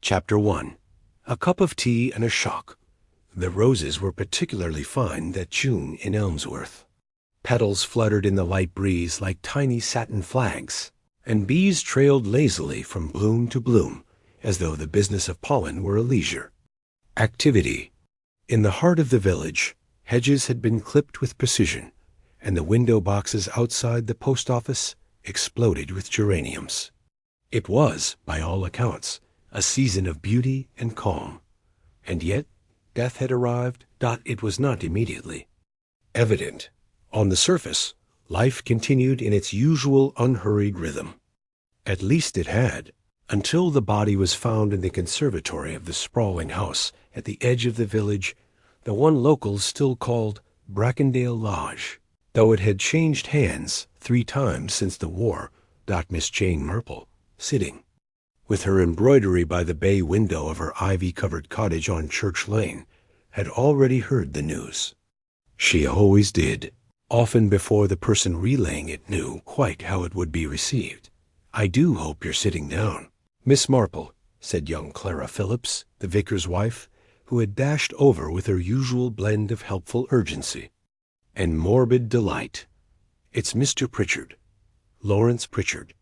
Chapter 1. A cup of tea and a shock. The roses were particularly fine that June in Elmsworth. Petals fluttered in the light breeze like tiny satin flags, and bees trailed lazily from bloom to bloom, as though the business of pollen were a leisure. Activity. In the heart of the village, hedges had been clipped with precision, and the window boxes outside the post office exploded with geraniums. It was, by all accounts, a season of beauty and calm. And yet, death had arrived. It was not immediately evident. On the surface, life continued in its usual unhurried rhythm. At least it had, until the body was found in the conservatory of the sprawling house at the edge of the village, the one locals still called Brackendale Lodge, though it had changed hands 3 times since the war. Miss Jane Marple, sitting with her embroidery by the bay window of her ivy-covered cottage on Church Lane, had already heard the news. She always did, often bore the person relaying it knew quite how it would be received. "I do hope you're sitting down, Miss Marple," said young Clara Phillips, the vicar's wife, who had dashed over with her usual blend of helpful urgency and morbid delight. "It's Mr. Pritchard, Lawrence Pritchard,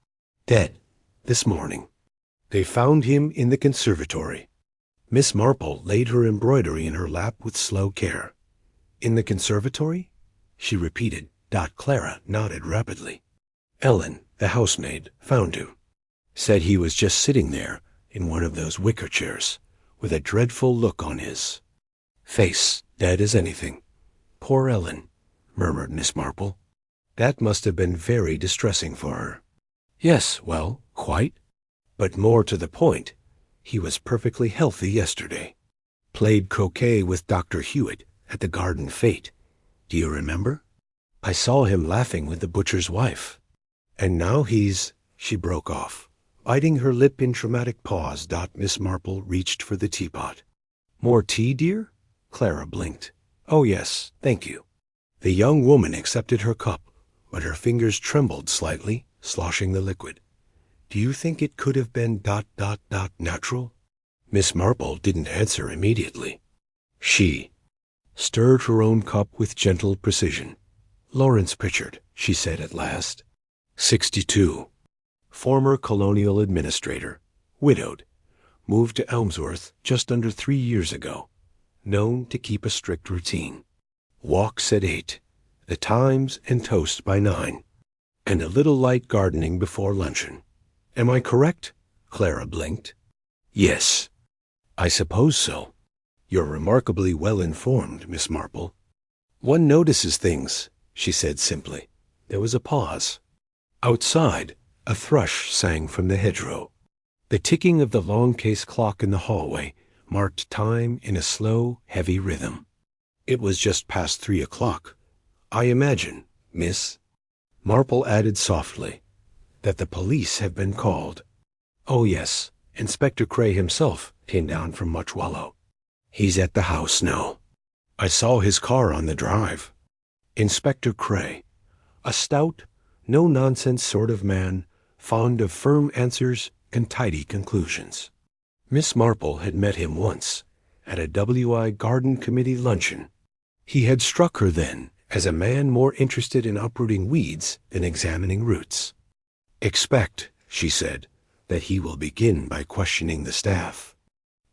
dead this morning. They found him in the conservatory." Miss Marple laid her embroidery in her lap with slow care. "In the conservatory?" she repeated. Clara nodded rapidly. "Ellen, the housemaid, found him. Said he was just sitting there in one of those wicker chairs, with a dreadful look on his face, dead as anything." "Poor Ellen," murmured Miss Marple. "That must have been very distressing for her." "Yes, well, quite. But more to the point, he was perfectly healthy yesterday. Played croquet with Dr. Hewitt at the garden fete. Do you remember? I saw him laughing with the butcher's wife. And now he's—" She broke off, biting her lip in dramatic pause. Miss Marple reached for the teapot. "More tea, dear?" Clara blinked. "Oh, yes, thank you." The young woman accepted her cup, but her fingers trembled slightly, sloshing the liquid. "Do you think it could have been ... natural?" Miss Marple didn't answer immediately. She stirred her own cup with gentle precision. "Lawrence Pritchard," she said at last. 62. Former colonial administrator. Widowed. Moved to Elmsworth just under 3 years ago. Known to keep a strict routine. Walks at 8. The Times and toast by 9. And a little light gardening before luncheon. Am I correct? Clara blinked. "Yes, I suppose so. You're remarkably well informed, Miss Marple." "One notices things," she said simply. There was a pause. Outside, a thrush sang from the hedgerow. The ticking of the long case clock in the hallway marked time in a slow, heavy rhythm. "It was just past 3 o'clock. I imagine, Miss," Marple added softly, "that the police have been called." "Oh, yes. Inspector Cray himself came down from Muchwallow. He's at the house now. I saw his car on the drive." Inspector Cray, a stout, no-nonsense sort of man, fond of firm answers and tidy conclusions. Miss Marple had met him once at a W.I. Garden Committee luncheon. He had struck her then as a man more interested in uprooting weeds than examining roots. "Expect," she said, "that he will begin by questioning the staff."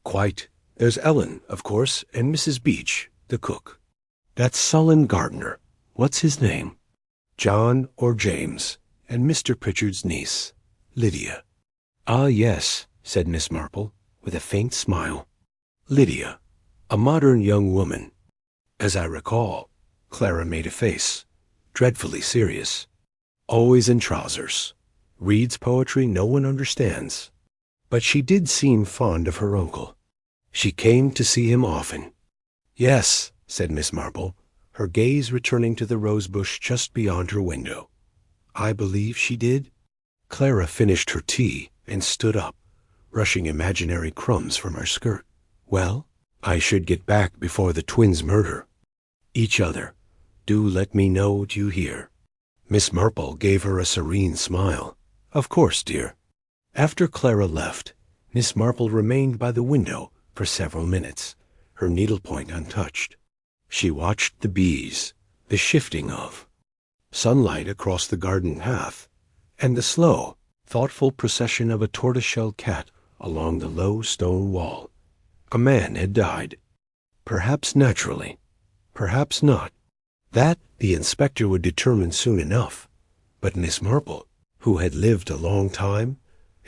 "Quite. There's Ellen, of course, and Mrs. Beach, the cook. That sullen gardener, what's his name? John or James, and Mr. Pritchard's niece, Lydia." "Ah, yes," said Miss Marple, with a faint smile. "Lydia, a modern young woman. As I recall," Clara made a face, dreadfully serious. "Always in trousers. Reads poetry no one understands. But she did seem fond of her uncle. She came to see him often." "Yes," said Miss Marple, her gaze returning to the rosebush just beyond her window. "I believe she did." Clara finished her tea and stood up, brushing imaginary crumbs from her skirt. "Well, I should get back before the twins' murder. Each other. Do let me know, do you hear?" Miss Marple gave her a serene smile. "Of course, dear." After Clara left, Miss Marple remained by the window for several minutes, her needlepoint untouched. She watched the bees, the shifting of sunlight across the garden path, and the slow, thoughtful procession of a tortoiseshell cat along the low stone wall. A man had died. Perhaps naturally, perhaps not. That the inspector would determine soon enough. But Miss Marple, who had lived a long time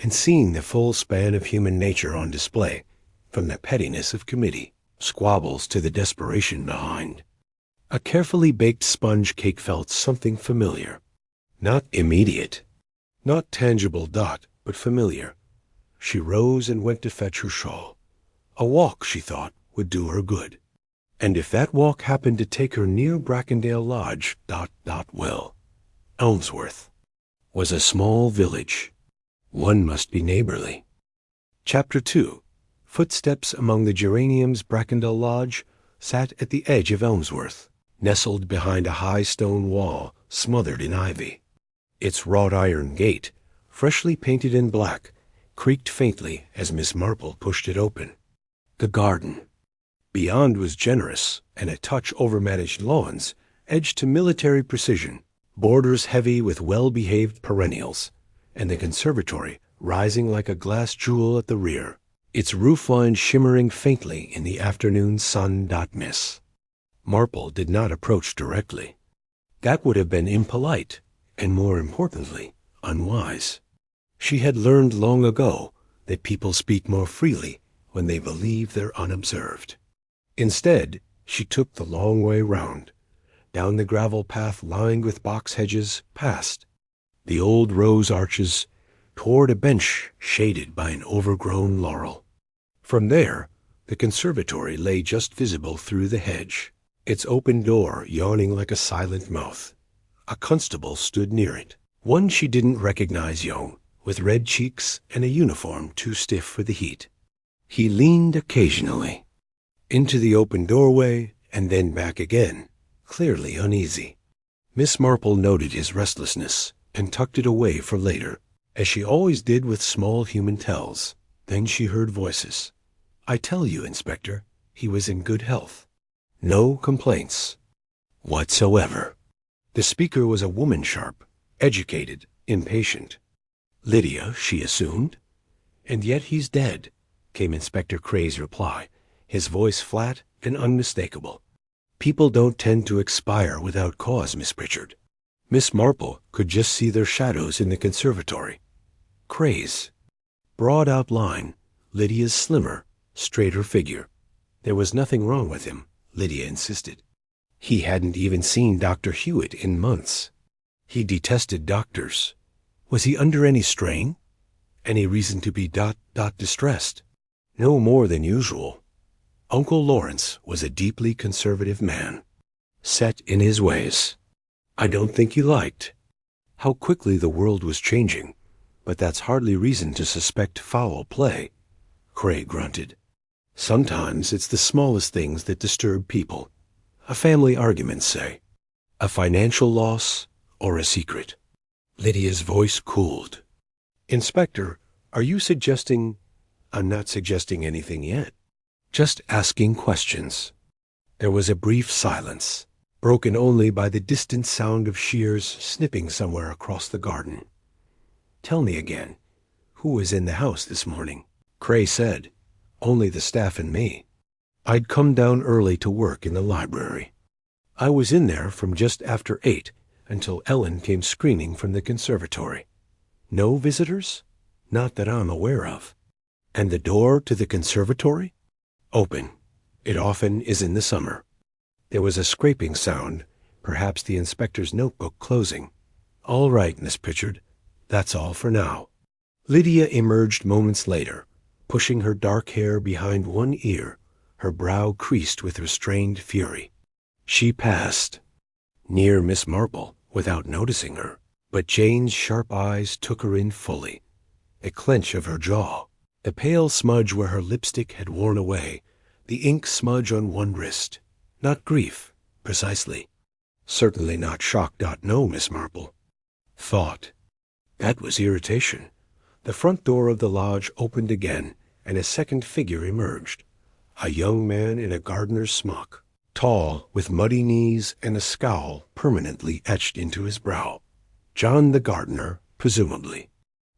and seen the full span of human nature on display, from the pettiness of committee squabbles to the desperation behind, a carefully baked sponge cake felt something familiar. Not immediate, not tangible but familiar. She rose and went to fetch her shawl. A walk, she thought, would do her good. And if that walk happened to take her near Brackendale Lodge, well, Elmsworth was a small village. One must be neighborly. Chapter 2. Footsteps among the geraniums. Brackendale Lodge sat at the edge of Elmsworth, nestled behind a high stone wall smothered in ivy. Its wrought iron gate, freshly painted in black, creaked faintly as Miss Marple pushed it open. The garden beyond was generous, and a touch overmanaged lawns, edged to military precision, borders heavy with well-behaved perennials, and the conservatory rising like a glass jewel at the rear, its roofline shimmering faintly in the afternoon sun. Miss Marple did not approach directly. That would have been impolite, and more importantly, unwise. She had learned long ago that people speak more freely when they believe they're unobserved. Instead, she took the long way round, down the gravel path lined with box hedges, past the old rose arches, toward a bench shaded by an overgrown laurel. From there, the conservatory lay just visible through the hedge, its open door yawning like a silent mouth. A constable stood near it, one she didn't recognize, young, with red cheeks and a uniform too stiff for the heat. He leaned occasionally into the open doorway and then back again, clearly uneasy. Miss Marple noted his restlessness and tucked it away for later, as she always did with small human tells. Then she heard voices. "I tell you, Inspector, he was in good health. No complaints whatsoever." The speaker was a woman, sharp, educated, impatient. Lydia, she assumed. "And yet he's dead," came Inspector Cray's reply, his voice flat and unmistakable. "People don't tend to expire without cause, Miss Pritchard." Miss Marple could just see their shadows in the conservatory. Cray's broad outline, Lydia's slimmer, straighter figure. There was nothing wrong with him, Lydia insisted. He hadn't even seen Dr. Hewitt in months. He detested doctors. Was he under any strain? Any reason to be distressed? No more than usual. Uncle Lawrence was a deeply conservative man, set in his ways. I don't think he liked how quickly the world was changing, but that's hardly reason to suspect foul play, Cray grunted. Sometimes it's the smallest things that disturb people. A family argument, say. A financial loss or a secret. Lydia's voice cooled. "Inspector, are you suggesting—" "I'm not suggesting anything yet. Just asking questions." There was a brief silence, broken only by the distant sound of shears snipping somewhere across the garden. "Tell me again, who was in the house this morning?" Cray said. "Only the staff and me. I'd come down early to work in the library. I was in there from just after 8 until Ellen came screaming from the conservatory. No visitors? Not that I'm aware of." "And the door to the conservatory?" "Open. It often is in the summer." There was a scraping sound, perhaps the inspector's notebook closing. "All right, Miss Pritchard. That's all for now." Lydia emerged moments later, pushing her dark hair behind one ear, her brow creased with restrained fury. She passed near Miss Marple without noticing her, but Jane's sharp eyes took her in fully. A clench of her jaw, the pale smudge where her lipstick had worn away, the ink smudge on one wrist. Not grief, precisely. Certainly not shock. No, Miss Marple. Thought. That was irritation. The front door of the lodge opened again, and a second figure emerged. A young man in a gardener's smock, tall, with muddy knees and a scowl permanently etched into his brow. John the gardener, presumably.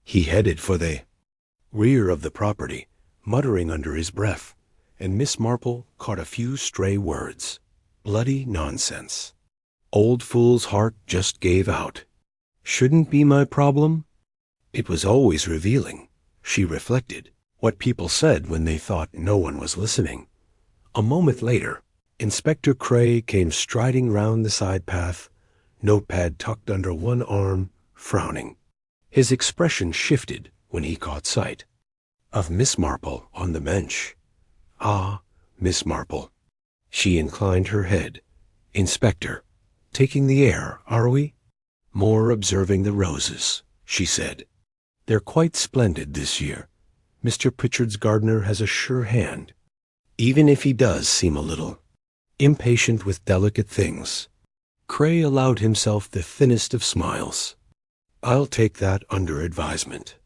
He headed for the rear of the property, muttering under his breath, and Miss Marple caught a few stray words. Bloody nonsense. Old fool's heart just gave out. Shouldn't be my problem? It was always revealing, she reflected, what people said when they thought no one was listening. A moment later, Inspector Cray came striding round the side path, notepad tucked under one arm, frowning. His expression shifted when he caught sight of Miss Marple on the bench. Ah, Miss Marple. She inclined her head. Inspector, taking the air, are we? More observing the roses, she said. They're quite splendid this year. Mr. Pritchard's gardener has a sure hand, even if he does seem a little impatient with delicate things. Cray allowed himself the thinnest of smiles. I'll take that under advisement.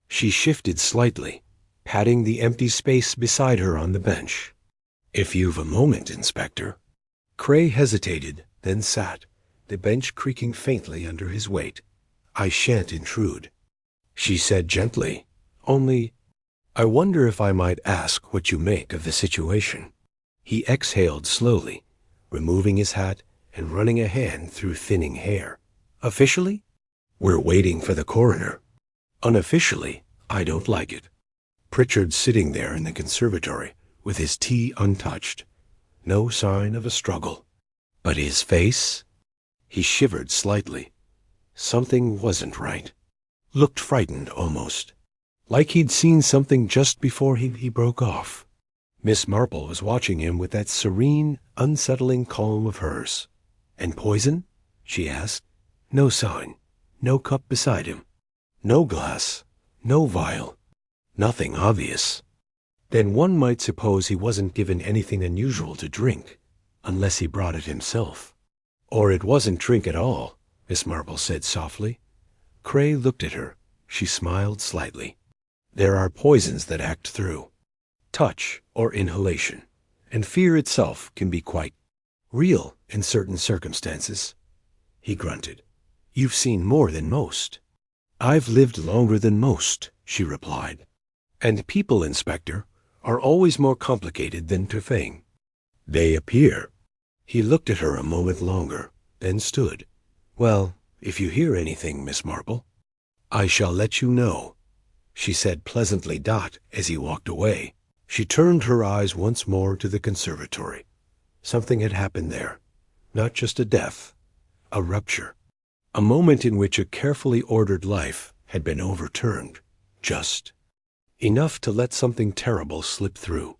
She shifted slightly, patting the empty space beside her on the bench. If you've a moment, Inspector. Cray hesitated, then sat, the bench creaking faintly under his weight. I shan't intrude, she said gently. Only, I wonder if I might ask what you make of the situation. He exhaled slowly, removing his hat and running a hand through thinning hair. Officially? We're waiting for the coroner. Unofficially, I don't like it. Pritchard's sitting there in the conservatory, with his tea untouched. No sign of a struggle. But his face? He shivered slightly. Something wasn't right. Looked frightened, almost. Like he'd seen something just before he broke off. Miss Marple was watching him with that serene, unsettling calm of hers. And poison? She asked. No sign. No cup beside him. No glass. No vial. Nothing obvious. Then one might suppose he wasn't given anything unusual to drink, unless he brought it himself. Or it wasn't drink at all, Miss Marple said softly. Cray looked at her. She smiled slightly. There are poisons that act through touch or inhalation, and fear itself can be quite real in certain circumstances. He grunted. You've seen more than most. I've lived longer than most, she replied. And people, Inspector, are always more complicated than to feign. They appear. He looked at her a moment longer, then stood. Well, if you hear anything, Miss Marple, I shall let you know, she said pleasantly as he walked away. She turned her eyes once more to the conservatory. Something had happened there. Not just a death, a rupture. A moment in which a carefully ordered life had been overturned. Just enough to let something terrible slip through.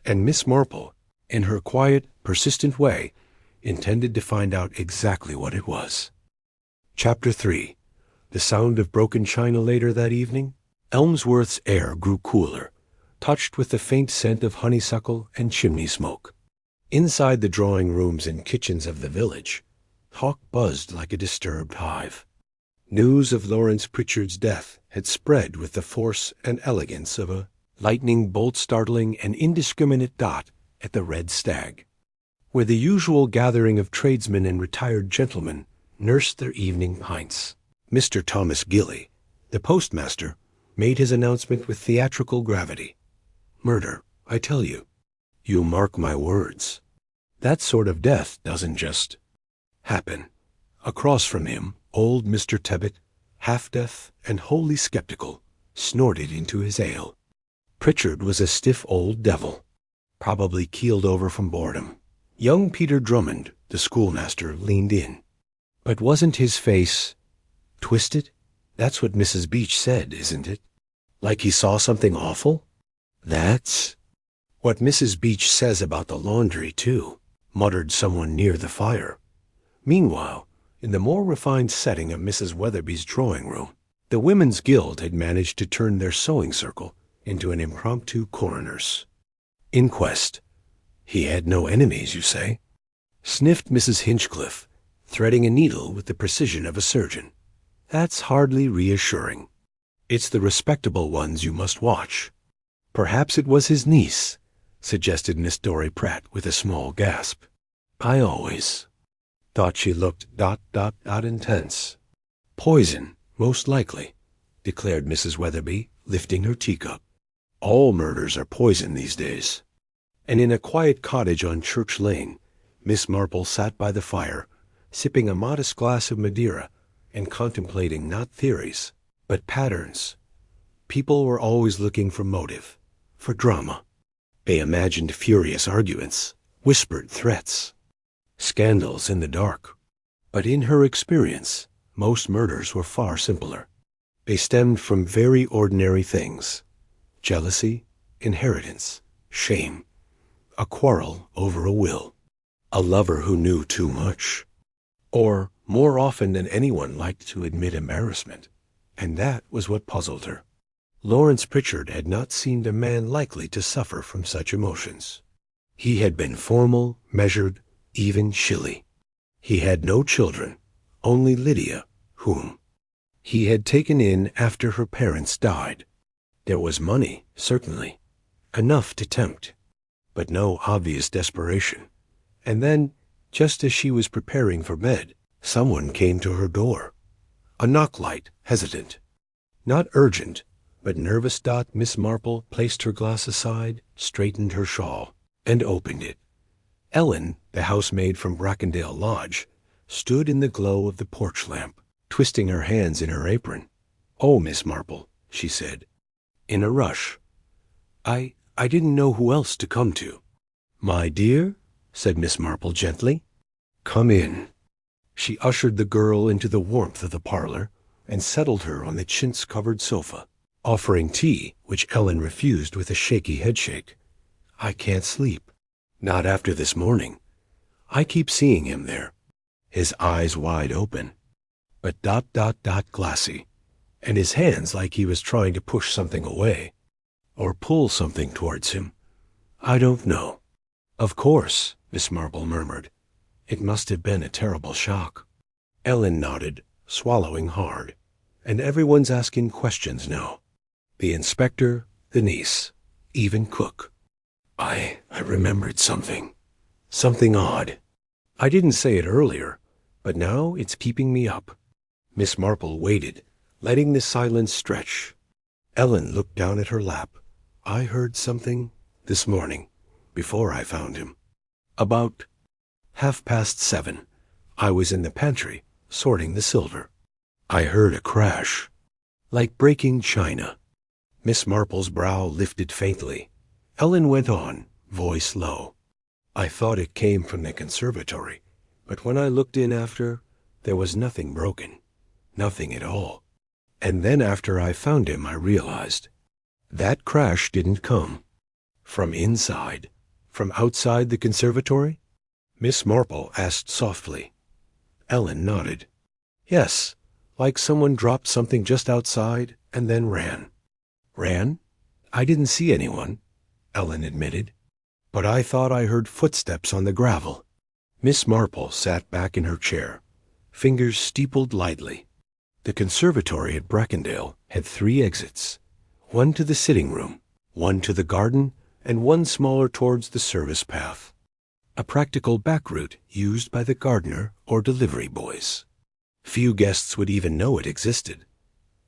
And Miss Marple, in her quiet, persistent way, intended to find out exactly what it was. Chapter 3. The sound of broken china later that evening. Elmsworth's air grew cooler, touched with the faint scent of honeysuckle and chimney smoke. Inside the drawing rooms and kitchens of the village, talk buzzed like a disturbed hive. News of Lawrence Pritchard's death had spread with the force and elegance of a lightning bolt startling an indiscriminate dot at the Red Stag, where the usual gathering of tradesmen and retired gentlemen nursed their evening pints. Mr. Thomas Gilly, the postmaster, made his announcement with theatrical gravity. Murder, I tell you. You mark my words. That sort of death doesn't just happen. Across from him, old Mr. Tebbit, half-deaf and wholly skeptical, snorted into his ale. Pritchard was a stiff old devil, probably keeled over from boredom. Young Peter Drummond, the schoolmaster, leaned in. But wasn't his face twisted? That's what Mrs. Beach said, isn't it? Like he saw something awful? That's what Mrs. Beach says about the laundry, too, muttered someone near the fire. Meanwhile, in the more refined setting of Mrs. Weatherby's drawing room, the Women's Guild had managed to turn their sewing circle into an impromptu coroner's inquest. He had no enemies, you say? Sniffed Mrs. Hinchcliffe, threading a needle with the precision of a surgeon. That's hardly reassuring. It's the respectable ones you must watch. Perhaps it was his niece, suggested Miss Dory Pratt with a small gasp. I always thought she looked ... intense. Poison, most likely, declared Mrs. Weatherby, lifting her teacup. All murders are poison these days. And in a quiet cottage on Church Lane, Miss Marple sat by the fire, sipping a modest glass of Madeira and contemplating not theories, but patterns. People were always looking for motive, for drama. They imagined furious arguments, whispered threats, scandals in the dark. But in her experience, most murders were far simpler. They stemmed from very ordinary things: jealousy, inheritance, shame, a quarrel over a will, a lover who knew too much, or, more often than anyone liked to admit, embarrassment. And that was what puzzled her. Lawrence Pritchard had not seemed a man likely to suffer from such emotions. He had been formal, measured, even chilly. He had no children, only Lydia, whom he had taken in after her parents died. There was money, certainly, enough to tempt, but no obvious desperation. And then, just as she was preparing for bed, someone came to her door. A knock light, hesitant. Not urgent, but nervous. Miss Marple placed her glass aside, straightened her shawl, and opened it. Ellen, the housemaid from Brackendale Lodge, stood in the glow of the porch lamp, twisting her hands in her apron. "Oh, Miss Marple," she said, in a rush. I didn't know who else to come to." "My dear," said Miss Marple gently, "come in." She ushered the girl into the warmth of the parlor and settled her on the chintz-covered sofa, offering tea, which Ellen refused with a shaky headshake. "I can't sleep. Not after this morning. I keep seeing him there, his eyes wide open, but ... glassy, and his hands like he was trying to push something away, or pull something towards him. I don't know." "Of course," Miss Marple murmured. "It must have been a terrible shock." Ellen nodded, swallowing hard. "And everyone's asking questions now. The inspector, the niece, even Cook. I remembered something odd. I didn't say it earlier, but now it's keeping me up." Miss Marple waited, letting the silence stretch. Ellen looked down at her lap. "I heard something this morning, before I found him. About 7:30, I was in the pantry, sorting the silver. I heard a crash, like breaking china." Miss Marple's brow lifted faintly. Ellen went on, voice low. "I thought it came from the conservatory, but when I looked in after, there was nothing broken. Nothing at all. And then after I found him, I realized that crash didn't come from inside, from outside the conservatory." Miss Marple asked softly. Ellen nodded. "Yes, like someone dropped something just outside and then ran." "Ran? I didn't see anyone," Ellen admitted, "but I thought I heard footsteps on the gravel." Miss Marple sat back in her chair, fingers steepled lightly. The conservatory at Brackendale had 3 exits, one to the sitting room, one to the garden, and one smaller towards the service path. A practical back route used by the gardener or delivery boys. Few guests would even know it existed.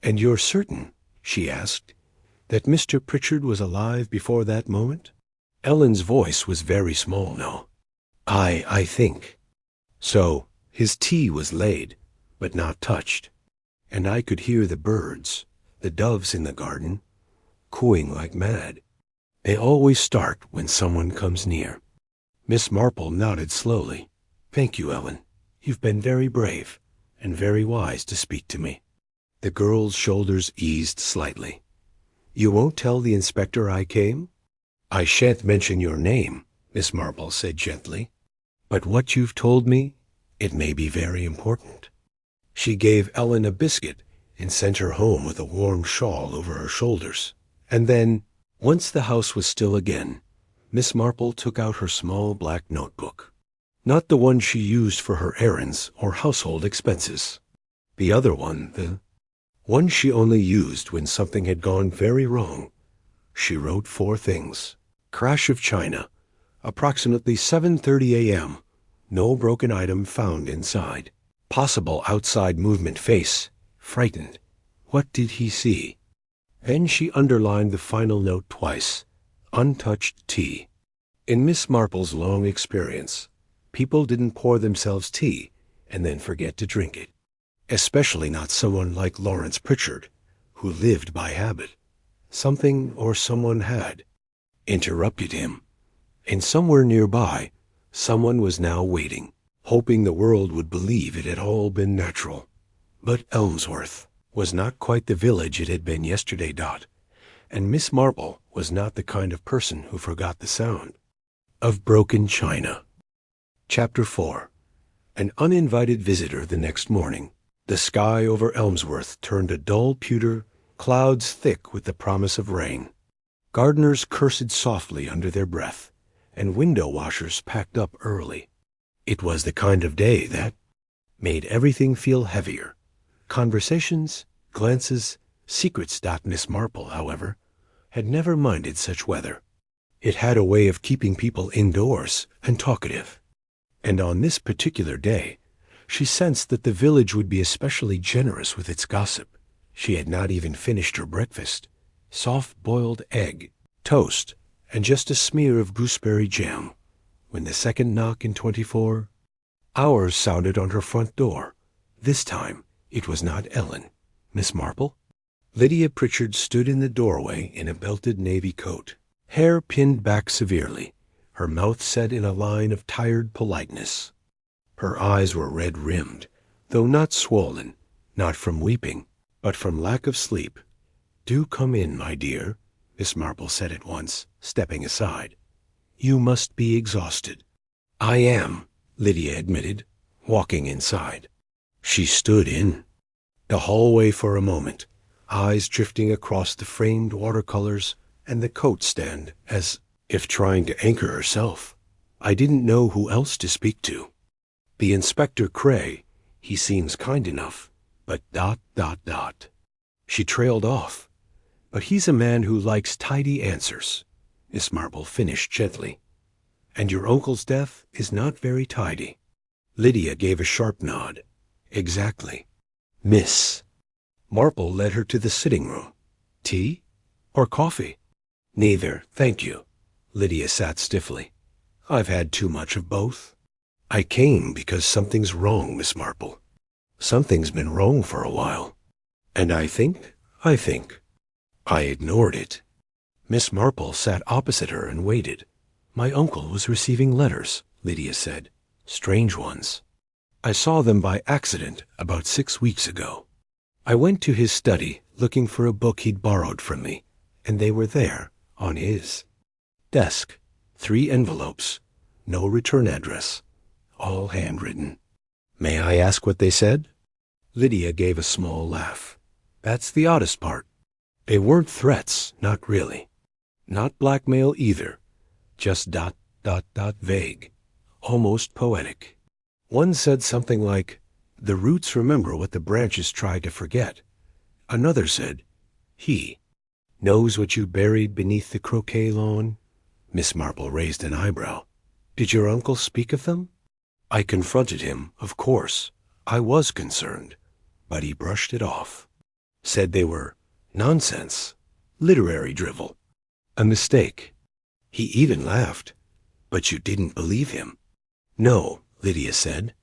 "And you're certain," she asked, "that Mr. Pritchard was alive before that moment?" Ellen's voice was very small now. I think. So, his tea was laid, but not touched, and I could hear the birds, the doves in the garden, cooing like mad. They always start when someone comes near." Miss Marple nodded slowly. "Thank you, Ellen. You've been very brave and very wise to speak to me." The girl's shoulders eased slightly. "You won't tell the inspector I came?" "I shan't mention your name," Miss Marple said gently. "But what you've told me, it may be very important." She gave Ellen a biscuit and sent her home with a warm shawl over her shoulders. And then, once the house was still again, Miss Marple took out her small black notebook. Not the one she used for her errands or household expenses. The other one, One she only used when something had gone very wrong. She wrote 4 things. Crash of China. Approximately 7:30 a.m. No broken item found inside. Possible outside movement face. Frightened. What did he see? Then she underlined the final note twice. Untouched tea. In Miss Marple's long experience, people didn't pour themselves tea and then forget to drink it. Especially not someone like Lawrence Pritchard, who lived by habit. Something or someone had interrupted him. And somewhere nearby, someone was now waiting, hoping the world would believe it had all been natural. But Elmsworth was not quite the village it had been yesterday. And Miss Marple was not the kind of person who forgot the sound of broken china. Chapter 4. An uninvited visitor the next morning. The sky over Elmsworth turned a dull pewter, clouds thick with the promise of rain. Gardeners cursed softly under their breath, and window washers packed up early. It was the kind of day that made everything feel heavier. Conversations, glances, secrets. Miss Marple, however, had never minded such weather. It had a way of keeping people indoors and talkative. And on this particular day, she sensed that the village would be especially generous with its gossip. She had not even finished her breakfast. Soft-boiled egg, toast, and just a smear of gooseberry jam, when the second knock in 24 hours sounded on her front door. This time, it was not Ellen. Miss Marple? Lydia Pritchard stood in the doorway in a belted navy coat, hair pinned back severely, her mouth set in a line of tired politeness. Her eyes were red-rimmed, though not swollen, not from weeping, but from lack of sleep. "Do come in, my dear," Miss Marple said at once, stepping aside. "You must be exhausted." "I am," Lydia admitted, walking inside. She stood in the hallway for a moment, eyes drifting across the framed watercolors and the coat stand, as if trying to anchor herself. "I didn't know who else to speak to. The Inspector Cray, he seems kind enough, but ... She trailed off. "But he's a man who likes tidy answers," Miss Marple finished gently. "And your uncle's death is not very tidy." Lydia gave a sharp nod. "Exactly." Miss Marple led her to the sitting room. "Tea? Or coffee?" "Neither, thank you." Lydia sat stiffly. "I've had too much of both." "I came because something's wrong, Miss Marple. Something's been wrong for a while. And I think I ignored it." Miss Marple sat opposite her and waited. "My uncle was receiving letters," Lydia said. "Strange ones. I saw them by accident about 6 weeks ago. I went to his study looking for a book he'd borrowed from me, and they were there, on his desk. 3 envelopes, no return address, all handwritten." "May I ask what they said?" Lydia gave a small laugh. "That's the oddest part. They weren't threats, not really. Not blackmail either. Just ... vague. Almost poetic. One said something like, 'The roots remember what the branches tried to forget.' Another said, 'He knows what you buried beneath the croquet lawn.'" Miss Marple raised an eyebrow. "Did your uncle speak of them?" "I confronted him, of course. I was concerned. But he brushed it off. Said they were nonsense, literary drivel, a mistake. He even laughed. But you didn't believe him?" "No," Lydia said.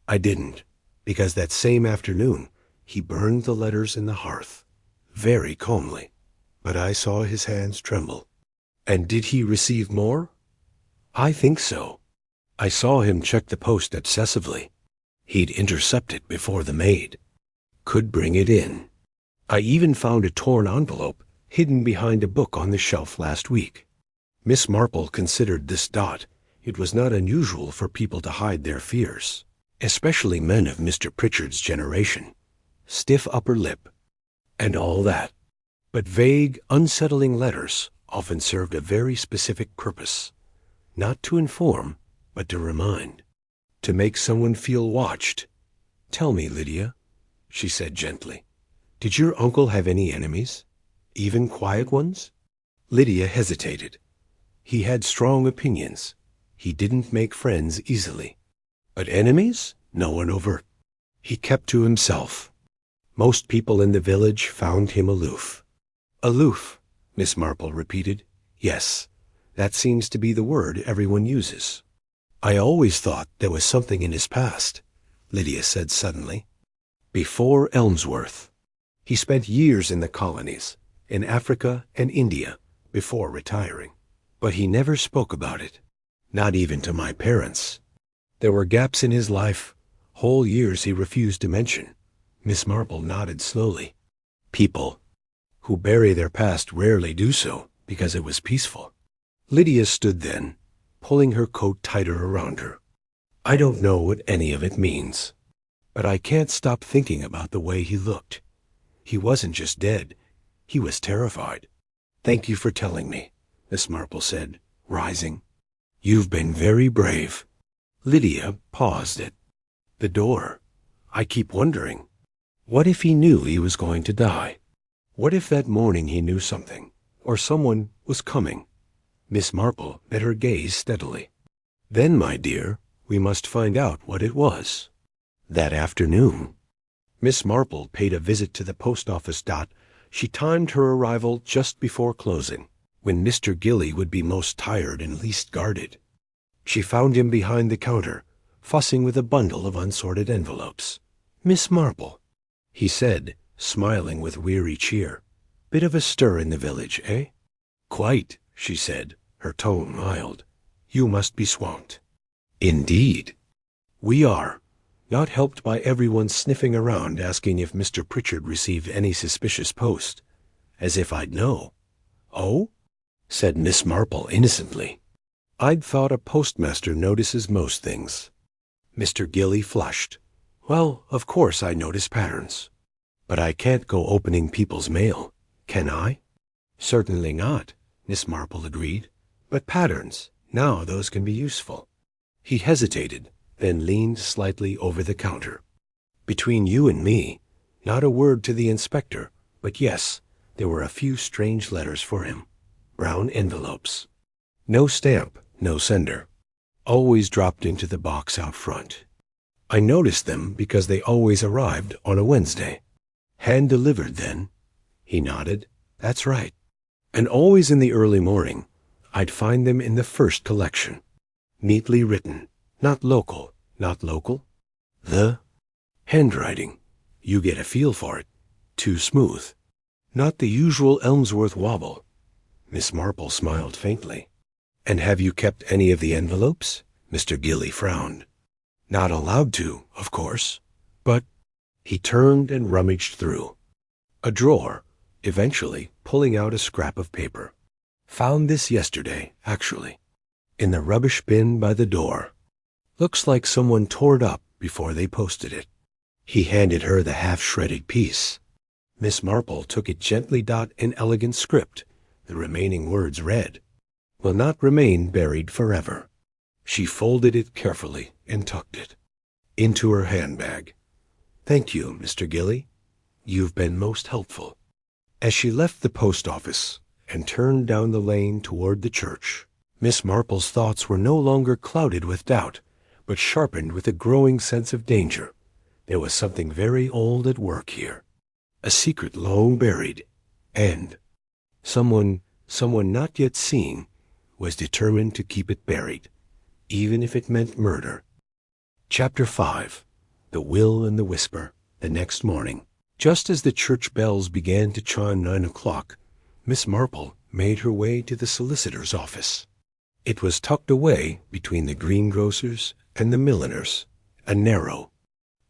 "I didn't, because that same afternoon he burned the letters in the hearth, very calmly. But I saw his hands tremble." "And did he receive more?" "I think so. I saw him check the post obsessively. He'd intercept it before the maid could bring it in. I even found a torn envelope hidden behind a book on the shelf last week." Miss Marple considered this. It was not unusual for people to hide their fears, especially men of Mr. Pritchard's generation. Stiff upper lip, and all that. But vague, unsettling letters often served a very specific purpose. Not to inform, but to remind. To make someone feel watched. "Tell me, Lydia," she said gently. Did your uncle have any enemies? Even quiet ones? Lydia hesitated. He had strong opinions. He didn't make friends easily. But enemies? No one overt. He kept to himself. Most people in the village found him aloof. Aloof, Miss Marple repeated. Yes, that seems to be the word everyone uses. I always thought there was something in his past, Lydia said suddenly. Before Elmsworth. He spent years in the colonies, in Africa and India, before retiring. But he never spoke about it, not even to my parents. There were gaps in his life, whole years he refused to mention. Miss Marple nodded slowly. People who bury their past rarely do so because it was peaceful. Lydia stood then, pulling her coat tighter around her. I don't know what any of it means, but I can't stop thinking about the way he looked. He wasn't just dead, he was terrified. Thank you for telling me, Miss Marple said, rising. You've been very brave. Lydia paused at the door. I keep wondering, what if he knew he was going to die? What if that morning he knew something, or someone was coming? Miss Marple met her gaze steadily. Then, my dear, we must find out what it was. That afternoon, Miss Marple paid a visit to the post office. She timed her arrival just before closing, when Mr. Gilly would be most tired and least guarded. She found him behind the counter, fussing with a bundle of unsorted envelopes. Miss Marple, he said, smiling with weary cheer. Bit of a stir in the village, eh? Quite, she said, her tone mild. You must be swamped. Indeed. We are, not helped by everyone sniffing around asking if Mr. Pritchard received any suspicious post. As if I'd know. Oh? Said Miss Marple innocently. I'd thought a postmaster notices most things. Mr. Gilly flushed. Well, of course I notice patterns. But I can't go opening people's mail, can I? Certainly not, Miss Marple agreed. But patterns, now those can be useful. He hesitated, then leaned slightly over the counter. Between you and me, not a word to the inspector, but yes, there were a few strange letters for him. Brown envelopes. No stamp, no sender. Always dropped into the box out front. I noticed them because they always arrived on a Wednesday. Hand-delivered, then? He nodded. That's right. And always in the early morning, I'd find them in the first collection. Neatly written. Not local. Not local. The handwriting. You get a feel for it. Too smooth. Not the usual Elmsworth wobble. Miss Marple smiled faintly. And have you kept any of the envelopes? Mr. Gilly frowned. Not allowed to, of course. But he turned and rummaged through a drawer, eventually pulling out a scrap of paper. Found this yesterday, actually. In the rubbish bin by the door. Looks like someone tore it up before they posted it. He handed her the half-shredded piece. Miss Marple took it gently. In elegant script, the remaining words read, Will not remain buried forever. She folded it carefully and tucked it into her handbag. Thank you, Mr. Gilly. You've been most helpful. As she left the post office and turned down the lane toward the church, Miss Marple's thoughts were no longer clouded with doubt, but sharpened with a growing sense of danger. There was something very old at work here, a secret long buried, and someone not yet seen was determined to keep it buried, even if it meant murder. Chapter 5. The Will and the Whisper. The next morning, just as the church bells began to chime 9 o'clock, Miss Marple made her way to the solicitor's office. It was tucked away between the greengrocer's and the milliner's, a narrow,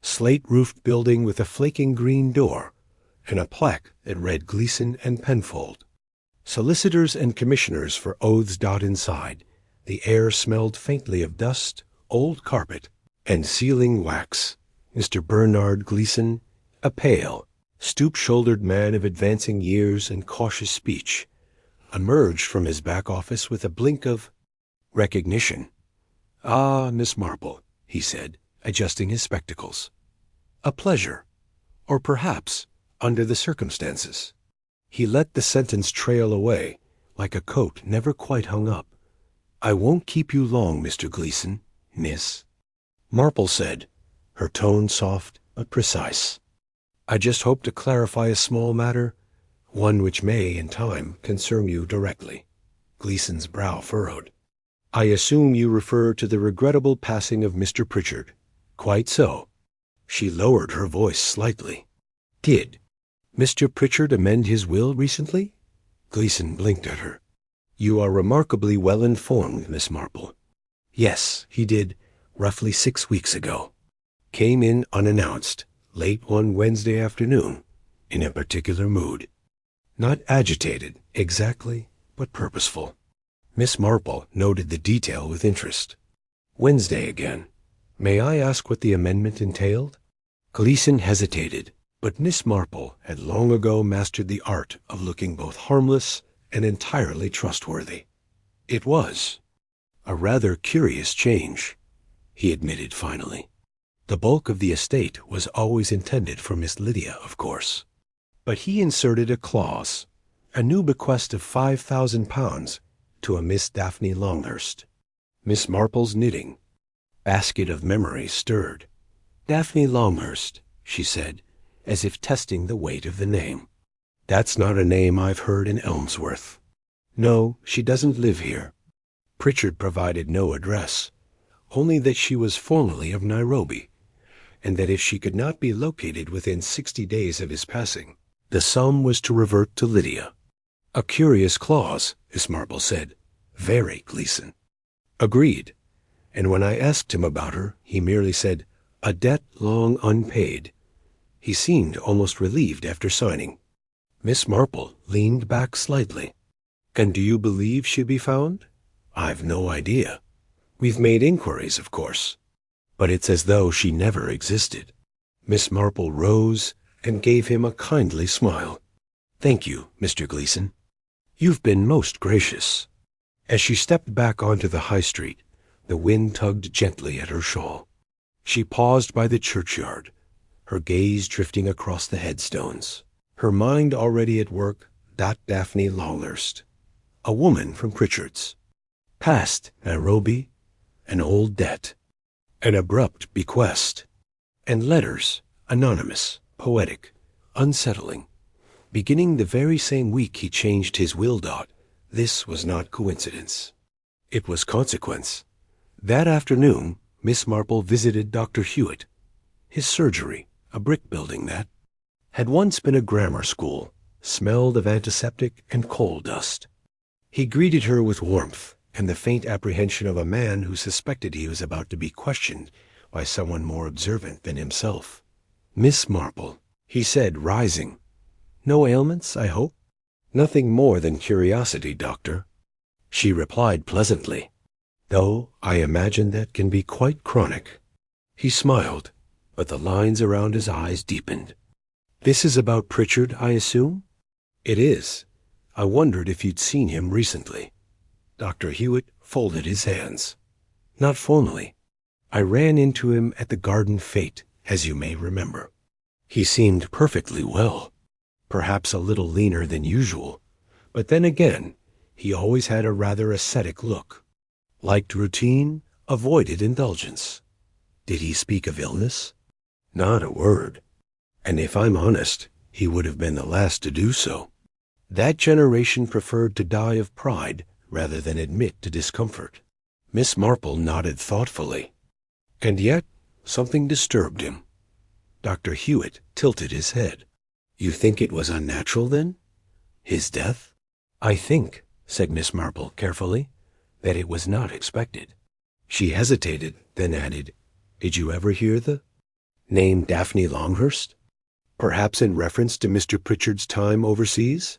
slate-roofed building with a flaking green door and a plaque that read Gleason and Penfold. Solicitors and commissioners for oaths. Inside, the air smelled faintly of dust, old carpet, and sealing wax. Mr. Bernard Gleason, a pale, stoop-shouldered man of advancing years and cautious speech, emerged from his back office with a blink of recognition. Ah, Miss Marple, he said, adjusting his spectacles. A pleasure, or perhaps under the circumstances. He let the sentence trail away, like a coat never quite hung up. "I won't keep you long, Mr. Gleason, Miss," Marple said, her tone soft but precise. "I just hope to clarify a small matter, one which may, in time, concern you directly." Gleason's brow furrowed. "I assume you refer to the regrettable passing of Mr. Pritchard." "Quite so." She lowered her voice slightly. "Did Mr. Pritchard amend his will recently?" Gleason blinked at her. "You are remarkably well informed, Miss Marple." "Yes, he did, roughly 6 weeks ago. Came in unannounced, late one Wednesday afternoon, in a particular mood. Not agitated, exactly, but purposeful." Miss Marple noted the detail with interest. "Wednesday again. May I ask what the amendment entailed?" Gleason hesitated, but Miss Marple had long ago mastered the art of looking both harmless and entirely trustworthy. "It was a rather curious change," he admitted finally. "The bulk of the estate was always intended for Miss Lydia, of course. But he inserted a clause, a new bequest of £5,000 to a Miss Daphne Longhurst." Miss Marple's knitting basket of memory stirred. "Daphne Longhurst," she said, as if testing the weight of the name. "That's not a name I've heard in Elmsworth. No, she doesn't live here. Pritchard provided no address, only that she was formerly of Nairobi, and that if she could not be located within 60 days of his passing, the sum was to revert to Lydia." "A curious clause," Miss Marple said. "Very, Gleason." "Agreed. And when I asked him about her, he merely said, 'A debt long unpaid.' He seemed almost relieved after signing." Miss Marple leaned back slightly. "And do you believe she'll be found?" "I've no idea. We've made inquiries, of course. But it's as though she never existed." Miss Marple rose and gave him a kindly smile. "Thank you, Mr. Gleason. You've been most gracious." As she stepped back onto the high street, the wind tugged gently at her shawl. She paused by the churchyard, her gaze drifting across the headstones, her mind already at work. That Daphne Longhurst, a woman from Pritchard's. Past Nairobi, an old debt, an abrupt bequest, and letters, anonymous, poetic, unsettling. Beginning the very same week he changed his will. This was not coincidence. It was consequence. That afternoon, Miss Marple visited Dr. Hewitt. His surgery, a brick building that had once been a grammar school, smelled of antiseptic and coal dust. He greeted her with warmth and the faint apprehension of a man who suspected he was about to be questioned by someone more observant than himself. "Miss Marple," he said, rising. "No ailments, I hope?" "Nothing more than curiosity, doctor," she replied pleasantly, "though I imagine that can be quite chronic." He smiled, but the lines around his eyes deepened. "This is about Pritchard, I assume?" "It is. I wondered if you'd seen him recently." Dr. Hewitt folded his hands. "Not formally. I ran into him at the garden fete, as you may remember. He seemed perfectly well, perhaps a little leaner than usual, but then again, he always had a rather ascetic look. Liked routine, avoided indulgence." "Did he speak of illness?" "Not a word. And if I'm honest, he would have been the last to do so. That generation preferred to die of pride rather than admit to discomfort." Miss Marple nodded thoughtfully. "And yet something disturbed him." Dr. Hewitt tilted his head. "You think it was unnatural, then? His death?" "I think," said Miss Marple carefully, "that it was not expected." She hesitated, then added, "Did you ever hear the name Daphne Longhurst? Perhaps in reference to Mr. Pritchard's time overseas?"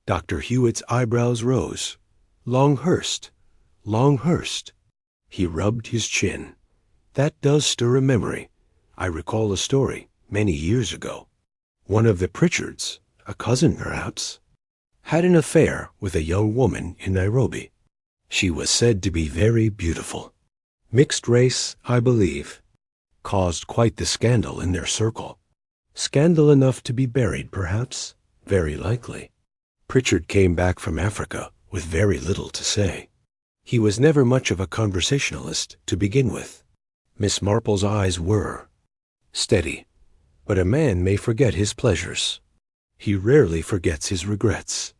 Dr. Hewitt's eyebrows rose. "Longhurst. Longhurst." He rubbed his chin. "That does stir a memory. I recall a story, many years ago. One of the Pritchards, a cousin perhaps, had an affair with a young woman in Nairobi. She was said to be very beautiful. Mixed race, I believe. Caused quite the scandal in their circle. Scandal enough to be buried, perhaps? Very likely. Pritchard came back from Africa with very little to say. He was never much of a conversationalist to begin with. Miss Marple's eyes were steady, but a man may forget his pleasures. He rarely forgets his regrets.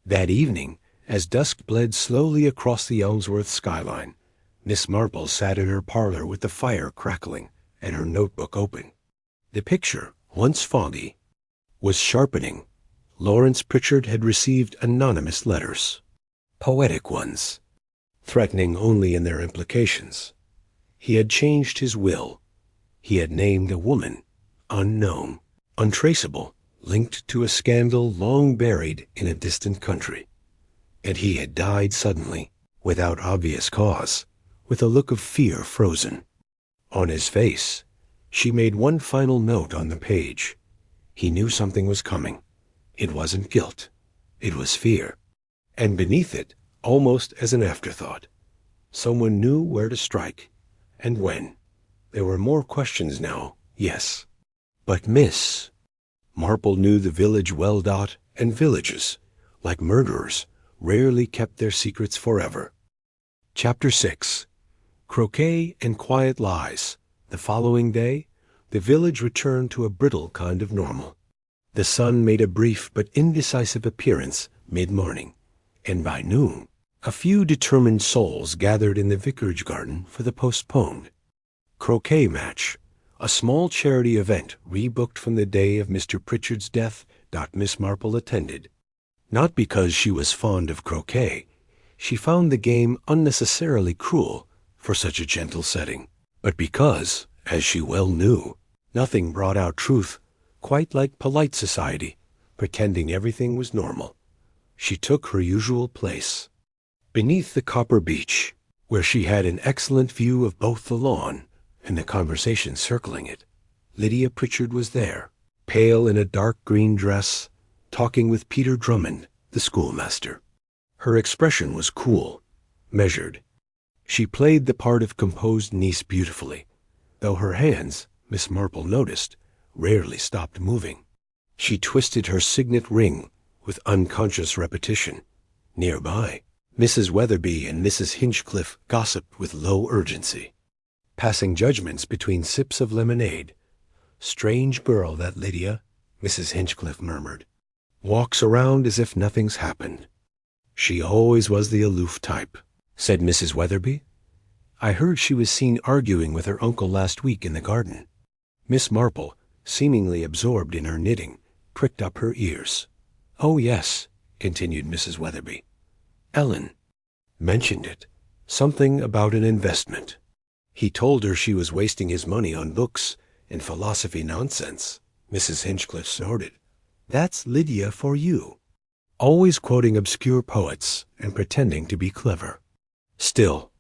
That evening, as dusk bled slowly across the Elmsworth skyline, Miss Marple sat in her parlor with the fire crackling and her notebook open. The picture, once foggy, was sharpening. Lawrence Pritchard had received anonymous letters, poetic ones, threatening only in their implications. He had changed his will. He had named a woman, unknown, untraceable, linked to a scandal long buried in a distant country. And he had died suddenly, without obvious cause, with a look of fear frozen on his face. She made one final note on the page. He knew something was coming. It wasn't guilt. It was fear. And beneath it, almost as an afterthought, someone knew where to strike, and when. There were more questions now, yes. But Miss Marple knew the village well. And villages, like murderers, rarely kept their secrets forever. Chapter 6. Croquet and quiet lies. The following day, the village returned to a brittle kind of normal. The sun made a brief but indecisive appearance mid-morning, and by noon, a few determined souls gathered in the vicarage garden for the postponed croquet match, a small charity event rebooked from the day of Mr. Pritchard's death. Miss Marple attended, not because she was fond of croquet. She found the game unnecessarily cruel for such a gentle setting, but because, as she well knew, nothing brought out truth quite like polite society, pretending everything was normal. She took her usual place. Beneath the copper beech, where she had an excellent view of both the lawn and the conversation circling it, Lydia Pritchard was there, pale in a dark green dress, talking with Peter Drummond, the schoolmaster. Her expression was cool, measured. She played the part of composed niece beautifully, though her hands, Miss Marple noticed, rarely stopped moving. She twisted her signet ring with unconscious repetition. Nearby, Mrs. Weatherby and Mrs. Hinchcliffe gossiped with low urgency, passing judgments between sips of lemonade. "Strange girl, that Lydia," Mrs. Hinchcliffe murmured. "Walks around as if nothing's happened." "She always was the aloof type," said Mrs. Weatherby. "I heard she was seen arguing with her uncle last week in the garden." Miss Marple, seemingly absorbed in her knitting, pricked up her ears. "Oh, yes," continued Mrs. Weatherby. "Ellen mentioned it. Something about an investment. He told her she was wasting his money on books and philosophy nonsense." Mrs. Hinchcliffe snorted. "That's Lydia for you. Always quoting obscure poets and pretending to be clever." "Still,"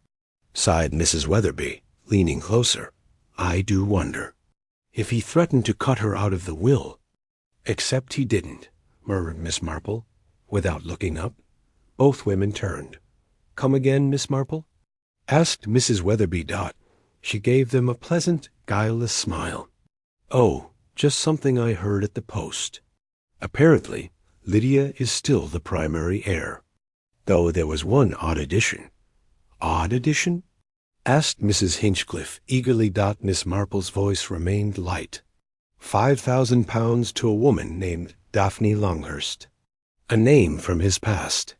sighed Mrs. Weatherby, leaning closer, "I do wonder. If he threatened to cut her out of the will—" "Except he didn't," murmured Miss Marple, without looking up. Both women turned. "Come again, Miss Marple?" asked Mrs. Weatherby. She gave them a pleasant, guileless smile. "Oh, just something I heard at the post. Apparently, Lydia is still the primary heir, though there was one odd addition." "Odd addition?" asked Mrs. Hinchcliffe eagerly. Miss Marple's voice remained light. £5,000 to a woman named Daphne Longhurst. A name from his past.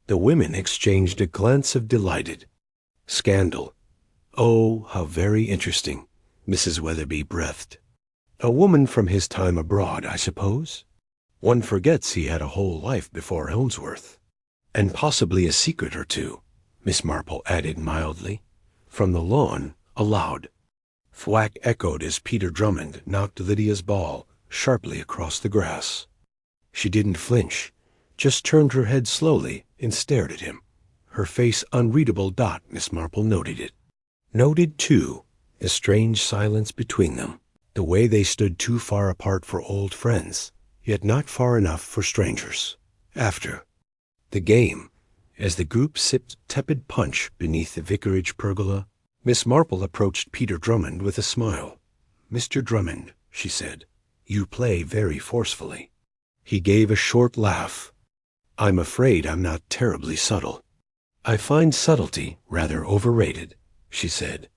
The women exchanged a glance of delighted. "Scandal. Oh, how very interesting," Mrs. Weatherby breathed. "A woman from his time abroad, I suppose? One forgets he had a whole life before Elmsworth. And possibly a secret or two," Miss Marple added mildly. From the lawn, aloud, thwack echoed as Peter Drummond knocked Lydia's ball sharply across the grass. She didn't flinch, just turned her head slowly and stared at him. Her face unreadable. Miss Marple noted it. Noted, too, a strange silence between them, the way they stood too far apart for old friends, yet not far enough for strangers. After the game, as the group sipped tepid punch beneath the vicarage pergola, Miss Marple approached Peter Drummond with a smile. "Mr. Drummond," she said, You play very forcefully." He gave a short laugh. "I'm afraid I'm not terribly subtle." "I find subtlety rather overrated," she said.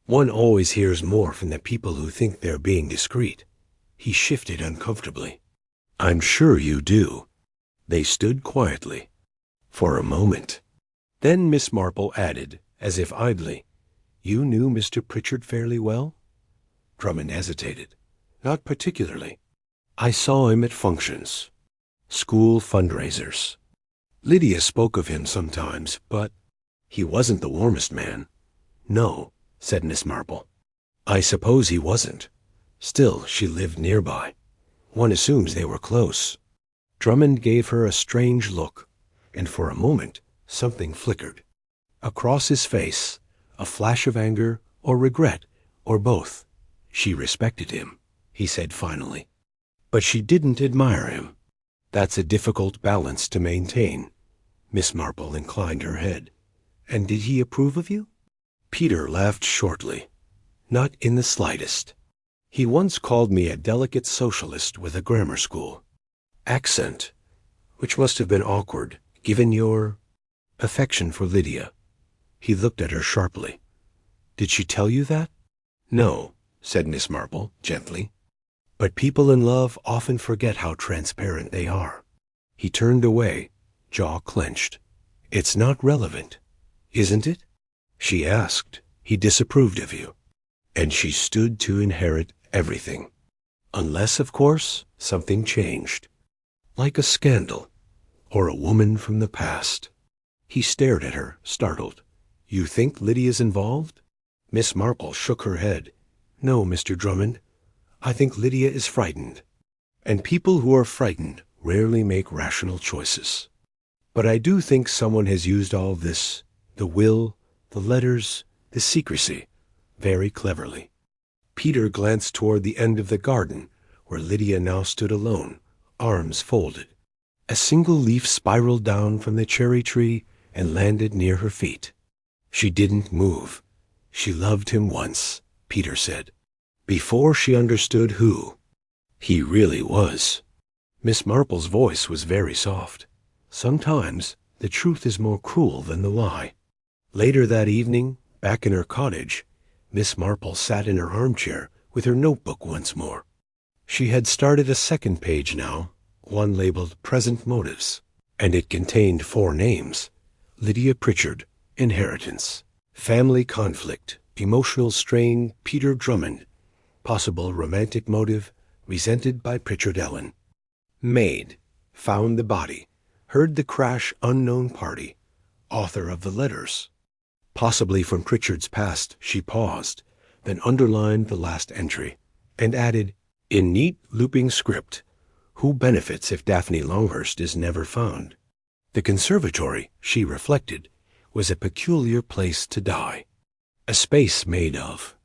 "One always hears more from the people who think they're being discreet." He shifted uncomfortably. "I'm sure you do." They stood quietly for a moment. Then Miss Marple added, as if idly, "You knew Mr. Pritchard fairly well?" Drummond hesitated. "Not particularly. I saw him at functions, school fundraisers. Lydia spoke of him sometimes, but he wasn't the warmest man." "No," said Miss Marple. "I suppose he wasn't. Still, she lived nearby. One assumes they were close." Drummond gave her a strange look, and for a moment something flickered. Across his face, a flash of anger or regret, or both. She respected him, he said finally. But she didn't admire him. "That's a difficult balance to maintain." Miss Marple inclined her head. "And did he approve of you?" Peter laughed shortly. "Not in the slightest. He once called me a delicate socialist with a grammar school accent, which must have been awkward, given your affection for Lydia." He looked at her sharply. "Did she tell you that?" "No," said Miss Marple gently. "But people in love often forget how transparent they are." He turned away, jaw clenched. "It's not relevant, isn't it?" she asked. "He disapproved of you, and she stood to inherit everything. Unless, of course, something changed, like a scandal, or a woman from the past." He stared at her, startled. "You think Lydia's involved?" Miss Marple shook her head. "No, Mr. Drummond. I think Lydia is frightened. And people who are frightened rarely make rational choices. But I do think someone has used all this, the will, the letters, the secrecy, very cleverly." Peter glanced toward the end of the garden, where Lydia now stood alone, arms folded. A single leaf spiraled down from the cherry tree and landed near her feet. She didn't move. She loved him once, Peter said, before she understood who he really was. Miss Marple's voice was very soft. Sometimes the truth is more cruel than the lie. Later that evening, back in her cottage, Miss Marple sat in her armchair with her notebook once more. She had started a second page now, one labeled Present Motives, and it contained 4 names: Lydia Pritchard, inheritance; family conflict, emotional strain, Peter Drummond; possible romantic motive, resented by Pritchard Ellen; maid, found the body, heard the crash, unknown party, author of the letters. Possibly from Pritchard's past. She paused, then underlined the last entry, and added, in neat looping script, who benefits if Daphne Longhurst is never found. The conservatory, she reflected, was a peculiar place to die. A space made of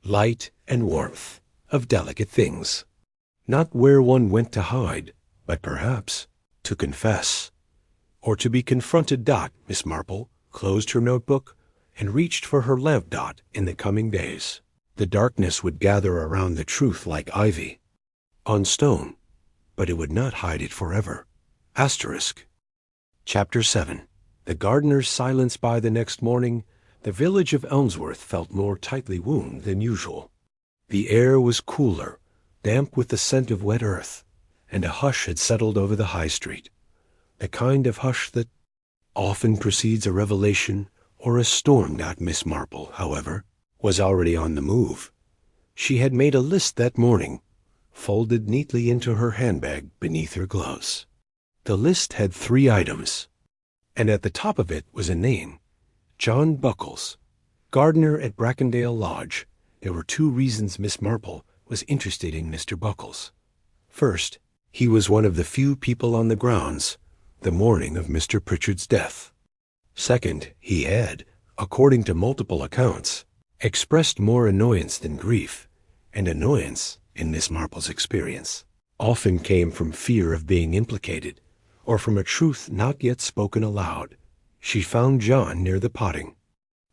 light and warmth, of delicate things. Not where one went to hide, but perhaps to confess. Or to be confronted. Miss Marple closed her notebook and reached for her lamp. In the coming days, the darkness would gather around the truth like ivy on stone, but it would not hide it forever. Asterisk. Chapter 7. The gardener's silence. By the next morning, the village of Elmsworth felt more tightly wound than usual. The air was cooler, damp with the scent of wet earth, and a hush had settled over the high street. The kind of hush that often precedes a revelation or a storm. Miss Marple, however, was already on the move. She had made a list that morning, folded neatly into her handbag beneath her gloves. The list had 3 items, and at the top of it was a name: John Buckles, gardener at Brackendale Lodge. There were 2 reasons Miss Marple was interested in Mr. Buckles. First, he was one of the few people on the grounds the morning of Mr. Pritchard's death. Second, he had, according to multiple accounts, expressed more annoyance than grief, and annoyance, in Miss Marple's experience, often came from fear of being implicated, or from a truth not yet spoken aloud. She found John near the potting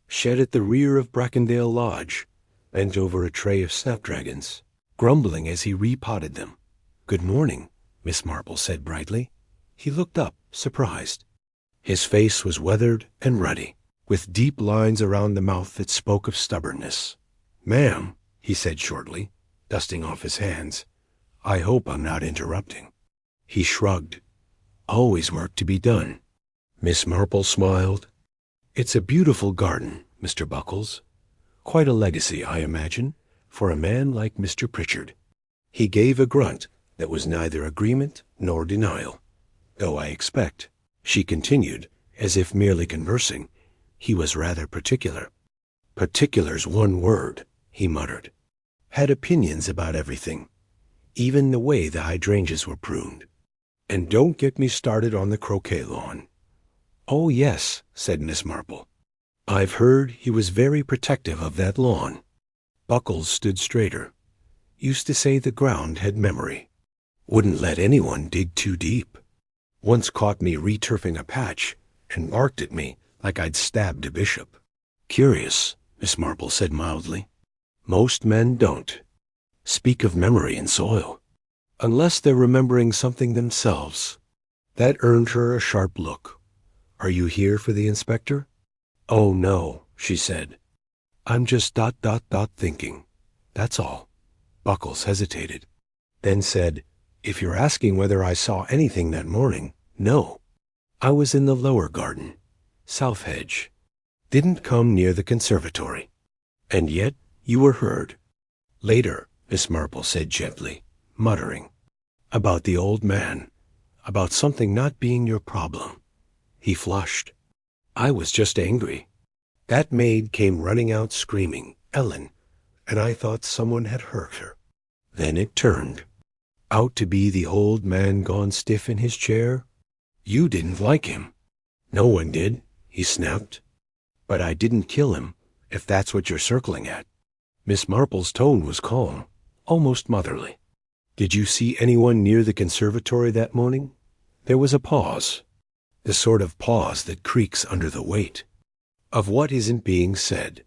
shed at the rear of Brackendale Lodge, bent over a tray of snapdragons. grumbling as he repotted them. "Good morning," Miss Marple said brightly. He looked up, surprised. His face was weathered and ruddy, with deep lines around the mouth that spoke of stubbornness. "Ma'am," he said shortly, dusting off his hands, "I hope I'm not interrupting." He shrugged. "Always work to be done." Miss Marple smiled. "It's a beautiful garden, Mr. Buckles. Quite a legacy, I imagine, for a man like Mr. Pritchard." He gave a grunt that was neither agreement nor denial. "Though I expect," she continued, as if merely conversing, "he was rather particular." "Particular's one word," he muttered. "Had opinions about everything, even the way the hydrangeas were pruned. And don't get me started on the croquet lawn." "Oh, yes," said Miss Marple. "I've heard he was very protective of that lawn." Buckles stood straighter. "Used to say the ground had memory. Wouldn't let anyone dig too deep. Once caught me returfing a patch and barked at me like I'd stabbed a bishop." "Curious," Miss Marple said mildly. "Most men don't speak of memory in soil, unless they're remembering something themselves." That earned her a sharp look. "Are you here for the inspector?" "Oh, no," she said. "I'm just thinking. That's all." Buckles hesitated, then said, "If you're asking whether I saw anything that morning, no. I was in the lower garden, south hedge. Didn't come near the conservatory." "And yet you were heard." "Later," Miss Marple said gently, muttering. "About the old man. About something not being your problem." He flushed. "I was just angry. That maid came running out screaming, 'Ellen,' and I thought someone had hurt her. Then it turned out to be the old man gone stiff in his chair. You didn't like him." "No one did," he snapped. "But I didn't kill him, if that's what you're circling at." Miss Marple's tone was calm, almost motherly. "Did you see anyone near the conservatory that morning?" There was a pause, the sort of pause that creaks under the weight of what isn't being said.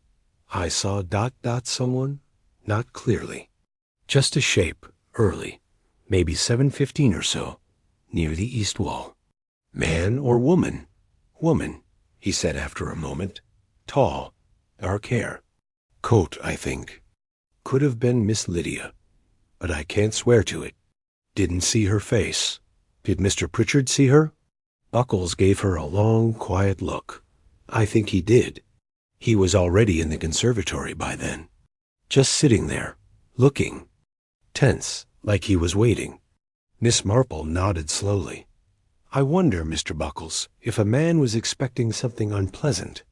"I saw someone, not clearly. Just a shape, early, maybe 7:15 or so, near the east wall." "Man or woman?" "Woman," he said after a moment. "Tall, dark hair. Coat, I think. Could have been Miss Lydia, but I can't swear to it. Didn't see her face." "Did Mr. Pritchard see her?" Buckles gave her a long, quiet look. "I think he did. He was already in the conservatory by then. Just sitting there, looking. Tense, like he was waiting." Miss Marple nodded slowly. "I wonder, Mr. Buckles, if a man was expecting something unpleasant,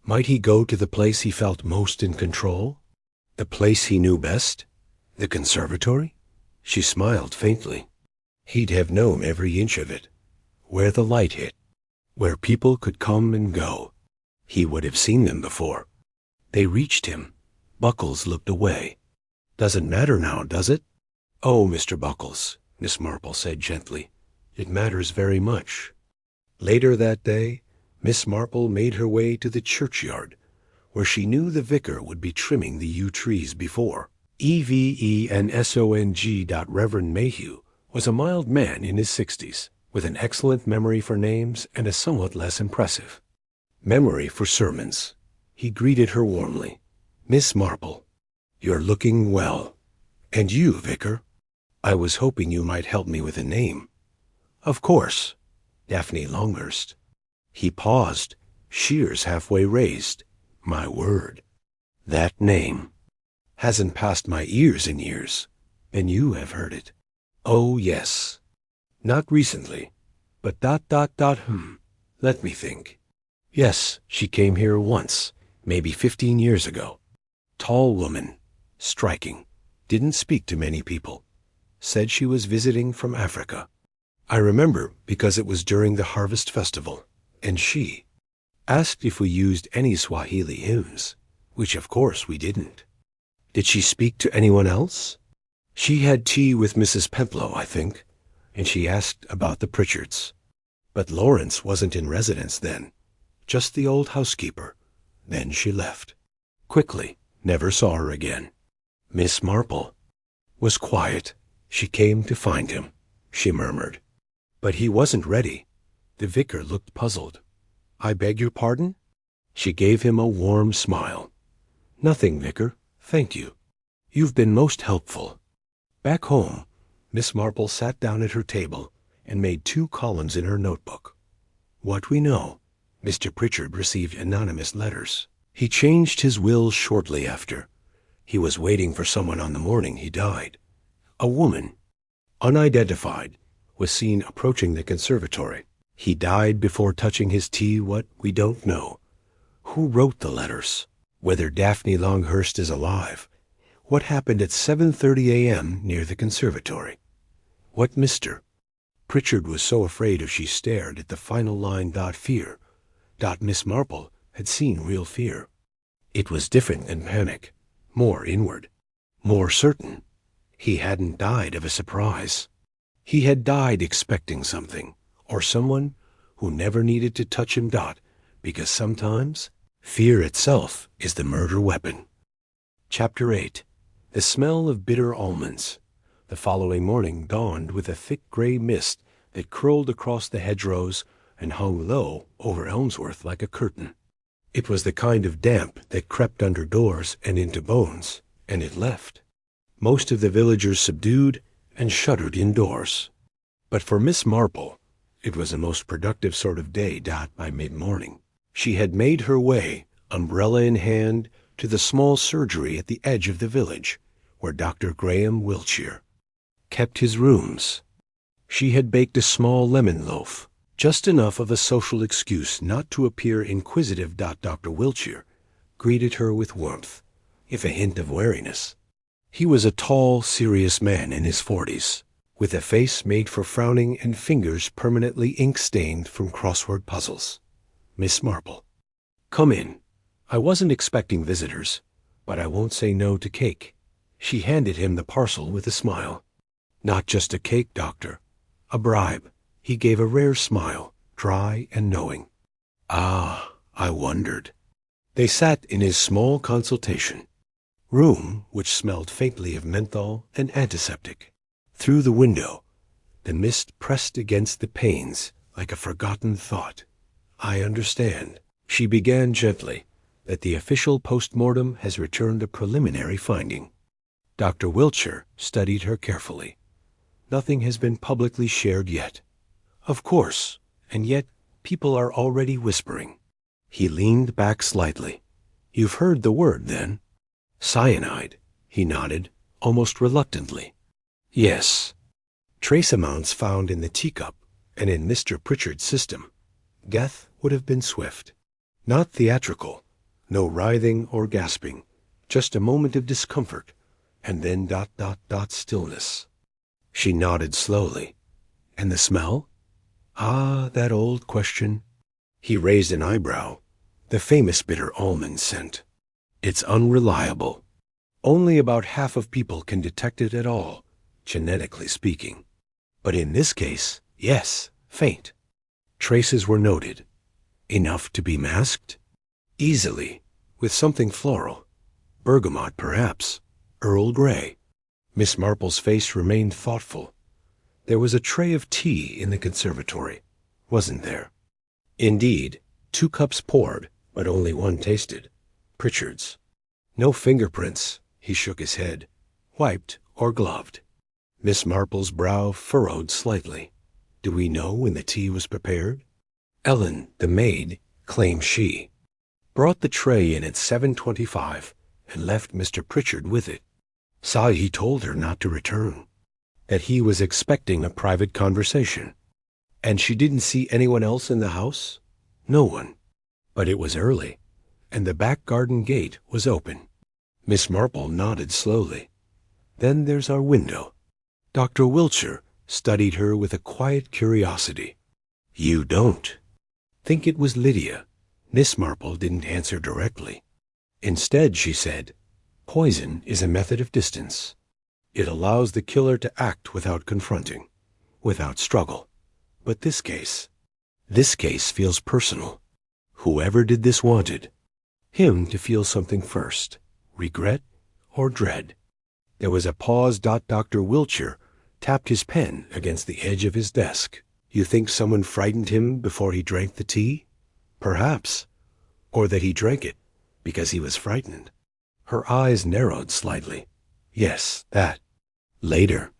might he go to the place he felt most in control? The place he knew best? The conservatory?" She smiled faintly. "He'd have known every inch of it. Where the light hit, where people could come and go. He would have seen them before. They reached him." Buckles looked away. "Doesn't matter now, does it?" "Oh, Mr. Buckles," Miss Marple said gently, "it matters very much." Later that day, Miss Marple made her way to the churchyard, where she knew the vicar would be trimming the yew trees before. EVENSONG. Reverend Mayhew was a mild man in his 60s, with an excellent memory for names and a somewhat less impressive memory for sermons. He greeted her warmly. "Miss Marple, you're looking well. And you, Vicar. I was hoping you might help me with a name." "Of course. Daphne Longhurst." He paused, shears halfway raised. "My word. That name hasn't passed my ears in years. And you have heard it." "Oh, yes. Not recently, but let me think. Yes, she came here once, maybe 15 years ago. Tall woman, striking, didn't speak to many people. Said she was visiting from Africa. I remember because it was during the Harvest Festival, and she asked if we used any Swahili hymns, which of course we didn't." "Did she speak to anyone else?" "She had tea with Mrs. Pemplow, I think, and she asked about the Pritchards. But Lawrence wasn't in residence then, just the old housekeeper. Then she left. Quickly, never saw her again." "Miss Marple." was quiet. She came to find him, she murmured. But he wasn't ready. The vicar looked puzzled. I beg your pardon? She gave him a warm smile. Nothing, Vicar, thank you. You've been most helpful. Back home, Miss Marple sat down at her table and made 2 columns in her notebook. What we know. Mr. Pritchard received anonymous letters. He changed his will shortly after. He was waiting for someone on the morning he died. A woman, unidentified, was seen approaching the conservatory. He died before touching his tea. What we don't know. Who wrote the letters? Whether Daphne Longhurst is alive. What happened at 7:30 a.m. near the conservatory? What Mr. Pritchard was so afraid of she stared at the final line. Fear. Miss Marple had seen real fear. It was different than panic. More inward. More certain. He hadn't died of a surprise. He had died expecting something, or someone who never needed to touch him. Because sometimes fear itself is the murder weapon. Chapter 8. The smell of bitter almonds. The following morning dawned with a thick gray mist that curled across the hedgerows and hung low over Elmsworth like a curtain. It was the kind of damp that crept under doors and into bones, and it left. Most of the villagers subdued and shuddered indoors. But for Miss Marple, it was a most productive sort of day. By mid-morning, she had made her way, umbrella in hand, to the small surgery at the edge of the village, where Dr. Graham Wiltshire kept his rooms. She had baked a small lemon loaf, just enough of a social excuse not to appear inquisitive. Dr. Wiltshire greeted her with warmth, if a hint of wariness. He was a tall, serious man in his 40s, with a face made for frowning and fingers permanently ink-stained from crossword puzzles. Miss Marple. Come in. I wasn't expecting visitors, but I won't say no to cake. She handed him the parcel with a smile. Not just a cake, Doctor. A bribe. He gave a rare smile, dry and knowing. Ah, I wondered. They sat in his small consultation room, which smelled faintly of menthol and antiseptic. Through the window, the mist pressed against the panes like a forgotten thought. I understand, she began gently, that the official post-mortem has returned a preliminary finding. Dr. Wiltshire studied her carefully. Nothing has been publicly shared yet. Of course, and yet people are already whispering. He leaned back slightly. You've heard the word, then? Cyanide, he nodded, almost reluctantly. Yes. Trace amounts found in the teacup and in Mr. Pritchard's system. Death would have been swift. Not theatrical. No writhing or gasping. Just a moment of discomfort, and then ... stillness. She nodded slowly. And the smell? Ah, that old question. He raised an eyebrow. The famous bitter almond scent. It's unreliable. Only about half of people can detect it at all, genetically speaking. But in this case, yes, faint. Traces were noted. Enough to be masked? Easily, with something floral. Bergamot, perhaps. Earl Grey. Miss Marple's face remained thoughtful. There was a tray of tea in the conservatory, wasn't there? Indeed, 2 cups poured, but only 1 tasted. Pritchard's. No fingerprints. He shook his head. Wiped or gloved. Miss Marple's brow furrowed slightly. Do we know when the tea was prepared? Ellen, the maid, claimed she brought the tray in at 7:25 and left Mr. Pritchard with it. He told her not to return, that he was expecting a private conversation. And she didn't see anyone else in the house? No one. But it was early, and the back garden gate was open. Miss Marple nodded slowly. Then there's our window. Dr. Wiltshire studied her with a quiet curiosity. You don't think it was Lydia? Miss Marple didn't answer directly. Instead, she said, poison is a method of distance. It allows the killer to act without confronting, without struggle. But this case feels personal. Whoever did this wanted him to feel something first, regret or dread. There was a pause. Dr. Wiltshire tapped his pen against the edge of his desk. You think someone frightened him before he drank the tea? Perhaps. Or that he drank it because he was frightened. Her eyes narrowed slightly. Yes, that. Later.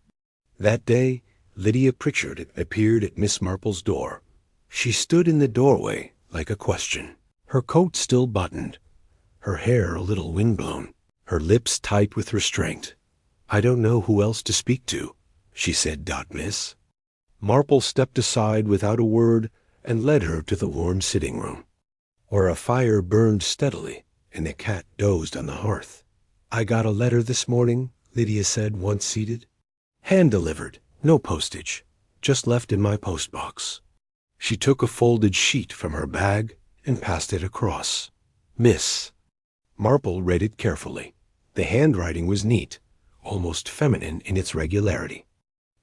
That day, Lydia Pritchard appeared at Miss Marple's door. She stood in the doorway like a question, her coat still buttoned, her hair a little windblown, her lips tight with restraint. I don't know who else to speak to, she said. Miss Marple stepped aside without a word and led her to the warm sitting room, where a fire burned steadily and the cat dozed on the hearth. I got a letter this morning, Lydia said, once seated. Hand-delivered, no postage, just left in my postbox. She took a folded sheet from her bag and passed it across. Miss Marple read it carefully. The handwriting was neat, almost feminine in its regularity.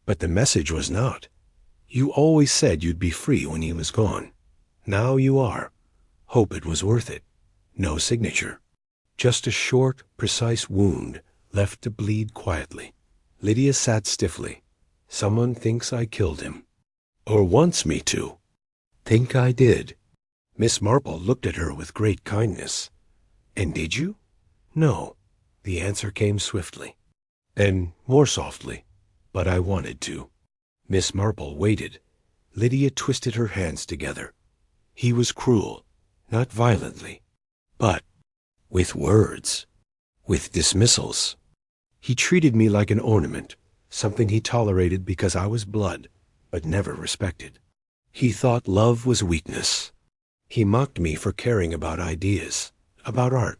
But the message was not. You always said you'd be free when he was gone. Now you are. Hope it was worth it. No signature. Just a short, precise wound left to bleed quietly. Lydia sat stiffly. Someone thinks I killed him. Or wants me to. Think I did. Miss Marple looked at her with great kindness. And did you? No. The answer came swiftly. Then more softly. But I wanted to. Miss Marple waited. Lydia twisted her hands together. He was cruel, not violently, but with words, with dismissals. He treated me like an ornament, something he tolerated because I was blood, but never respected. He thought love was weakness. He mocked me for caring about ideas, about art.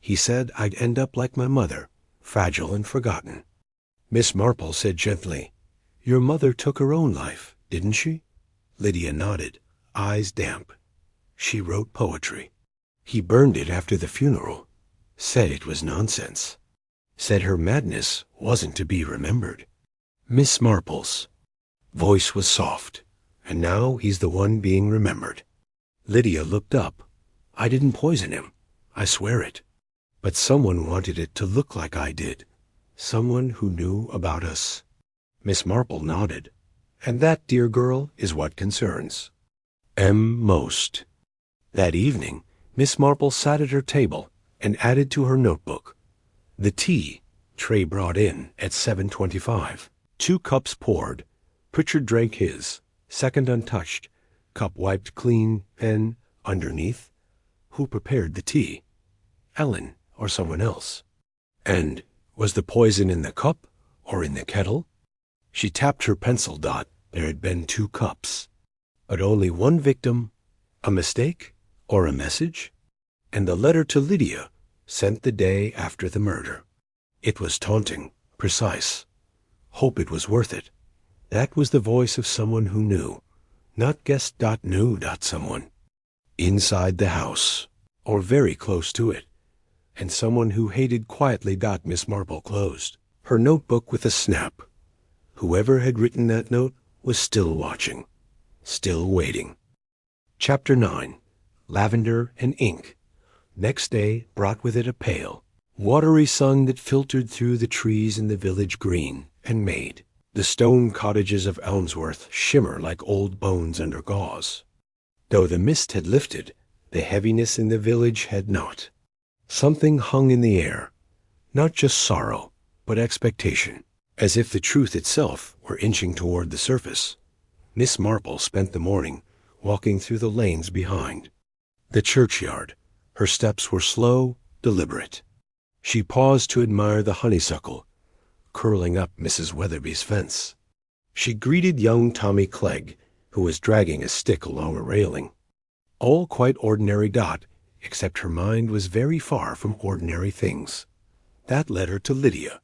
He said I'd end up like my mother, fragile and forgotten. Miss Marple said gently, Your mother took her own life, didn't she? Lydia nodded, eyes damp. She wrote poetry. He burned it after the funeral. Said it was nonsense. Said her madness wasn't to be remembered. Miss Marple's voice was soft, and now he's the one being remembered. Lydia looked up. I didn't poison him. I swear it. But someone wanted it to look like I did. Someone who knew about us. Miss Marple nodded. And that, dear girl, is what concerns most. That evening, Miss Marple sat at her table and added to her notebook. The tea, tray brought in at 7:25. 2 cups poured. Pritchard drank his, second untouched, cup wiped clean, pen underneath. Who prepared the tea? Ellen or someone else? And was the poison in the cup or in the kettle? She tapped her pencil. There had been 2 cups, but only one victim. A mistake or a message? And the letter to Lydia, sent the day after the murder. It was taunting, precise. Hope it was worth it. That was the voice of someone who knew, not guessed. Knew. Someone inside the house, or very close to it, and someone who hated quietly. Miss Marple closed her notebook with a snap. Whoever had written that note was still watching, still waiting. Chapter 9. Lavender and ink. Next day brought with it a pale, watery sun that filtered through the trees in the village green and made the stone cottages of Elmsworth shimmer like old bones under gauze. Though the mist had lifted, the heaviness in the village had not. Something hung in the air, not just sorrow, but expectation, as if the truth itself were inching toward the surface. Miss Marple spent the morning walking through the lanes behind the churchyard. Her steps were slow, deliberate. She paused to admire the honeysuckle curling up Mrs. Weatherby's fence. She greeted young Tommy Clegg, who was dragging a stick along a railing. All quite ordinary. Except her mind was very far from ordinary things. That letter to Lydia,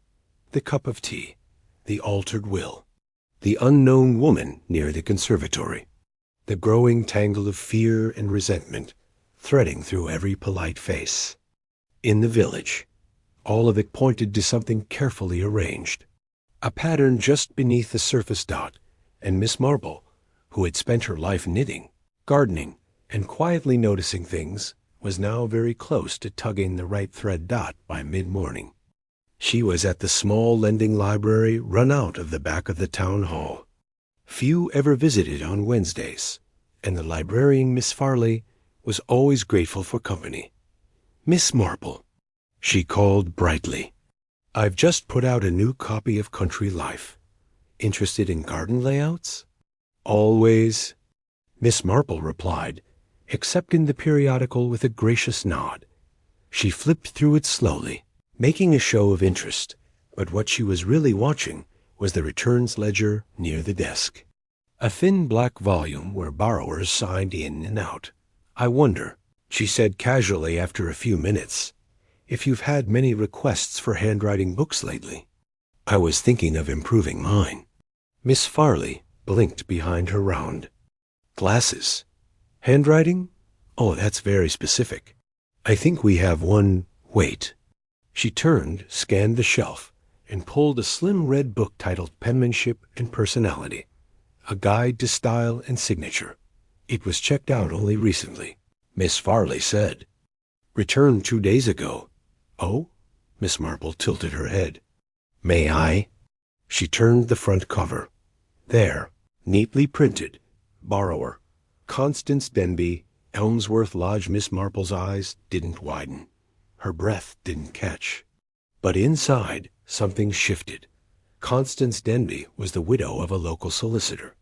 the cup of tea, the altered will, the unknown woman near the conservatory, the growing tangle of fear and resentment threading through every polite face. In the village, all of it pointed to something carefully arranged, a pattern just beneath the surface. And Miss Marple, who had spent her life knitting, gardening, and quietly noticing things, was now very close to tugging the right thread. By mid-morning, She was at the small lending library run out of the back of the town hall. Few ever visited on Wednesdays, and the librarian, Miss Farley, was always grateful for company. "Miss Marple," she called brightly, "I've just put out a new copy of Country Life. Interested in garden layouts?" "Always," Miss Marple replied, accepting the periodical with a gracious nod. She flipped through it slowly, making a show of interest, but what she was really watching was the returns ledger near the desk. A thin black volume where borrowers signed in and out. "I wonder," she said casually after a few minutes, "if you've had many requests for handwriting books lately." "I was thinking of improving mine." Miss Farley blinked behind her round. "Glasses? Handwriting? Oh, that's very specific. I think we have one. Wait." She turned, scanned the shelf, and pulled a slim red book titled Penmanship and Personality, a guide to style and signature. It was checked out only recently, Miss Farley said. "Returned 2 days ago." "Oh?" Miss Marple tilted her head. "May I?" She turned the front cover. There, neatly printed, borrower, Constance Denby, Elmsworth Lodge. Miss Marple's eyes didn't widen. Her breath didn't catch. But inside, something shifted. Constance Denby was the widow of a local solicitor.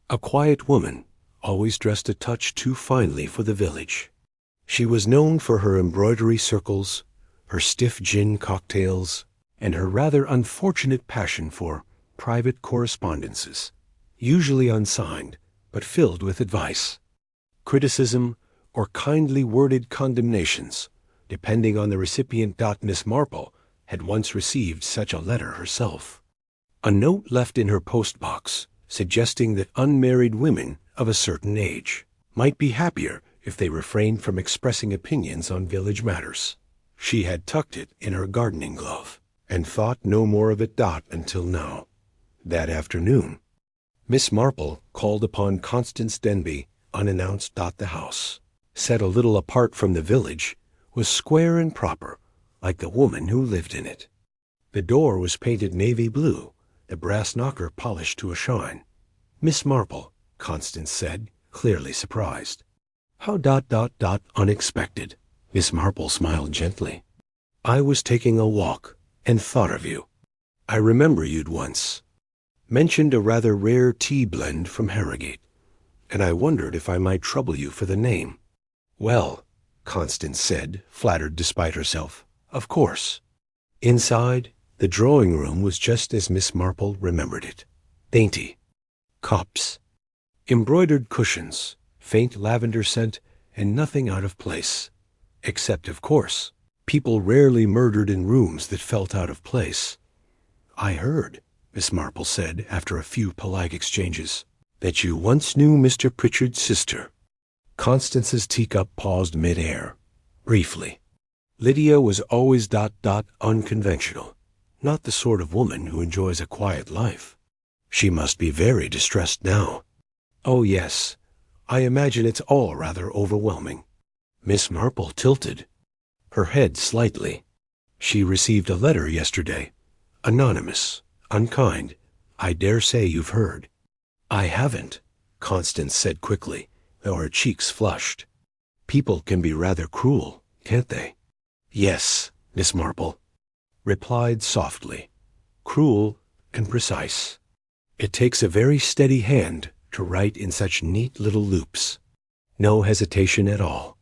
A quiet woman, always dressed a touch too finely for the village. She was known for her embroidery circles, her stiff gin cocktails, and her rather unfortunate passion for private correspondences, usually unsigned, but filled with advice, criticism, or kindly worded condemnations, depending on the recipient. Miss Marple had once received such a letter herself. A note left in her postbox suggesting that unmarried women of a certain age might be happier if they refrained from expressing opinions on village matters. She had tucked it in her gardening glove and thought no more of it. Until now. That afternoon, Miss Marple called upon Constance Denby unannounced. The house, set a little apart from the village, was square and proper, like the woman who lived in it. The door was painted navy blue, the brass knocker polished to a shine. "Miss Marple," Constance said, clearly surprised. "How unexpected." Miss Marple smiled gently. "I was taking a walk and thought of you. I remember you'd once mentioned a rather rare tea blend from Harrogate, and I wondered if I might trouble you for the name." "Well," Constance said, flattered despite herself, "of course." Inside, the drawing room was just as Miss Marple remembered it. Dainty. Cups. Embroidered cushions, faint lavender scent, and nothing out of place. Except, of course, people rarely murdered in rooms that felt out of place. "I heard," Miss Marple said after a few polite exchanges, "that you once knew Mr. Pritchard's sister." Constance's teacup paused mid-air, briefly. Lydia was always unconventional, not the sort of woman who enjoys a quiet life. She must be very distressed now. "Oh, yes. I imagine it's all rather overwhelming." Miss Marple tilted, her head slightly. "She received a letter yesterday. Anonymous, unkind. I dare say you've heard." "I haven't," Constance said quickly, though her cheeks flushed. "People can be rather cruel, can't they?" "Yes," Miss Marple replied softly. "Cruel and precise. It takes a very steady hand to write in such neat little loops. No hesitation at all."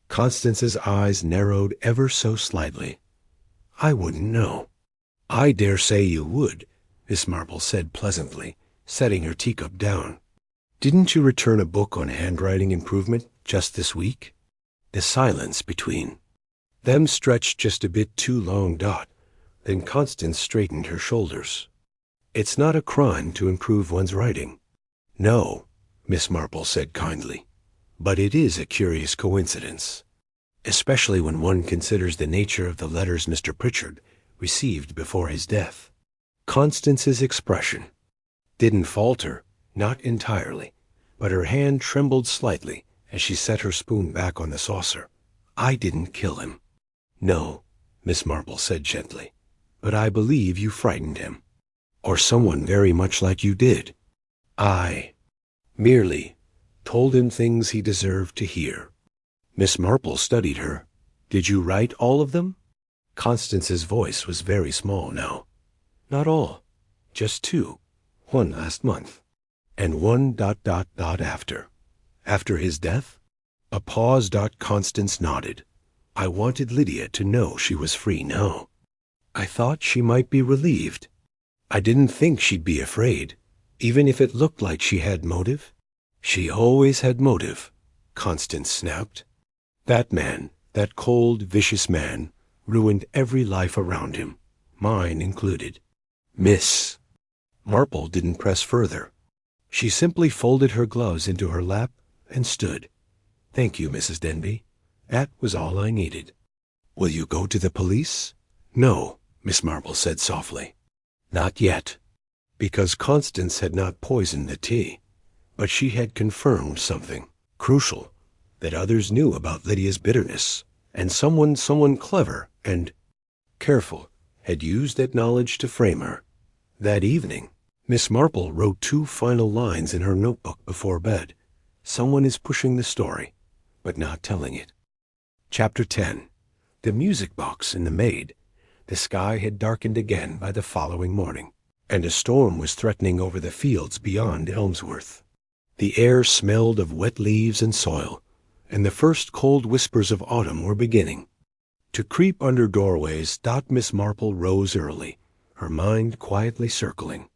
Constance's eyes narrowed ever so slightly. "I wouldn't know." "I dare say you would," Miss Marple said pleasantly, setting her teacup down. "Didn't you return a book on handwriting improvement just this week?" The silence between them stretched just a bit too long. Then Constance straightened her shoulders. "It's not a crime to improve one's writing." "No," Miss Marple said kindly, "but it is a curious coincidence, especially when one considers the nature of the letters Mr. Pritchard received before his death." Constance's expression didn't falter, not entirely, but her hand trembled slightly as she set her spoon back on the saucer. "I didn't kill him." "No," Miss Marple said gently, but I believe you frightened him. Or someone very much like you did. I merely told him things he deserved to hear. Miss Marple studied her. Did you write all of them? Constance's voice was very small now. Not all. Just 2. One last month. And one ... after. After his death? A pause. Constance nodded. I wanted Lydia to know she was free now. I thought she might be relieved. I didn't think she'd be afraid, even if it looked like she had motive. She always had motive, Constance snapped. That man, that cold, vicious man, ruined every life around him, mine included. Miss Marple didn't press further. She simply folded her gloves into her lap and stood. Thank you, Mrs. Denby. That was all I needed. Will you go to the police? No, Miss Marple said softly. Not yet. Because Constance had not poisoned the tea, but she had confirmed something crucial, that others knew about Lydia's bitterness, and someone clever and careful had used that knowledge to frame her. That evening, Miss Marple wrote 2 final lines in her notebook before bed. Someone is pushing the story, but not telling it. Chapter 10. The music box in the maid. The sky had darkened again by the following morning, and a storm was threatening over the fields beyond Elmsworth. The air smelled of wet leaves and soil, and the first cold whispers of autumn were beginning to creep under doorways. Miss Marple rose early, her mind quietly circling.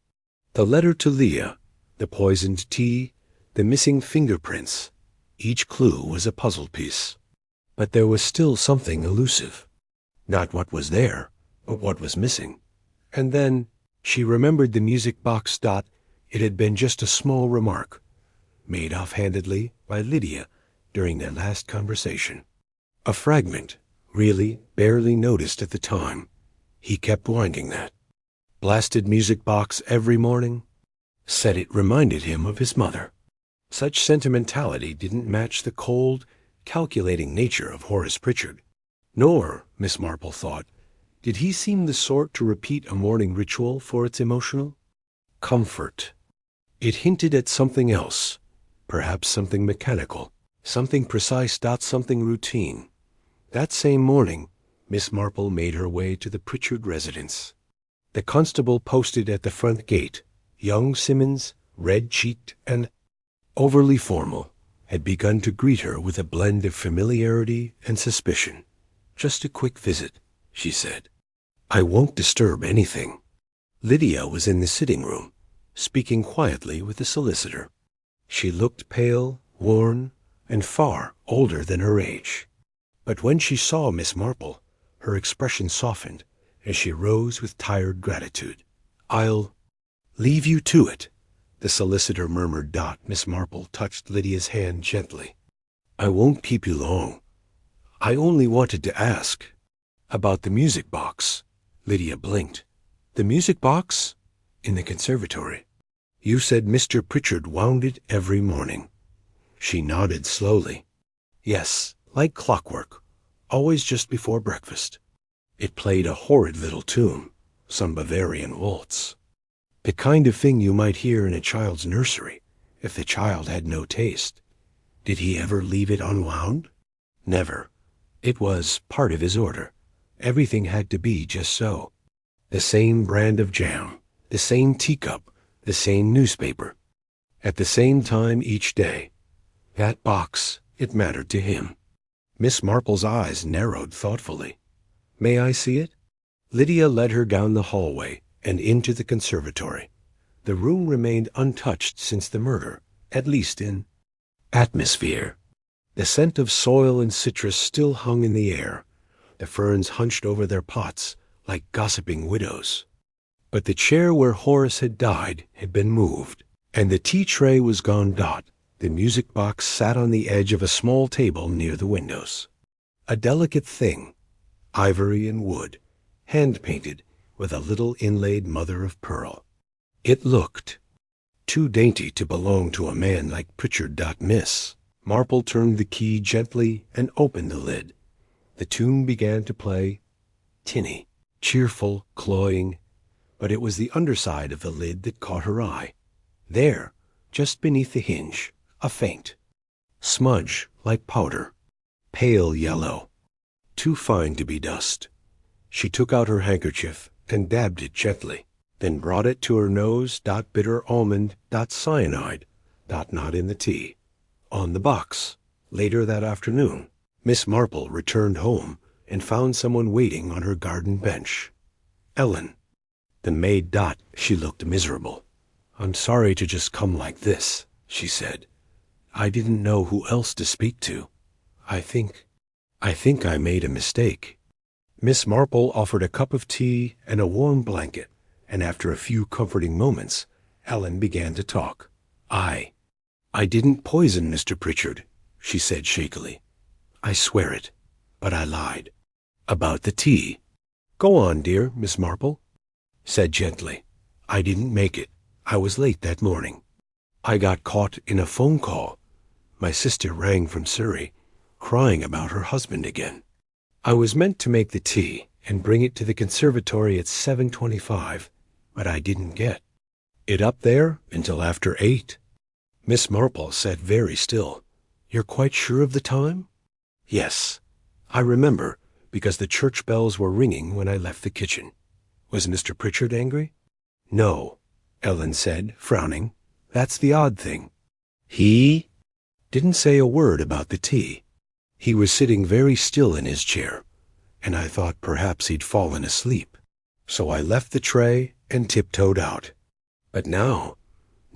The letter to Leah, the poisoned tea, the missing fingerprints. Each clue was a puzzle piece. But there was still something elusive. Not what was there, but what was missing. And then she remembered the music box. It had been just a small remark, made offhandedly by Lydia during their last conversation. A fragment, really barely noticed at the time. He kept winding that. Blasted music box every morning. Said it reminded him of his mother. Such sentimentality didn't match the cold, calculating nature of Horace Pritchard. Nor, Miss Marple thought, did he seem the sort to repeat a morning ritual for its emotional comfort. It hinted at something else, perhaps something mechanical, something precise. Something routine. That same morning, Miss Marple made her way to the Pritchard residence. The constable posted at the front gate, young Simmons, red-cheeked and overly formal, had begun to greet her with a blend of familiarity and suspicion. Just a quick visit, she said. I won't disturb anything. Lydia was in the sitting room, speaking quietly with the solicitor. She looked pale, worn, and far older than her age. But when she saw Miss Marple, her expression softened as she rose with tired gratitude. I'll leave you to it, the solicitor murmured. Miss Marple touched Lydia's hand gently. I won't keep you long. I only wanted to ask about the music box. Lydia blinked. The music box? In the conservatory. You said Mr. Pritchard wound it every morning. She nodded slowly. Yes, like clockwork, always just before breakfast. It played a horrid little tune, some Bavarian waltz. The kind of thing you might hear in a child's nursery, if the child had no taste. Did he ever leave it unwound? Never. It was part of his order. Everything had to be just so. The same brand of jam, the same teacup, the same newspaper. At the same time each day. That box, it mattered to him. Miss Marple's eyes narrowed thoughtfully. May I see it? Lydia led her down the hallway and into the conservatory. The room remained untouched since the murder, at least in atmosphere. The scent of soil and citrus still hung in the air. The ferns hunched over their pots like gossiping widows. But the chair where Horace had died had been moved, and the tea tray was gone. The music box sat on the edge of a small table near the windows. A delicate thing, ivory and wood, hand-painted with a little inlaid mother of pearl. It looked too dainty to belong to a man like Pritchard. Miss Marple turned the key gently and opened the lid. The tune began to play, tinny, cheerful, cloying, but it was the underside of the lid that caught her eye. There, just beneath the hinge, a faint smudge like powder, pale yellow, too fine to be dust. She took out her handkerchief and dabbed it gently, then brought it to her nose. Bitter almond. Cyanide. Not in the tea. On the box. Later that afternoon, Miss Marple returned home and found someone waiting on her garden bench. Ellen. The maid. She looked miserable. "I'm sorry to just come like this," she said. "I didn't know who else to speak to. I think I made a mistake." Miss Marple offered a cup of tea and a warm blanket, and after a few comforting moments, Ellen began to talk. I didn't poison Mr. Pritchard," she said shakily. "I swear it, but I lied. About the tea." "Go on, dear," Miss Marple said gently. "I didn't make it. I was late that morning. I got caught in a phone call. My sister rang from Surrey, crying about her husband again. I was meant to make the tea and bring it to the conservatory at 7:25, but I didn't get it up there until after 8. Miss Marple sat very still. "You're quite sure of the time?" "Yes. I remember, because the church bells were ringing when I left the kitchen." "Was Mr. Pritchard angry?" "No," Ellen said, frowning. "That's the odd thing. He didn't say a word about the tea. He was sitting very still in his chair, and I thought perhaps he'd fallen asleep. So I left the tray and tiptoed out. But now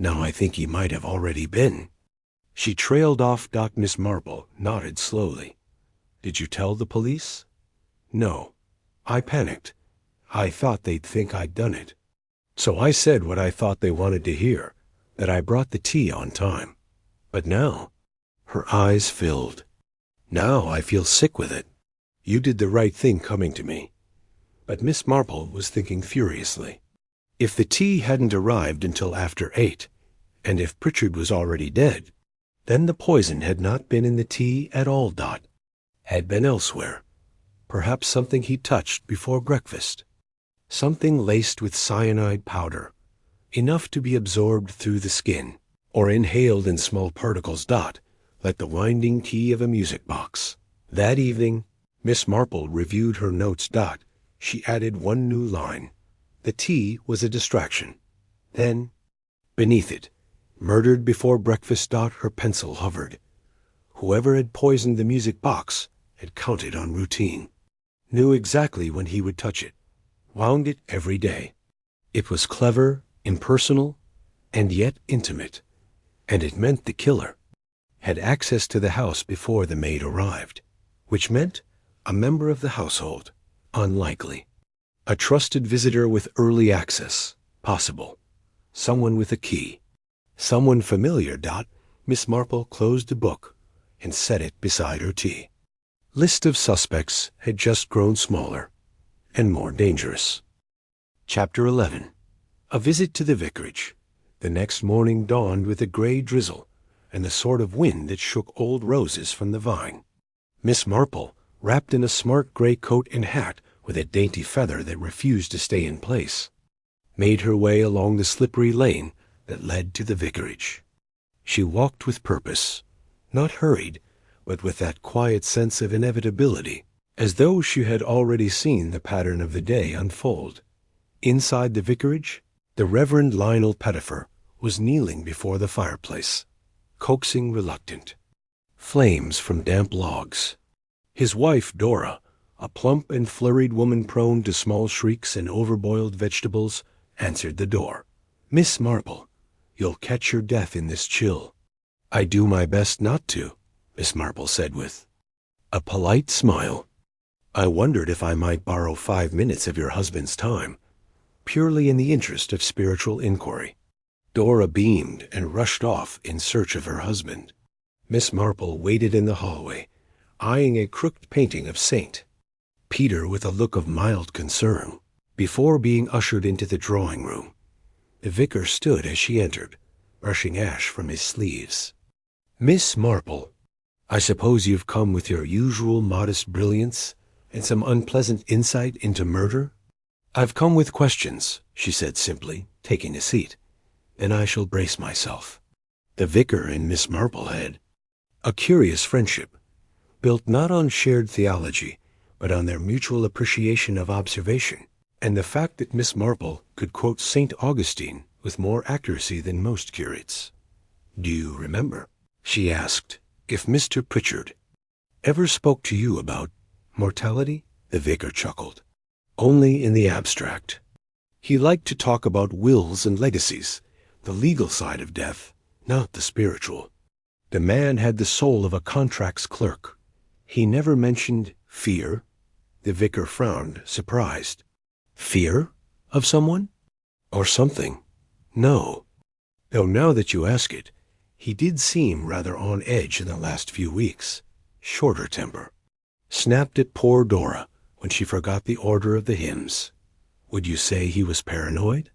I think he might have already been." She trailed off. Miss Marple nodded slowly. "Did you tell the police?" "No. I panicked. I thought they'd think I'd done it. So I said what I thought they wanted to hear, that I brought the tea on time. But now," her eyes filled, "now I feel sick with it. You did the right thing coming to me." But Miss Marple was thinking furiously. If the tea hadn't arrived until after 8, and if Pritchard was already dead, then the poison had not been in the tea at all. Had been elsewhere. Perhaps something he touched before breakfast. Something laced with cyanide powder, enough to be absorbed through the skin, or inhaled in small particles. Like the winding key of a music box. That evening, Miss Marple reviewed her notes. She added one new line. The tea was a distraction. Then, beneath it, murdered before breakfast. Her pencil hovered. Whoever had poisoned the music box had counted on routine. Knew exactly when he would touch it. Wound it every day. It was clever, impersonal, and yet intimate. And it meant the killer had access to the house before the maid arrived, which meant a member of the household. Unlikely. A trusted visitor with early access. Possible. Someone with a key. Someone familiar. Miss Marple closed the book and set it beside her tea. List of suspects had just grown smaller and more dangerous. Chapter 11. A visit to the vicarage. The next morning dawned with a gray drizzle and the sort of wind that shook old roses from the vine. Miss Marple, wrapped in a smart gray coat and hat with a dainty feather that refused to stay in place, made her way along the slippery lane that led to the vicarage. She walked with purpose, not hurried, but with that quiet sense of inevitability, as though she had already seen the pattern of the day unfold. Inside the vicarage, the Reverend Lionel Pettifer was kneeling before the fireplace, coaxing, reluctant. Flames from damp logs. His wife, Dora, a plump and flurried woman prone to small shrieks and overboiled vegetables, answered the door. "Miss Marple, you'll catch your death in this chill." "I do my best not to," Miss Marple said with a polite smile. "I wondered if I might borrow 5 minutes of your husband's time, purely in the interest of spiritual inquiry." Dora beamed and rushed off in search of her husband. Miss Marple waited in the hallway, eyeing a crooked painting of Saint Peter with a look of mild concern, before being ushered into the drawing room. The vicar stood as she entered, brushing ash from his sleeves. "Miss Marple, I suppose you've come with your usual modest brilliance and some unpleasant insight into murder?" "I've come with questions," she said simply, taking a seat, "and I shall brace myself." The vicar and Miss Marple had a curious friendship, built not on shared theology, but on their mutual appreciation of observation, and the fact that Miss Marple could quote St. Augustine with more accuracy than most curates. "Do you remember," she asked, "if Mr. Pritchard ever spoke to you about mortality?" The vicar chuckled. "Only in the abstract. He liked to talk about wills and legacies, the legal side of death, not the spiritual. The man had the soul of a contracts clerk. He never mentioned fear." The vicar frowned, surprised. "Fear? Of someone? Or something? No. Though now that you ask it, he did seem rather on edge in the last few weeks. Shorter temper. Snapped at poor Dora when she forgot the order of the hymns. Would you say he was paranoid?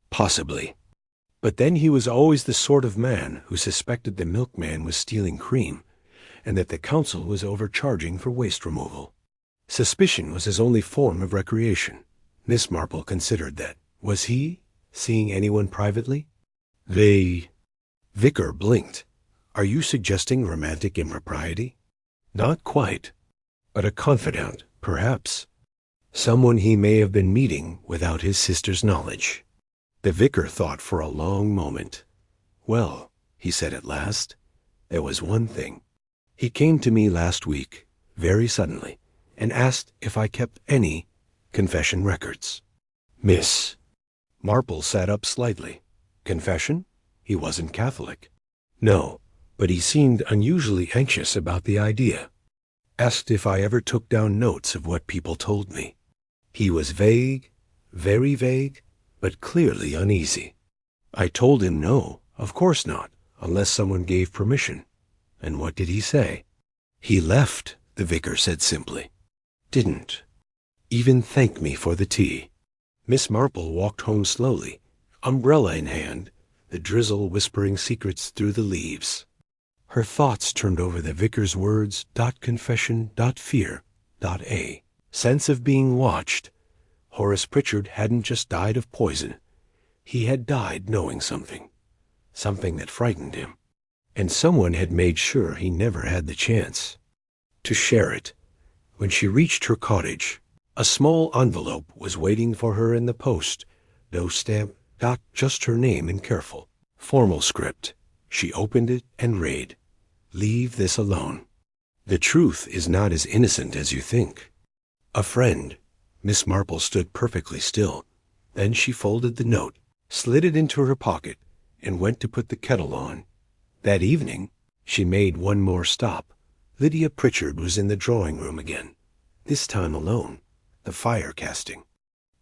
Possibly. But then he was always the sort of man who suspected the milkman was stealing cream, and that the council was overcharging for waste removal. Suspicion was his only form of recreation. Miss Marple considered that. Was he seeing anyone privately? The vicar blinked. "Are you suggesting romantic impropriety?" "Not quite. But a confidant, perhaps. Someone he may have been meeting without his sister's knowledge." The vicar thought for a long moment. "Well," he said at last, "there was one thing. He came to me last week, very suddenly, and asked if I kept any confession records." Miss Marple sat up slightly. "Confession? He wasn't Catholic." "No, but he seemed unusually anxious about the idea. Asked if I ever took down notes of what people told me. He was vague, very vague, but clearly uneasy. I told him no, of course not, unless someone gave permission. And what did he say?" "He left," the vicar said simply. "Didn't even thank me for the tea." Miss Marple walked home slowly, umbrella in hand, the drizzle whispering secrets through the leaves. Her thoughts turned over the vicar's words, .confession, .fear, .a. Sense of being watched. Horace Pritchard hadn't just died of poison. He had died knowing something. Something that frightened him. And someone had made sure he never had the chance to share it. When she reached her cottage, a small envelope was waiting for her in the post. No stamp, just her name in careful, formal script. She opened it and read, "Leave this alone. The truth is not as innocent as you think. A friend." Miss Marple stood perfectly still. Then she folded the note, slid it into her pocket, and went to put the kettle on. That evening, she made one more stop. Lydia Pritchard was in the drawing-room again, this time alone, the fire casting.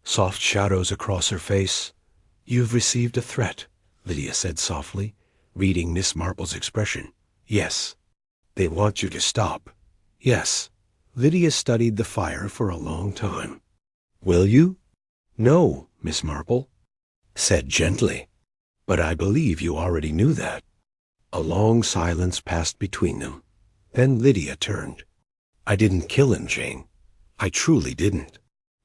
Soft shadows across her face. "You've received a threat," Lydia said softly, reading Miss Marple's expression. "Yes." "They want you to stop." "Yes." Lydia studied the fire for a long time. "Will you?" "No," Miss Marple said gently. "But I believe you already knew that." A long silence passed between them. Then Lydia turned. "I didn't kill him, Jane. I truly didn't."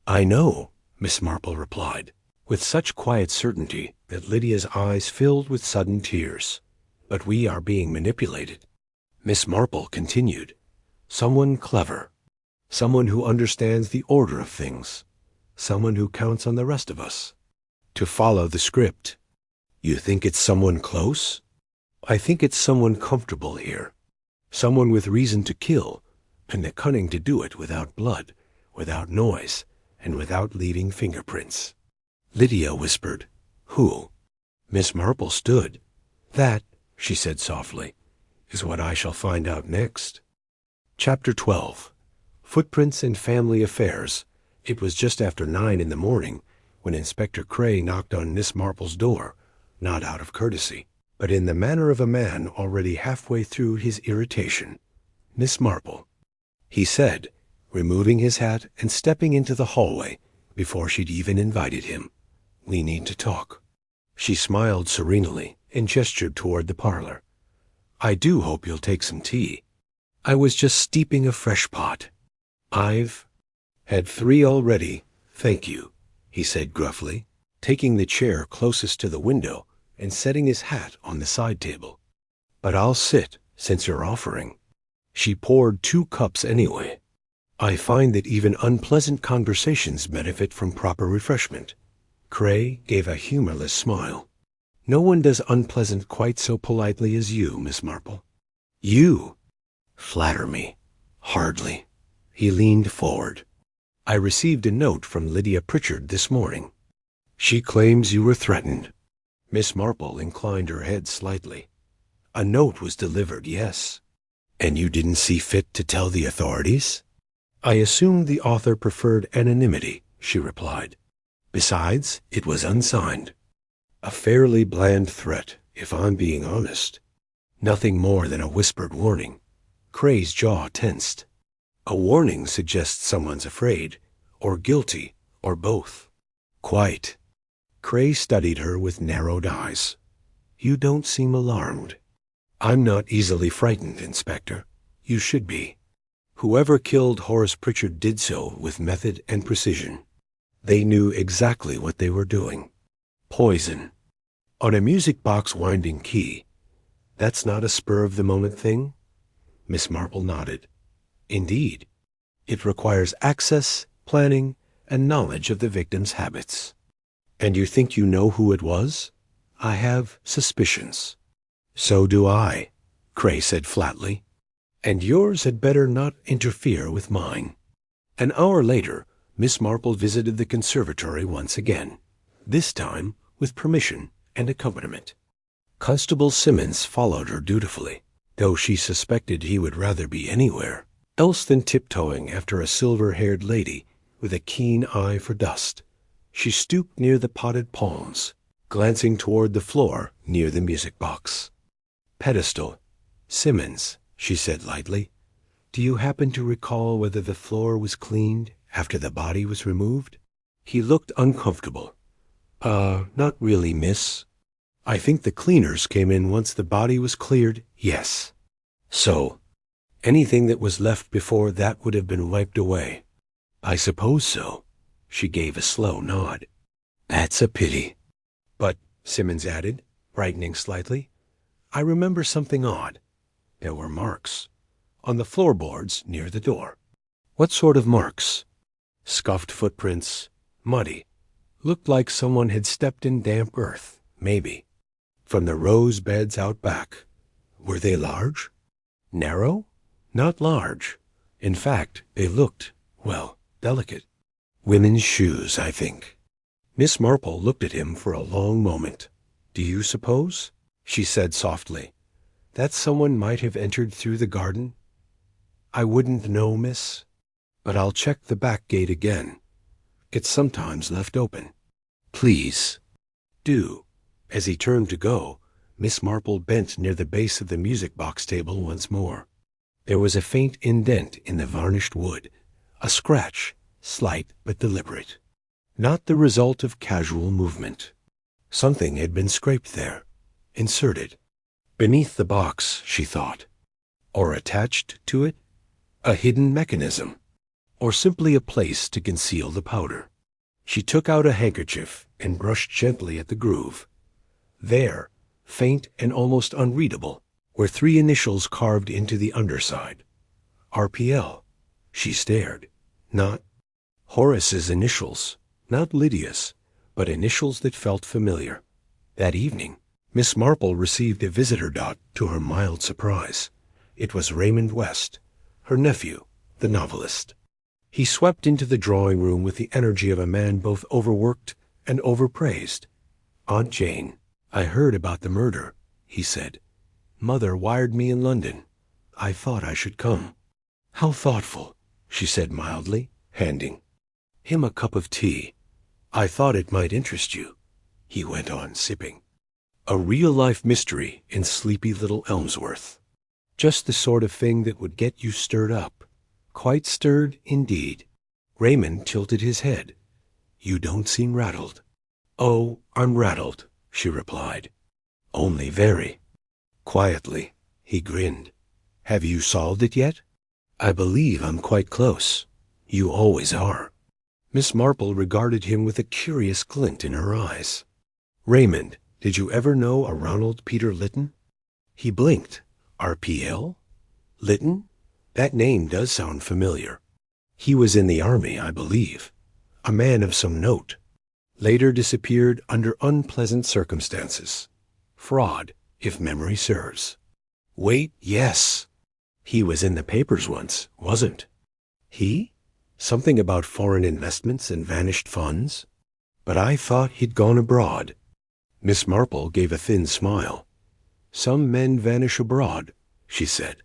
"I know," Miss Marple replied, with such quiet certainty that Lydia's eyes filled with sudden tears. "But we are being manipulated." Miss Marple continued. "Someone clever. Someone who understands the order of things. Someone who counts on the rest of us to follow the script." "You think it's someone close?" "I think it's someone comfortable here. Someone with reason to kill, and the cunning to do it without blood, without noise, and without leaving fingerprints." Lydia whispered, "Who?" Miss Marple stood. "That," she said softly, "is what I shall find out next." Chapter 12. Footprints and Family Affairs. It was just after 9 in the morning when Inspector Cray knocked on Miss Marple's door, not out of courtesy, but in the manner of a man already halfway through his irritation. "Miss Marple," he said, removing his hat and stepping into the hallway before she'd even invited him. "We need to talk." She smiled serenely and gestured toward the parlor. "I do hope you'll take some tea. I was just steeping a fresh pot." "I've had 3 already, thank you," he said gruffly, taking the chair closest to the window and setting his hat on the side table. But I'll sit, since you're offering. She poured 2 cups anyway. I find that even unpleasant conversations benefit from proper refreshment. Cray gave a humorless smile. No one does unpleasant quite so politely as you, Miss Marple. You flatter me. Hardly. He leaned forward. I received a note from Lydia Pritchard this morning. She claims you were threatened. Miss Marple inclined her head slightly. A note was delivered, yes. And you didn't see fit to tell the authorities? I assumed the author preferred anonymity, she replied. Besides, it was unsigned. A fairly bland threat, if I'm being honest. Nothing more than a whispered warning. Cray's jaw tensed. A warning suggests someone's afraid, or guilty, or both. Quite. Cray studied her with narrowed eyes. You don't seem alarmed. I'm not easily frightened, Inspector. You should be. Whoever killed Horace Pritchard did so with method and precision. They knew exactly what they were doing. Poison. On a music box winding key. That's not a spur-of-the-moment thing? Miss Marple nodded. Indeed. It requires access, planning, and knowledge of the victim's habits. And you think you know who it was? I have suspicions. So do I, Cray said flatly. And yours had better not interfere with mine. An hour later, Miss Marple visited the conservatory once again, this time with permission and accompaniment. Constable Simmons followed her dutifully, though she suspected he would rather be anywhere else than tiptoeing after a silver-haired lady with a keen eye for dust. She stooped near the potted palms, glancing toward the floor near the music box. Pedestal. Simmons, she said lightly, do you happen to recall whether the floor was cleaned after the body was removed? He looked uncomfortable. Not really, miss. I think the cleaners came in once the body was cleared, yes. So, anything that was left before that would have been wiped away. I suppose so. She gave a slow nod. That's a pity. But, Simmons added, brightening slightly, I remember something odd. There were marks on the floorboards near the door. What sort of marks? Scuffed footprints, muddy. Looked like someone had stepped in damp earth, maybe. From the rose beds out back. Were they large? Narrow? Not large. In fact, they looked, well, delicate. Women's shoes, I think. Miss Marple looked at him for a long moment. Do you suppose? She said softly. That someone might have entered through the garden? I wouldn't know, miss. But I'll check the back gate again. It's sometimes left open. Please. Do. As he turned to go, Miss Marple bent near the base of the music box table once more. There was a faint indent in the varnished wood, a scratch, slight but deliberate. Not the result of casual movement. Something had been scraped there, inserted. Beneath the box, she thought. Or attached to it? A hidden mechanism. Or simply a place to conceal the powder. She took out a handkerchief and brushed gently at the groove. There, faint and almost unreadable, were 3 initials carved into the underside. RPL. She stared. Not Horace's initials, not Lydia's, but initials that felt familiar. That evening, Miss Marple received a visitor dot to her mild surprise. It was Raymond West, her nephew, the novelist. He swept into the drawing room with the energy of a man both overworked and overpraised. Aunt Jane, I heard about the murder, he said. Mother wired me in London. I thought I should come. How thoughtful, she said mildly, handing him a cup of tea. I thought it might interest you, he went on, sipping. A real-life mystery in sleepy little Elmsworth. Just the sort of thing that would get you stirred up. Quite stirred, indeed. Raymond tilted his head. You don't seem rattled. Oh, I'm rattled, she replied. Only very. Quietly, he grinned. Have you solved it yet? I believe I'm quite close. You always are. Miss Marple regarded him with a curious glint in her eyes. "Raymond, did you ever know a Ronald Peter Lytton?" He blinked. "RPL? Lytton? That name does sound familiar. He was in the army, I believe. A man of some note. Later disappeared under unpleasant circumstances. Fraud, if memory serves. Wait, yes. He was in the papers once, wasn't he? Something about foreign investments and vanished funds? But I thought he'd gone abroad." Miss Marple gave a thin smile. "Some men vanish abroad," she said.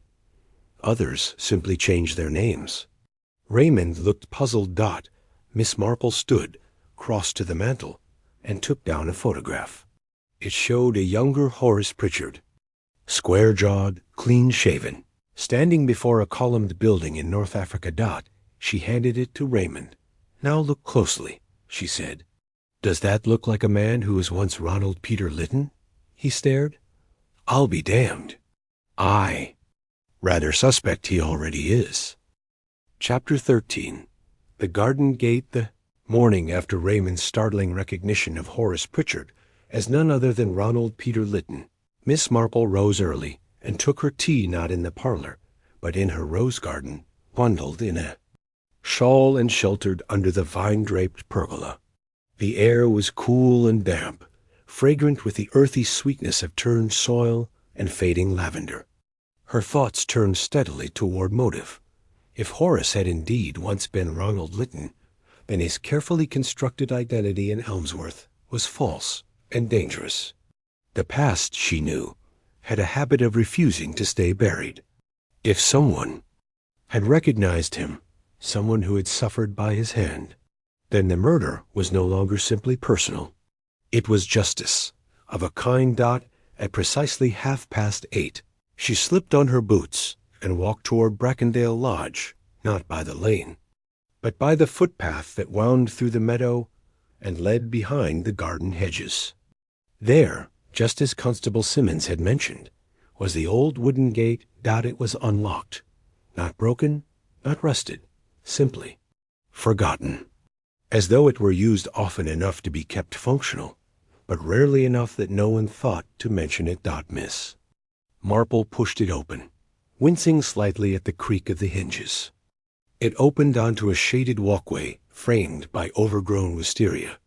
"Others simply change their names." Raymond looked puzzled. Miss Marple stood, crossed to the mantel, and took down a photograph. It showed a younger Horace Pritchard, square-jawed, clean-shaven, standing before a columned building in North Africa. She handed it to Raymond. "Now look closely," she said. "Does that look like a man who was once Ronald Peter Lytton?" He stared. "I'll be damned. Aye. Rather suspect he already is." Chapter 13. The Garden Gate. The morning after Raymond's startling recognition of Horace Pritchard as none other than Ronald Peter Lytton, Miss Marple rose early and took her tea not in the parlor, but in her rose garden, bundled in a shawl and sheltered under the vine-draped pergola. The air was cool and damp, fragrant with the earthy sweetness of turned soil and fading lavender. Her thoughts turned steadily toward motive. If Horace had indeed once been Ronald Lytton, then his carefully constructed identity in Elmsworth was false and dangerous. The past, she knew, had a habit of refusing to stay buried. If someone had recognized him, someone who had suffered by his hand, then the murder was no longer simply personal. It was justice, of a kind. At precisely 8:30, she slipped on her boots and walked toward Brackendale Lodge, not by the lane, but by the footpath that wound through the meadow and led behind the garden hedges. There, just as Constable Simmons had mentioned, was the old wooden gate. It was unlocked, not broken, not rusted, simply forgotten, as though it were used often enough to be kept functional, but rarely enough that no one thought to mention it. Miss Marple pushed it open, wincing slightly at the creak of the hinges. It opened onto a shaded walkway framed by overgrown wisteria.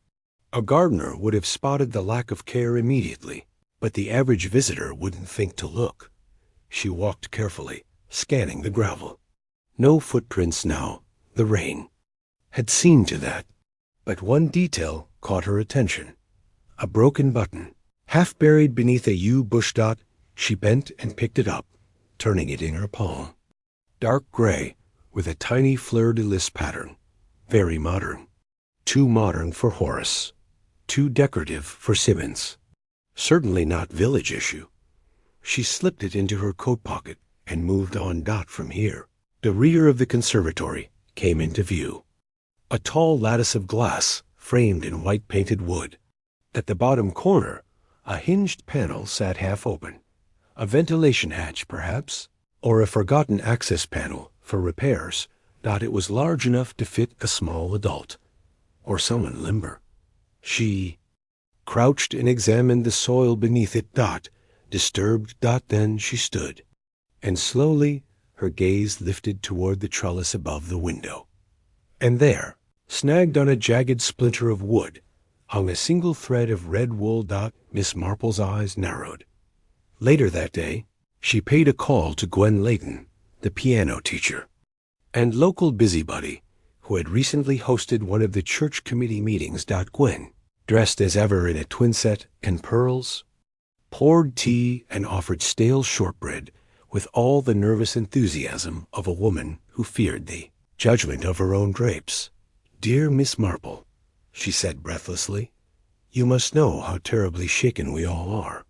A gardener would have spotted the lack of care immediately, but the average visitor wouldn't think to look. She walked carefully, scanning the gravel. No footprints now. The rain had seen to that. But one detail caught her attention. A broken button, half buried beneath a yew bush. She bent and picked it up, turning it in her palm. Dark gray, with a tiny fleur-de-lis pattern. Very modern. Too modern for Horace. Too decorative for Simmons. Certainly not village issue. She slipped it into her coat pocket and moved on. From here, the rear of the conservatory came into view. A tall lattice of glass framed in white-painted wood. At the bottom corner, a hinged panel sat half open. A ventilation hatch, perhaps, or a forgotten access panel for repairs. It was large enough to fit a small adult, or someone limber. She crouched and examined the soil beneath it. Disturbed. Then she stood, and slowly her gaze lifted toward the trellis above the window. And there, snagged on a jagged splinter of wood, hung a single thread of red wool. Miss Marple's eyes narrowed. Later that day, she paid a call to Gwen Layton, the piano teacher, and local busybody who had recently hosted one of the church committee meetings. Gwen, dressed as ever in a twinset and pearls, poured tea and offered stale shortbread with all the nervous enthusiasm of a woman who feared the judgment of her own drapes. "Dear Miss Marple," she said breathlessly, "you must know how terribly shaken we all are.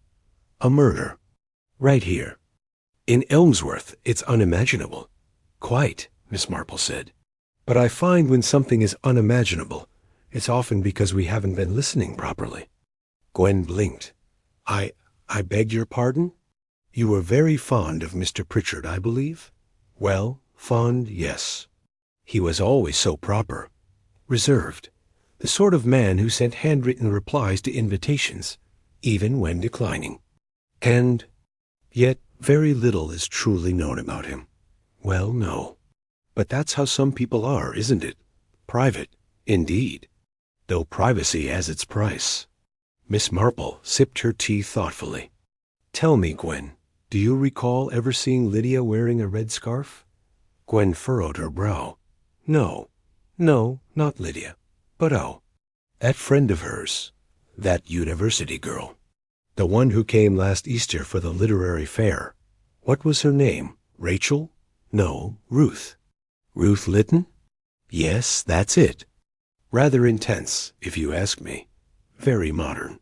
A murder. Right here. In Elmsworth, it's unimaginable." "Quite," Miss Marple said. "But I find when something is unimaginable, it's often because we haven't been listening properly." Gwen blinked. I beg your pardon? You were very fond of Mr. Pritchard, I believe?" "Well, fond, yes. He was always so proper. reserved, the sort of man who sent handwritten replies to invitations, even when declining. And yet very little is truly known about him. Well, no. But that's how some people are, isn't it? Private, indeed. Though privacy has its price. Miss Marple sipped her tea thoughtfully. Tell me, Gwen, do you recall ever seeing Lydia wearing a red scarf? Gwen furrowed her brow. No, not Lydia. But that friend of hers, that university girl, the one who came last Easter for the literary fair. What was her name? Rachel? No, Ruth. Ruth Litton? Yes, that's it. Rather intense, if you ask me. Very modern.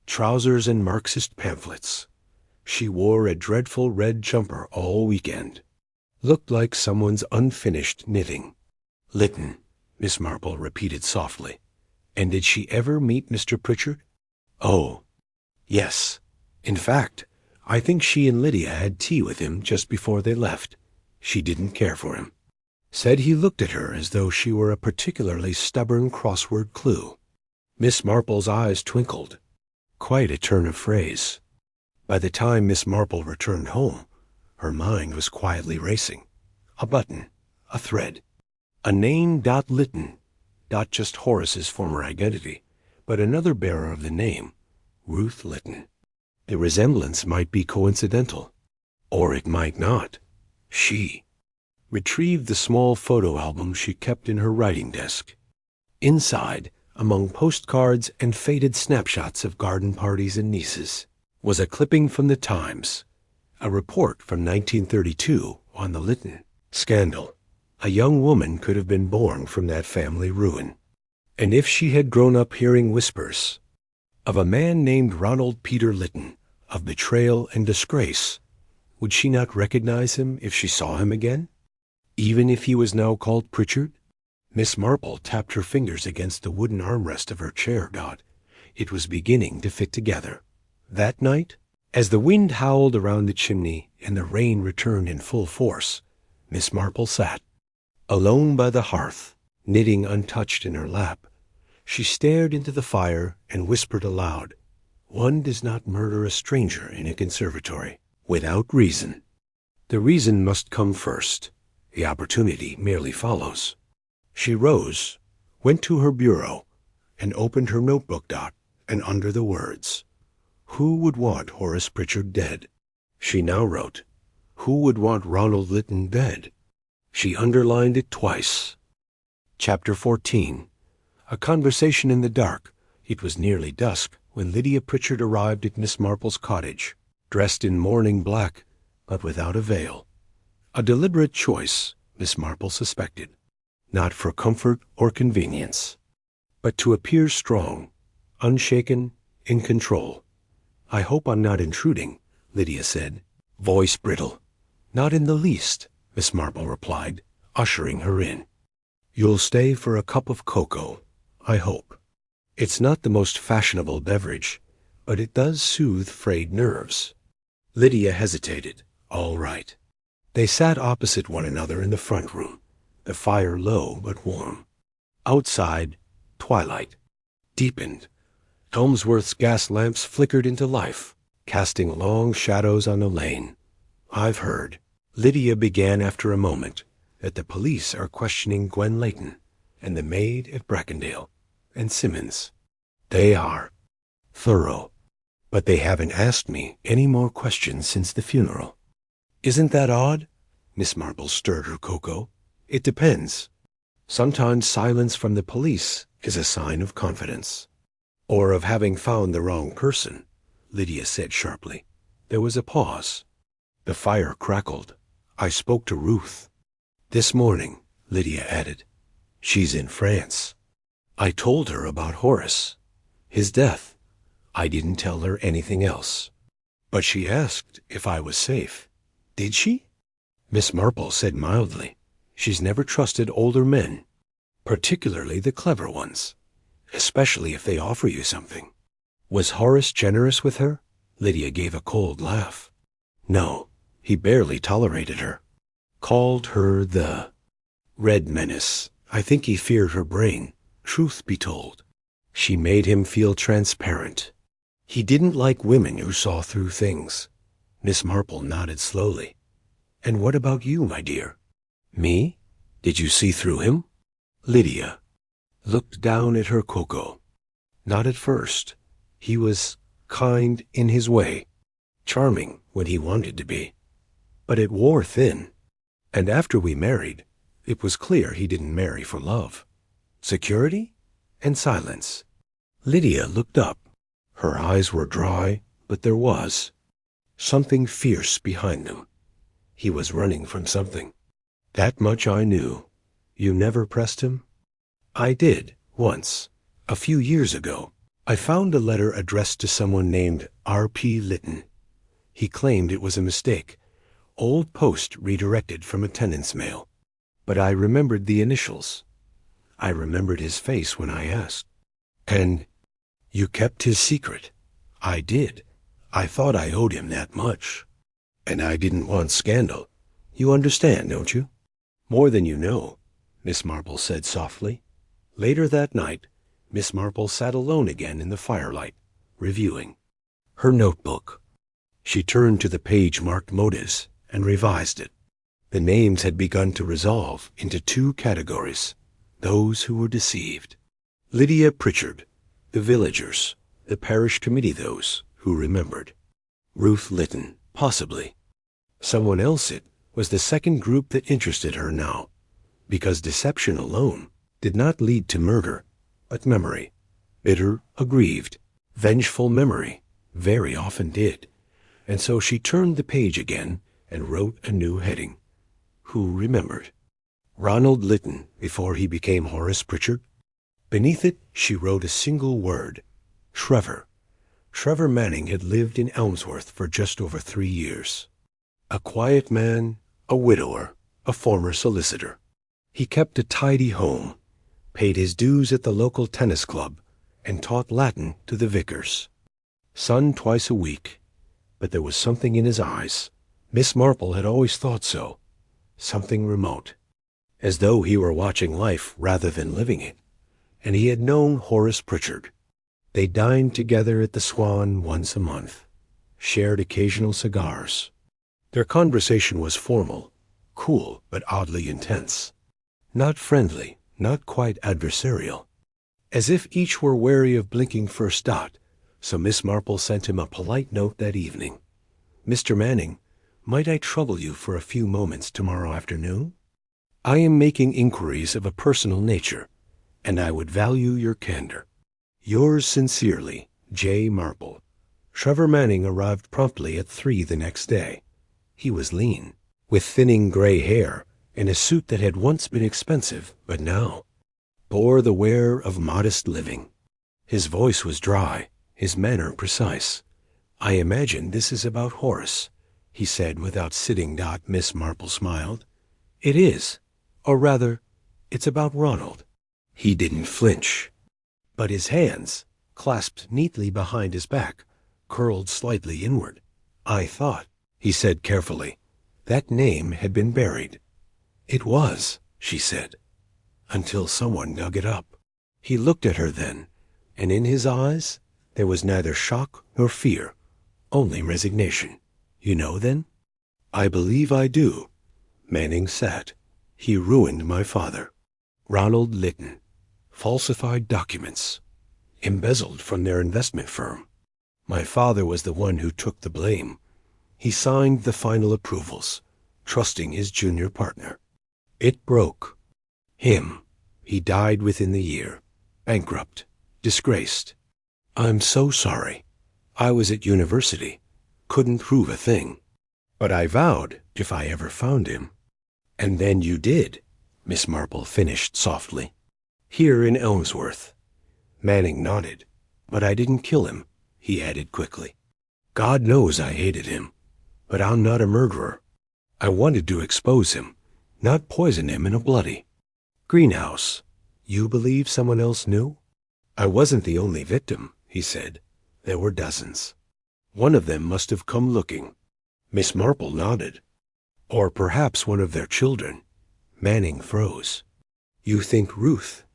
Trousers and Marxist pamphlets. She wore a dreadful red jumper all weekend. Looked like someone's unfinished knitting. Litton, Miss Marple repeated softly. And did she ever meet Mr. Pritchard? Oh, yes. In fact, I think she and Lydia had tea with him just before they left. She didn't care for him. Said he looked at her as though she were a particularly stubborn crossword clue. Miss Marple's eyes twinkled. Quite a turn of phrase. By the time Miss Marple returned home, her mind was quietly racing. A button, a thread, a name Lytton, not just Horace's former identity, but another bearer of the name, Ruth Litton. The resemblance might be coincidental, or it might not. She retrieved the small photo album she kept in her writing desk. Inside, among postcards and faded snapshots of garden parties and nieces, was a clipping from the Times, a report from 1932 on the Litton scandal. A young woman could have been born from that family ruin. And if she had grown up hearing whispers of a man named Ronald Peter Litton, of betrayal and disgrace, would she not recognize him if she saw him again? Even if he was now called Pritchard? Miss Marple tapped her fingers against the wooden armrest of her chair. It was beginning to fit together. That night, as the wind howled around the chimney and the rain returned in full force, Miss Marple sat, alone by the hearth, knitting untouched in her lap. She stared into the fire and whispered aloud, "One does not murder a stranger in a conservatory without reason. The reason must come first. The opportunity merely follows." She rose, went to her bureau, and opened her notebook. And under the words, "Who would want Horace Pritchard dead?" she now wrote, "Who would want Ronald Litton dead?" She underlined it twice. Chapter 14. A conversation in the dark. It was nearly dusk when Lydia Pritchard arrived at Miss Marple's cottage, dressed in mourning black, but without a veil. A deliberate choice, Miss Marple suspected, not for comfort or convenience, but to appear strong, unshaken, in control. "I hope I'm not intruding," Lydia said, voice brittle. "Not in the least," Miss Marple replied, ushering her in. "You'll stay for a cup of cocoa, I hope. It's not the most fashionable beverage, but it does soothe frayed nerves." Lydia hesitated. All right. They sat opposite one another in the front room, the fire low but warm. Outside, twilight deepened. Helmsworth's gas lamps flickered into life, casting long shadows on the lane. "I've heard," Lydia began after a moment, "that the police are questioning Gwen Layton and the maid at Brackendale, and Simmons. They are. Thorough. But they haven't asked me any more questions since the funeral." "Isn't that odd?" Miss Marple stirred her cocoa. "It depends. Sometimes silence from the police is a sign of confidence." "Or of having found the wrong person," Lydia said sharply. There was a pause. The fire crackled. "I spoke to Ruth this morning," Lydia added. "She's in France. I told her about Horace, his death. I didn't tell her anything else. But she asked if I was safe." "Did she?" Miss Marple said mildly. "She's never trusted older men, particularly the clever ones, especially if they offer you something." "Was Horace generous with her?" Lydia gave a cold laugh. "No, he barely tolerated her. Called her the Red Menace. I think he feared her brain. Truth be told, she made him feel transparent. He didn't like women who saw through things. Miss Marple nodded slowly. And what about you, my dear? Me? Did you see through him? Lydia looked down at her cocoa. Not at first. He was kind in his way, charming when he wanted to be. But it wore thin. And after we married, it was clear he didn't marry for love. Security and silence. Lydia looked up. Her eyes were dry, but there was something fierce behind them. He was running from something. That much I knew. You never pressed him? I did, once, a few years ago. I found a letter addressed to someone named R.P. Lytton. He claimed it was a mistake. Old post redirected from a tenant's mail. But I remembered the initials. I remembered his face when I asked. And you kept his secret. I did. I thought I owed him that much. And I didn't want scandal. You understand, don't you? More than you know, Miss Marple said softly. Later that night, Miss Marple sat alone again in the firelight, reviewing her notebook. She turned to the page marked motives and revised it. The names had begun to resolve into two categories: those who were deceived. Lydia Pritchard, the villagers, the parish committee, those who remembered. Ruth Lytton, possibly. Someone else, it was the second group that interested her now, because deception alone did not lead to murder, but memory. Bitter, aggrieved, vengeful memory very often did. And so she turned the page again and wrote a new heading. Who remembered? Ronald Lytton, before he became Horace Pritchard. Beneath it, she wrote a single word: Trevor. Trevor Manning had lived in Elmsworth for just over 3 years. A quiet man, a widower, a former solicitor. He kept a tidy home, paid his dues at the local tennis club, and taught Latin to the vicars. Sun twice a week, but there was something in his eyes. Miss Marple had always thought so. Something remote, as though he were watching life rather than living it. And he had known Horace Pritchard. They dined together at the Swan once a month, shared occasional cigars. Their conversation was formal, cool but oddly intense. Not friendly, not quite adversarial. As if each were wary of blinking first dot, so Miss Marple sent him a polite note that evening. Mr. Manning, might I trouble you for a few moments tomorrow afternoon? I am making inquiries of a personal nature, and I would value your candor. Yours sincerely, J. Marple. Trevor Manning arrived promptly at 3 the next day. He was lean, with thinning gray hair, in a suit that had once been expensive, but now bore the wear of modest living. His voice was dry, his manner precise. I imagine this is about Horace, he said without sitting. Miss Marple smiled. It is, or rather, it's about Ronald. He didn't flinch, but his hands, clasped neatly behind his back, curled slightly inward. I thought, he said carefully, that name had been buried. It was, she said, until someone dug it up. He looked at her then, and in his eyes there was neither shock nor fear, only resignation. You know, then? I believe I do. Manning sat. He ruined my father. Ronald Lytton. Falsified documents. Embezzled from their investment firm. My father was the one who took the blame. He signed the final approvals, trusting his junior partner. It broke. Him. He died within the year. Bankrupt. Disgraced. I'm so sorry. I was at university. Couldn't prove a thing. But I vowed if I ever found him. And then you did, Miss Marple finished softly. Here in Elmsworth. Manning nodded. But I didn't kill him, he added quickly. God knows I hated him. But I'm not a murderer. I wanted to expose him, not poison him in a bloody. Greenhouse, you believe someone else knew? I wasn't the only victim, he said. There were dozens. One of them must have come looking. Miss Marple nodded. Or perhaps one of their children. Manning froze. You think Ruth?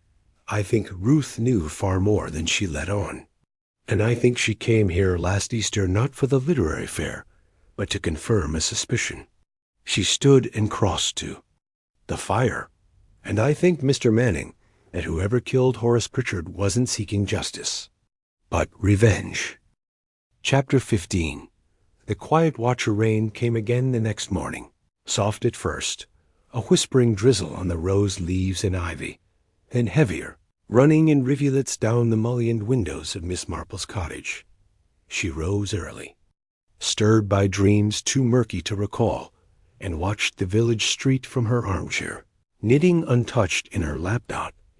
I think Ruth knew far more than she let on. And I think she came here last Easter not for the literary fair, but to confirm a suspicion. She stood and crossed to the fire. And I think, Mr. Manning, that whoever killed Horace Pritchard wasn't seeking justice, but revenge. Chapter 15. The quiet watcher rain came again the next morning, soft at first, a whispering drizzle on the rose leaves and ivy, then heavier, running in rivulets down the mullioned windows of Miss Marple's cottage. She rose early, stirred by dreams too murky to recall, and watched the village street from her armchair. Knitting untouched in her lap.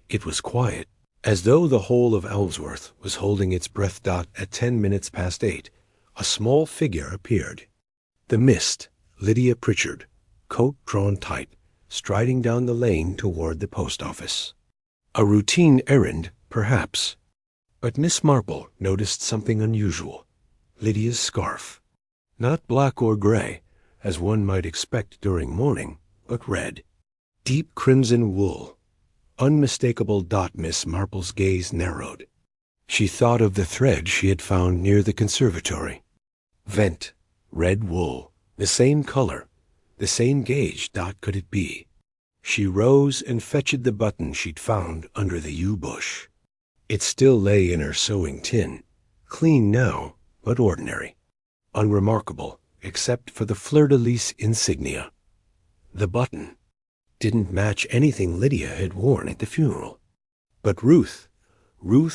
It was quiet, as though the whole of Ellsworth was holding its breath. At 10 minutes past 8, a small figure appeared. The mist, Lydia Pritchard, coat drawn tight, striding down the lane toward the post office. A routine errand, perhaps. But Miss Marple noticed something unusual. Lydia's scarf. Not black or gray, as one might expect during mourning, but red. Deep crimson wool. Unmistakable. Miss Marple's gaze narrowed. She thought of the thread she had found near the conservatory. Vent, red wool, the same color, the same gauge. Could it be? She rose and fetched the button she'd found under the yew bush. It still lay in her sewing tin, clean now, but ordinary, unremarkable except for the fleur-de-lis insignia. The button didn't match anything Lydia had worn at the funeral. But Ruth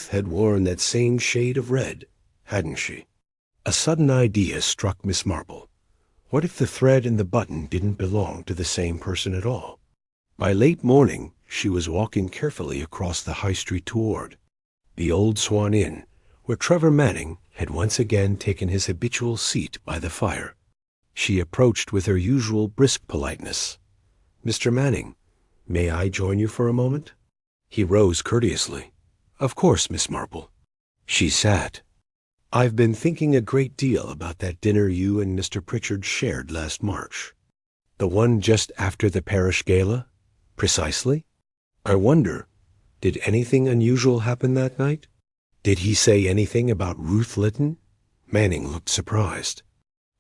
had worn that same shade of red, hadn't she? A sudden idea struck Miss Marple. What if the thread and the button didn't belong to the same person at all? By late morning, she was walking carefully across the high street toward the Old Swan Inn, where Trevor Manning had once again taken his habitual seat by the fire. She approached with her usual brisk politeness. "Mr. Manning, may I join you for a moment?" He rose courteously. "Of course, Miss Marple." She sat. "I've been thinking a great deal about that dinner you and Mr. Pritchard shared last March. The one just after the parish gala? Precisely. I wonder, did anything unusual happen that night? Did he say anything about Ruth Litton?" Manning looked surprised.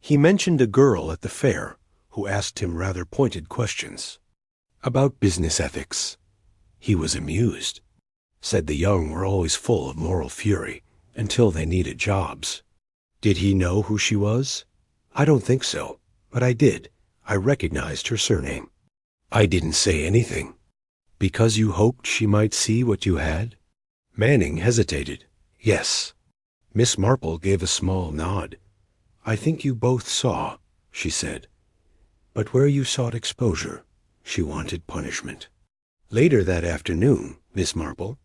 "He mentioned a girl at the fair who asked him rather pointed questions. About business ethics. He was amused. Said the young were always full of moral fury until they needed jobs. Did he know who she was? I don't think so, but I did. I recognized her surname. I didn't say anything. Because you hoped she might see what you had?" Manning hesitated. "Yes." Miss Marple gave a small nod. "I think you both saw," she said. "But where you sought exposure, she wanted punishment." Later that afternoon, Miss Marple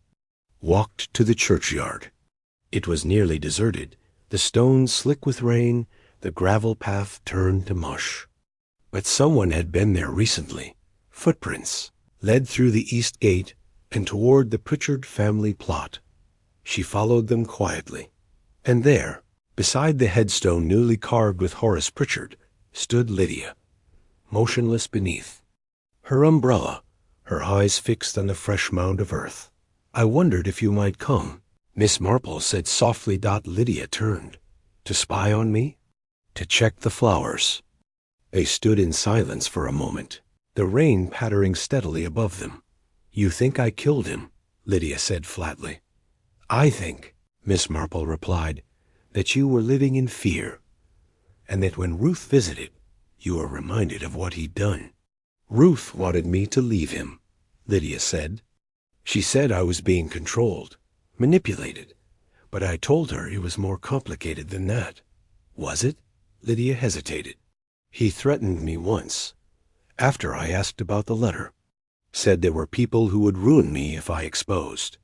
walked to the churchyard. It was nearly deserted, the stones slick with rain, the gravel path turned to mush. But someone had been there recently. Footprints led through the east gate and toward the Pritchard family plot. She followed them quietly. And there, beside the headstone newly carved with Horace Pritchard, stood Lydia, motionless beneath, her umbrella, her eyes fixed on the fresh mound of earth. "I wondered if you might come," Miss Marple said softly. Lydia turned. "To spy on me?" "To check the flowers." They stood in silence for a moment, the rain pattering steadily above them. "You think I killed him," Lydia said flatly. "I think," Miss Marple replied, "that you were living in fear, and that when Ruth visited, you were reminded of what he'd done." "Ruth wanted me to leave him," Lydia said. "She said I was being controlled, manipulated, but I told her it was more complicated than that." "Was it?" Lydia hesitated. "He threatened me once, after I asked about the letter. Said there were people who would ruin me if I exposed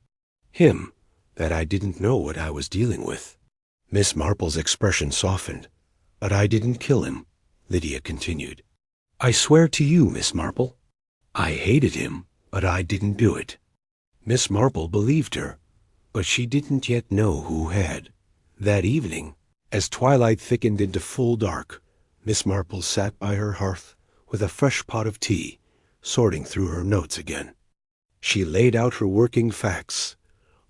him, that I didn't know what I was dealing with." Miss Marple's expression softened. "But I didn't kill him," Lydia continued. "I swear to you, Miss Marple, I hated him, but I didn't do it." Miss Marple believed her, but she didn't yet know who had. That evening, as twilight thickened into full dark, Miss Marple sat by her hearth with a fresh pot of tea, sorting through her notes again. She laid out her working facts.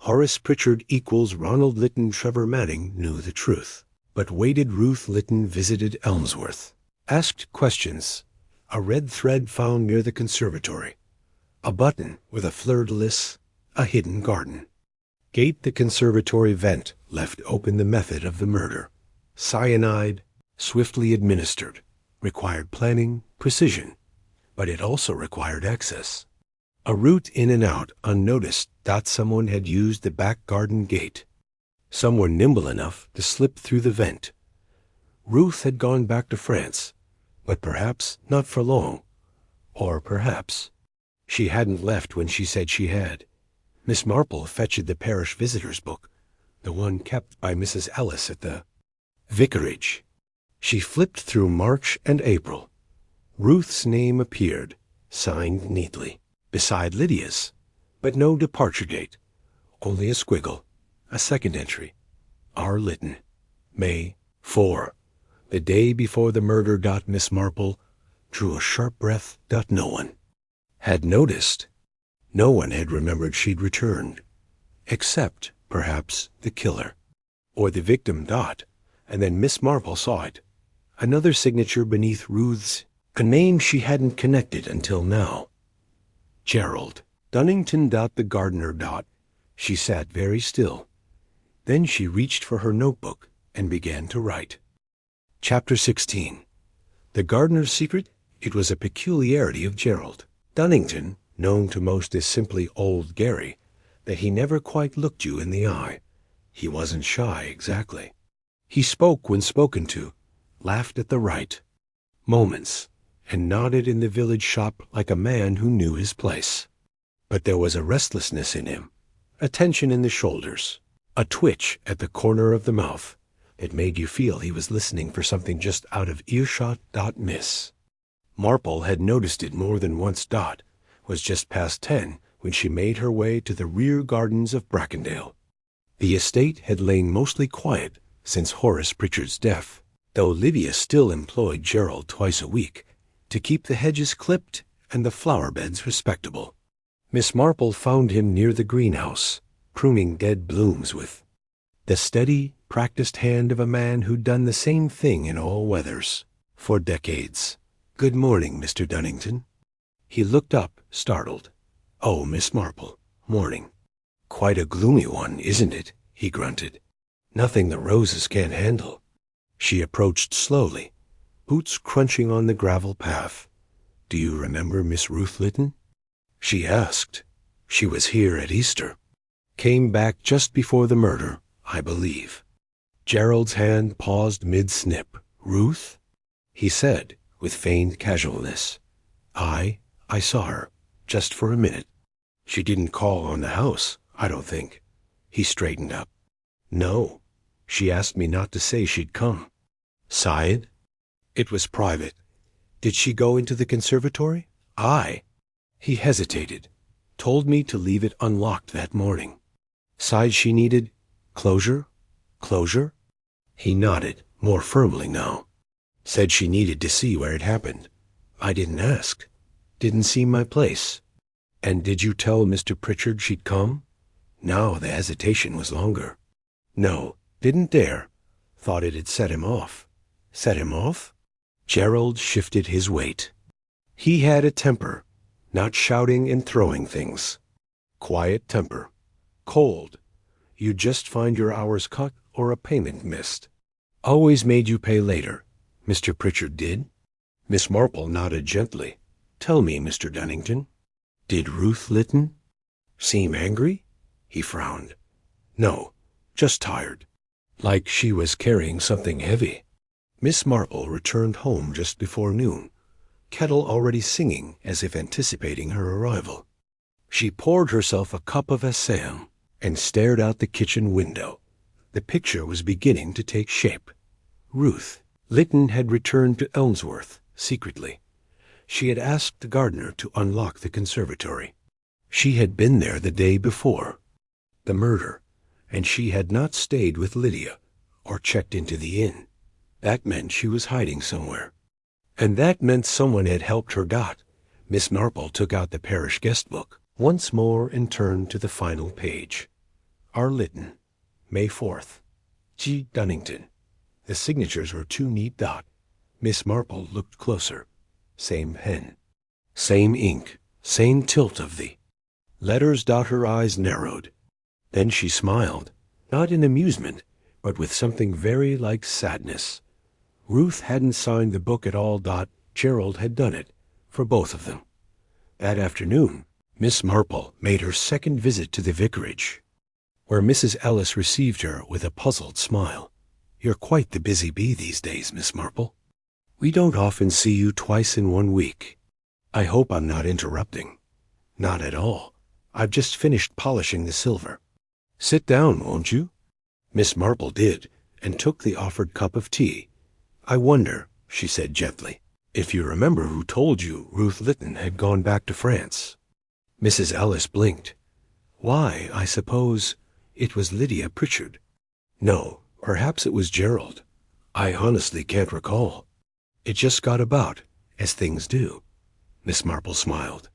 Horace Pritchard equals Ronald Lytton Trevor Manning knew the truth. But waited Ruth Lytton visited Elmsworth. Asked questions. A red thread found near the conservatory. A button with a fleur-de-lis, a hidden garden. Gate the conservatory vent left open the method of the murder. Cyanide, swiftly administered, required planning, precision, but it also required access. A route in and out unnoticed that someone had used the back garden gate. Some were nimble enough to slip through the vent. Ruth had gone back to France, but perhaps not for long. Or perhaps she hadn't left when she said she had. Miss Marple fetched the parish visitors' book, the one kept by Mrs. Ellis at the vicarage. She flipped through March and April. Ruth's name appeared, signed neatly, beside Lydia's, but no departure date, only a squiggle, a second entry. R. Lytton, May 4, the day before the murder. Miss Marple drew a sharp breath. No one had noticed. No one had remembered she'd returned, except, perhaps, the killer, or the victim. And then Miss Marple saw it. Another signature beneath Ruth's, a name she hadn't connected until now. Gerald Dunnington. The gardener. She sat very still. Then she reached for her notebook and began to write. Chapter 16. The gardener's secret? It was a peculiarity of Gerald Dunnington, known to most as simply Old Gary, that he never quite looked you in the eye. He wasn't shy, exactly. He spoke when spoken to, laughed at the right moments, and nodded in the village shop like a man who knew his place. But there was a restlessness in him, a tension in the shoulders, a twitch at the corner of the mouth. It made you feel he was listening for something just out of earshot. Miss Marple had noticed it more than once. Was just past 10 when she made her way to the rear gardens of Brackendale. The estate had lain mostly quiet since Horace Pritchard's death, though Lydia still employed Gerald twice a week to keep the hedges clipped and the flower beds respectable. Miss Marple found him near the greenhouse, pruning dead blooms with the steady, practiced hand of a man who'd done the same thing in all weathers for decades. "Good morning, Mr. Dunnington." He looked up, startled. "Oh, Miss Marple, morning." "Quite a gloomy one, isn't it?" he grunted. "Nothing the roses can't handle." She approached slowly, boots crunching on the gravel path. "Do you remember Miss Ruth Lytton?" she asked. "She was here at Easter. Came back just before the murder, I believe." Gerald's hand paused mid-snip. "Ruth?" he said, with feigned casualness. I saw her, just for a minute. She didn't call on the house, I don't think." He straightened up. "No. She asked me not to say she'd come." "Sighed?" "It was private." "Did she go into the conservatory?" "Aye." He hesitated. "Told me to leave it unlocked that morning. Sighed she needed closure?" "Closure?" He nodded, more firmly now. "Said she needed to see where it happened. I didn't ask. Didn't seem my place." "And did you tell Mr. Pritchard she'd come?" Now the hesitation was longer. "No, didn't dare. Thought it'd set him off." "Set him off?" Gerald shifted his weight. He had a temper, not shouting and throwing things. Quiet temper. Cold. You'd just find your hours cut or a payment missed. Always made you pay later. Mr. Pritchard did. Miss Marple nodded gently. "Tell me, Mr. Dunnington, did Ruth Lytton seem angry?" He frowned. "No, just tired. Like she was carrying something heavy." Miss Marple returned home just before noon, kettle already singing as if anticipating her arrival. She poured herself a cup of assam and stared out the kitchen window. The picture was beginning to take shape. Ruth Lytton had returned to Elmsworth, secretly. She had asked the gardener to unlock the conservatory. She had been there the day before the murder, and she had not stayed with Lydia or checked into the inn. That meant she was hiding somewhere. And that meant someone had helped her. Miss Marple took out the parish guest book. once more and turned to the final page. R. Lytton, May 4th. G. Dunnington. The signatures were two neat dots. Miss Marple looked closer. Same pen. Same ink. Same tilt of the letters. Her eyes narrowed. Then she smiled, not in amusement, but with something very like sadness. Ruth hadn't signed the book at all. Gerald had done it, for both of them. That afternoon, Miss Marple made her second visit to the vicarage, where Mrs. Ellis received her with a puzzled smile. "You're quite the busy bee these days, Miss Marple. We don't often see you twice in 1 week. I hope I'm not interrupting." "Not at all. I've just finished polishing the silver." "Sit down, won't you?" Miss Marple did, and took the offered cup of tea. "I wonder," she said gently, "if you remember who told you Ruth Lytton had gone back to France?" Mrs. Ellis blinked. "Why, I suppose it was Lydia Pritchard." "No, perhaps it was Gerald. I honestly can't recall. It just got about, as things do." Miss Marple smiled.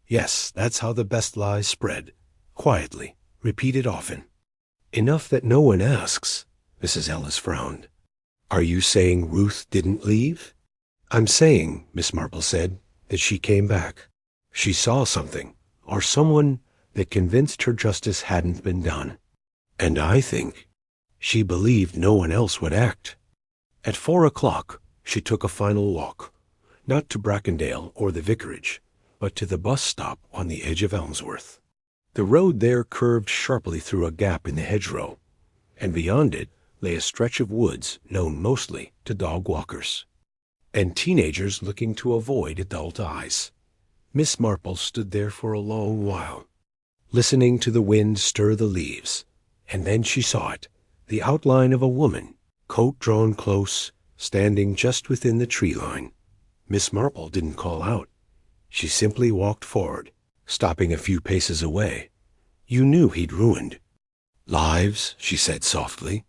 "Yes, that's how the best lies spread. Quietly, repeated often. Enough that no one asks." Mrs. Ellis frowned. "Are you saying Ruth didn't leave?" "I'm saying," Miss Marple said, "that she came back. She saw something, or someone, that convinced her justice hadn't been done. And I think she believed no one else would act." At 4 o'clock, she took a final walk, not to Brackendale or the vicarage, but to the bus stop on the edge of Elmsworth. The road there curved sharply through a gap in the hedgerow, and beyond it lay a stretch of woods known mostly to dog walkers and teenagers looking to avoid adult eyes. Miss Marple stood there for a long while, listening to the wind stir the leaves, and then she saw it, the outline of a woman, coat drawn close, standing just within the tree line. Miss Marple didn't call out. She simply walked forward, stopping a few paces away. "You knew he'd ruined lives," she said softly.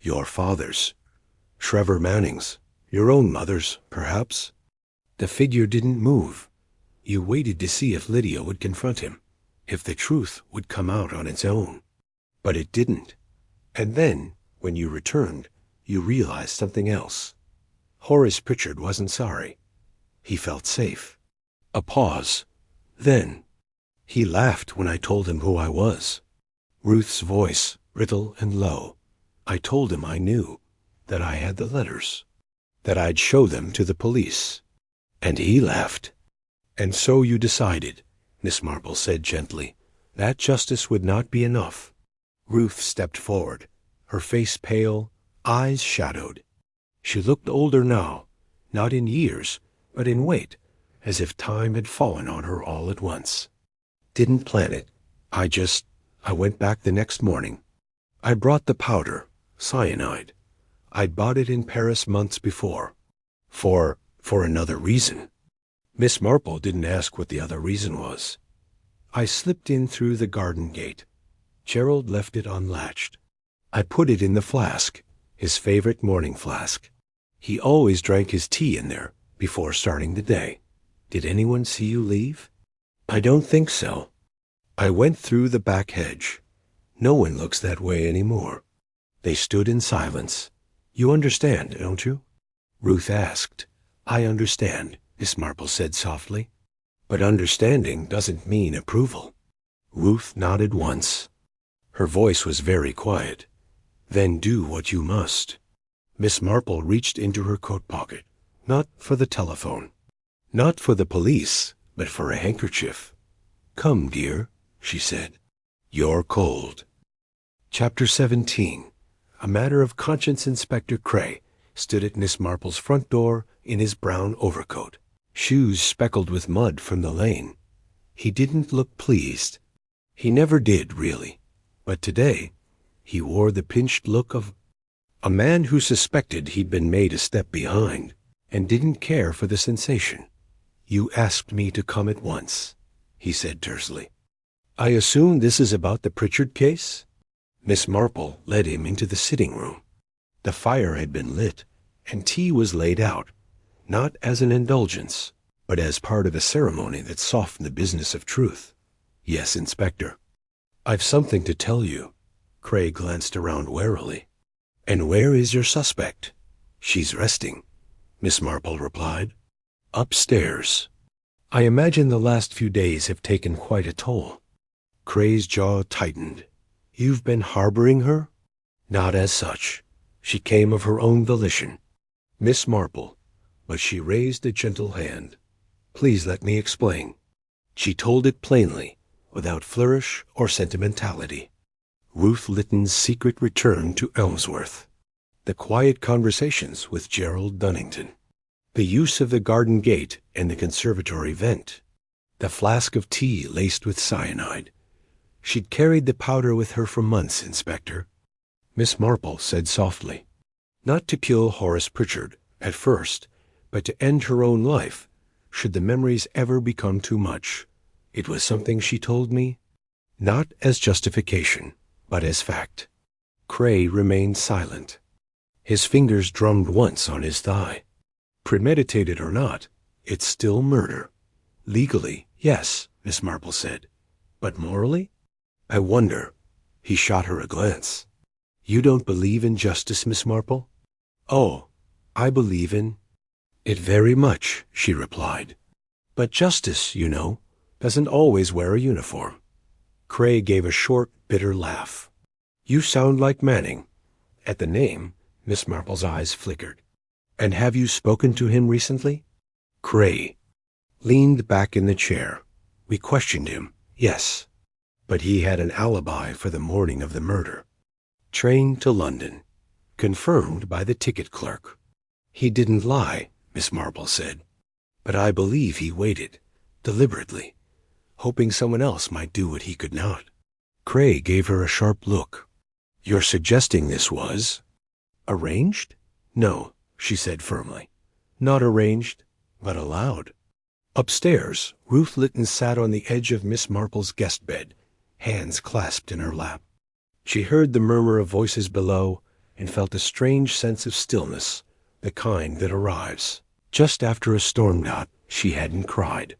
"Your father's, Trevor Manning's, your own mother's, perhaps." The figure didn't move. You waited to see if Lydia would confront him, if the truth would come out on its own. But it didn't. And then, when you returned, you realized something else. Horace Pritchard wasn't sorry. He felt safe. A pause. Then, "He laughed when I told him who I was." Ruth's voice, brittle and low. "I told him I knew, that I had the letters, that I'd show them to the police. And he laughed." "And so you decided," Miss Marple said gently, "that justice would not be enough." Ruth stepped forward, her face pale, eyes shadowed. She looked older now, not in years, but in weight, as if time had fallen on her all at once. "Didn't plan it. I went back the next morning. I brought the powder, cyanide. I'd bought it in Paris months before. For another reason." Miss Marple didn't ask what the other reason was. "I slipped in through the garden gate. Gerald left it unlatched. I put it in the flask, his favorite morning flask. He always drank his tea in there before starting the day. Did anyone see you leave?" "I don't think so. I went through the back hedge. No one looks that way anymore." They stood in silence. "You understand, don't you?" Ruth asked. "I understand," Miss Marple said softly. "But understanding doesn't mean approval." Ruth nodded once. Her voice was very quiet. "Then do what you must." Miss Marple reached into her coat pocket, not for the telephone, not for the police, but for a handkerchief. "Come, dear," she said. "You're cold." Chapter 17. A matter of conscience. Inspector Cray stood at Miss Marple's front door in his brown overcoat, shoes speckled with mud from the lane. He didn't look pleased. He never did, really. But today he wore the pinched look of a man who suspected he'd been made a step behind and didn't care for the sensation. "You asked me to come at once," he said tersely. "I assume this is about the Pritchard case?" Miss Marple led him into the sitting room. The fire had been lit, and tea was laid out, not as an indulgence, but as part of a ceremony that softened the business of truth. Yes, Inspector. I've something to tell you. Cray glanced around warily. And where is your suspect? She's resting, Miss Marple replied. Upstairs. I imagine the last few days have taken quite a toll. Cray's jaw tightened. You've been harboring her? Not as such. She came of her own volition. Miss Marple, but she raised a gentle hand. Please let me explain. She told it plainly, without flourish or sentimentality. Ruth Litton's secret return to Elmsworth. The quiet conversations with Gerald Dunnington. The use of the garden gate and the conservatory vent. The flask of tea laced with cyanide. She'd carried the powder with her for months, Inspector. Miss Marple said softly. Not to kill Horace Pritchard, at first, but to end her own life, should the memories ever become too much. It was something she told me, not as justification, but as fact. Cray remained silent. His fingers drummed once on his thigh. Premeditated or not, it's still murder. Legally, yes, Miss Marple said. But morally? I wonder. He shot her a glance. You don't believe in justice, Miss Marple? Oh, I believe in it very much, she replied. But justice, you know, doesn't always wear a uniform. Cray gave a short, bitter laugh. You sound like Manning. At the name, Miss Marple's eyes flickered. And have you spoken to him recently? Cray leaned back in the chair. We questioned him, yes. But he had an alibi for the morning of the murder. Train to London. Confirmed by the ticket clerk. He didn't lie, Miss Marple said. But I believe he waited, deliberately, hoping someone else might do what he could not. Cray gave her a sharp look. You're suggesting this was arranged? No, she said firmly. Not arranged, but allowed. Upstairs, Ruth Litton sat on the edge of Miss Marple's guest bed, hands clasped in her lap. She heard the murmur of voices below and felt a strange sense of stillness, the kind that arrives just after a storm. Not she hadn't cried.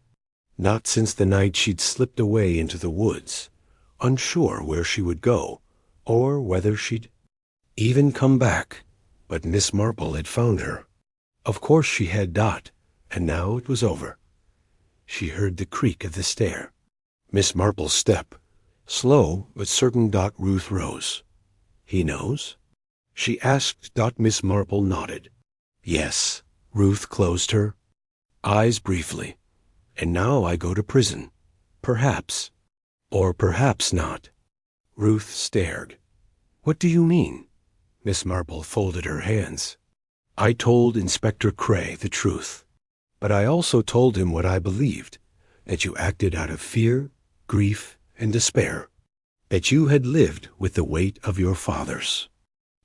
Not since the night she'd slipped away into the woods, unsure where she would go, or whether she'd even come back. But Miss Marple had found her. Of course she had Dot, and now it was over. She heard the creak of the stair. Miss Marple's step. Slow but certain. Ruth rose. He knows? She asked. Miss Marple nodded. Yes. Ruth closed her eyes briefly. And now I go to prison. Perhaps. Or perhaps not. Ruth stared. What do you mean? Miss Marple folded her hands. I told Inspector Cray the truth. But I also told him what I believed, that you acted out of fear, grief, and despair, that you had lived with the weight of your fathers.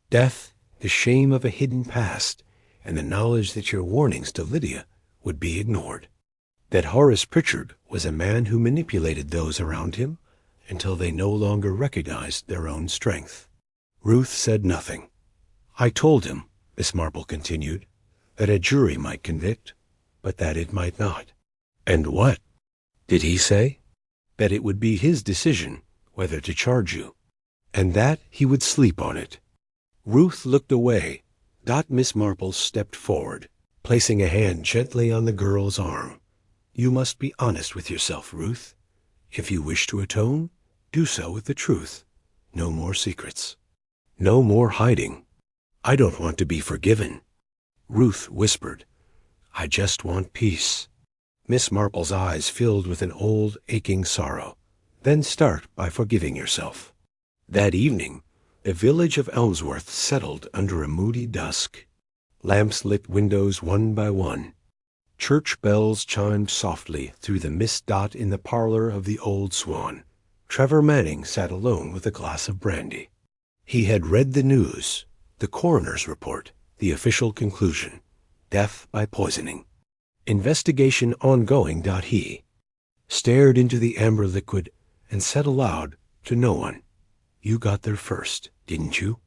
Death, the shame of a hidden past, and the knowledge that your warnings to Lydia would be ignored. That Horace Pritchard was a man who manipulated those around him until they no longer recognized their own strength. Ruth said nothing. I told him, Miss Marple continued, that a jury might convict, but that it might not. And what did he say? That it would be his decision whether to charge you, and that he would sleep on it. Ruth looked away. Miss Marple stepped forward, placing a hand gently on the girl's arm. You must be honest with yourself, Ruth. If you wish to atone, do so with the truth. No more secrets. No more hiding. I don't want to be forgiven. Ruth whispered, I just want peace. Miss Marple's eyes filled with an old, aching sorrow. Then start by forgiving yourself. That evening, the village of Elmsworth settled under a moody dusk. Lamps lit windows one by one. Church bells chimed softly through the mist. In the parlor of the Old Swan, Trevor Manning sat alone with a glass of brandy. He had read the news, the coroner's report, the official conclusion. Death by poisoning. Investigation ongoing. He stared into the amber liquid and said aloud to no one, You got there first, didn't you?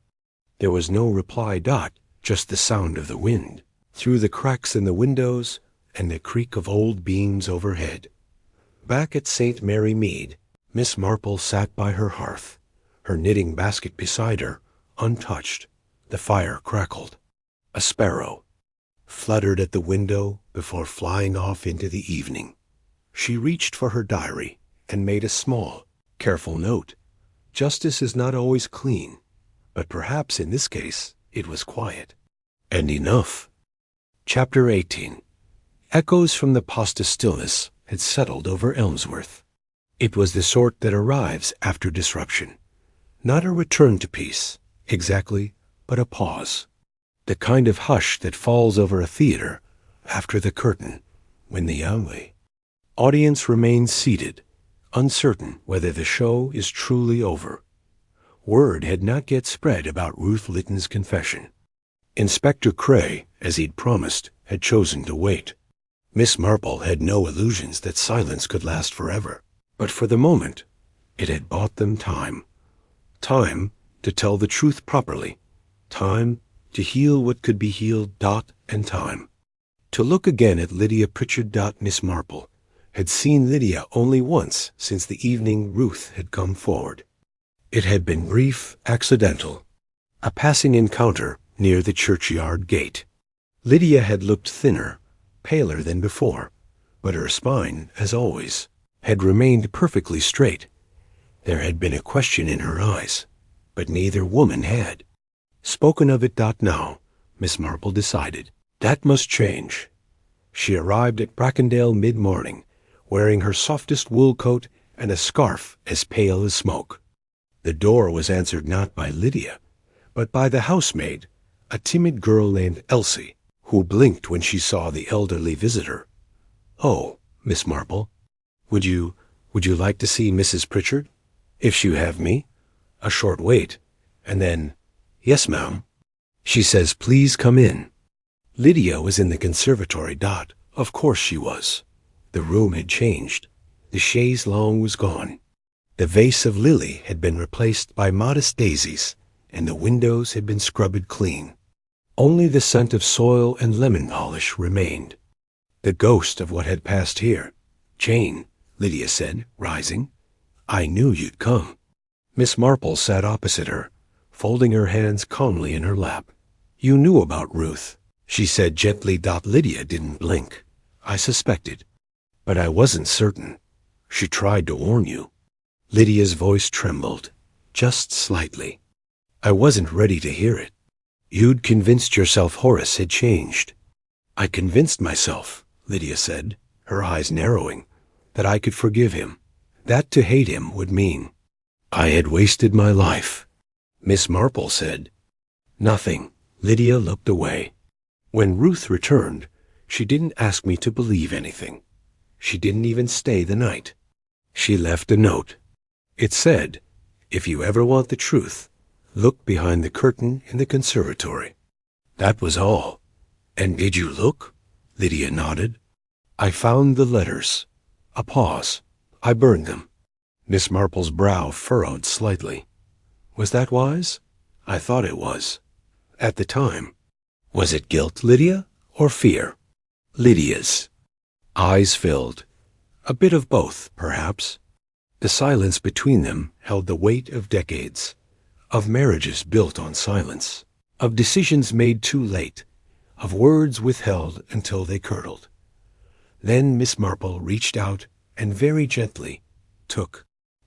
There was no reply. Just the sound of the wind through the cracks in the windows and the creak of old beams overhead. Back at St. Mary Mead, Miss Marple sat by her hearth, her knitting basket beside her, untouched. The fire crackled. A sparrow fluttered at the window before flying off into the evening. She reached for her diary and made a small, careful note. Justice is not always clean, but perhaps in this case it was quiet. And enough. Chapter 18. Echoes from the pasta stillness had settled over Elmsworth. It was the sort that arrives after disruption. Not a return to peace, exactly, but a pause. The kind of hush that falls over a theater after the curtain, when the audience remains seated, uncertain whether the show is truly over. Word had not yet spread about Ruth Litton's confession. Inspector Cray, as he'd promised, had chosen to wait. Miss Marple had no illusions that silence could last forever, but for the moment it had bought them time. Time to tell the truth properly. Time to heal what could be healed. And time to look again at Lydia Pritchard. Miss Marple had seen Lydia only once since the evening Ruth had come forward. It had been brief, accidental, a passing encounter near the churchyard gate. Lydia had looked thinner, paler than before, but her spine, as always, had remained perfectly straight. There had been a question in her eyes, but neither woman had spoken of it. Now, Miss Marple decided, that must change. She arrived at Brackendale mid-morning, wearing her softest wool coat and a scarf as pale as smoke. The door was answered not by Lydia, but by the housemaid, a timid girl named Elsie, who blinked when she saw the elderly visitor. "Oh, Miss Marple, would you like to see Mrs. Pritchard? If you have me." A short wait, and then, "Yes, ma'am." "She says please come in." Lydia was in the conservatory. Of course she was. The room had changed. The chaise longue was gone. The vase of lily had been replaced by modest daisies, and the windows had been scrubbed clean. Only the scent of soil and lemon polish remained. The ghost of what had passed here. "Jane," Lydia said, rising, "I knew you'd come." Miss Marple sat opposite her, folding her hands calmly in her lap. "You knew about Ruth," she said gently. Lydia didn't blink. "I suspected, but I wasn't certain. She tried to warn you." Lydia's voice trembled, just slightly. "I wasn't ready to hear it. You'd convinced yourself Horace had changed." "I convinced myself," Lydia said, her eyes narrowing, "that I could forgive him. That to hate him would mean I had wasted my life." Miss Marple said nothing. Lydia looked away. "When Ruth returned, she didn't ask me to believe anything. She didn't even stay the night. She left a note. It said, 'If you ever want the truth, look behind the curtain in the conservatory.' That was all." "And did you look?" Lydia nodded. "I found the letters." A pause. "I burned them." Miss Marple's brow furrowed slightly. "Was that wise?" "I thought it was. At the time." "Was it guilt, Lydia, or fear?" "Lydia's." Eyes filled. A bit of both, perhaps. The silence between them held the weight of decades, of marriages built on silence, of decisions made too late, of words withheld until they curdled. Then Miss Marple reached out and very gently took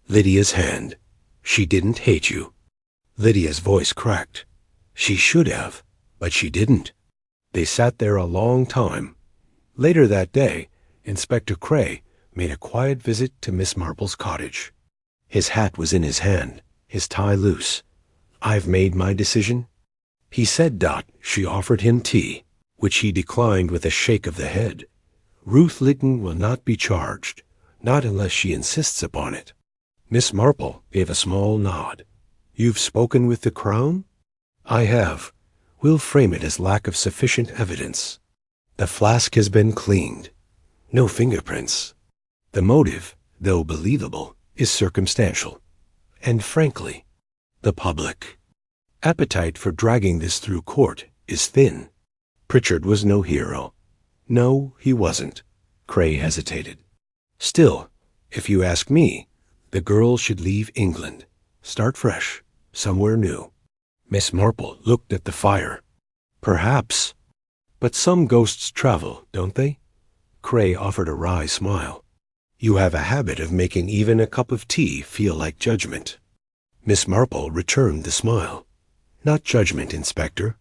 Lydia's hand. "She didn't hate you." Lydia's voice cracked. "She should have, but she didn't." They sat there a long time. Later that day, Inspector Cray made a quiet visit to Miss Marple's cottage. His hat was in his hand, his tie loose. "I've made my decision," he said. She offered him tea, which he declined with a shake of the head. "Ruth Litton will not be charged, not unless she insists upon it." Miss Marple gave a small nod. "You've spoken with the Crown?" "I have. We'll frame it as lack of sufficient evidence. The flask has been cleaned. No fingerprints. The motive, though believable, is circumstantial. And frankly, the public appetite for dragging this through court is thin. Pritchard was no hero. No, he wasn't." Cray hesitated. "Still, if you ask me, The girl should leave England, start fresh, somewhere new. Miss Marple looked at the fire. Perhaps. But some ghosts travel, don't they? Cray offered a wry smile. You have a habit of making even a cup of tea feel like judgment. Miss Marple returned the smile. Not judgment, Inspector.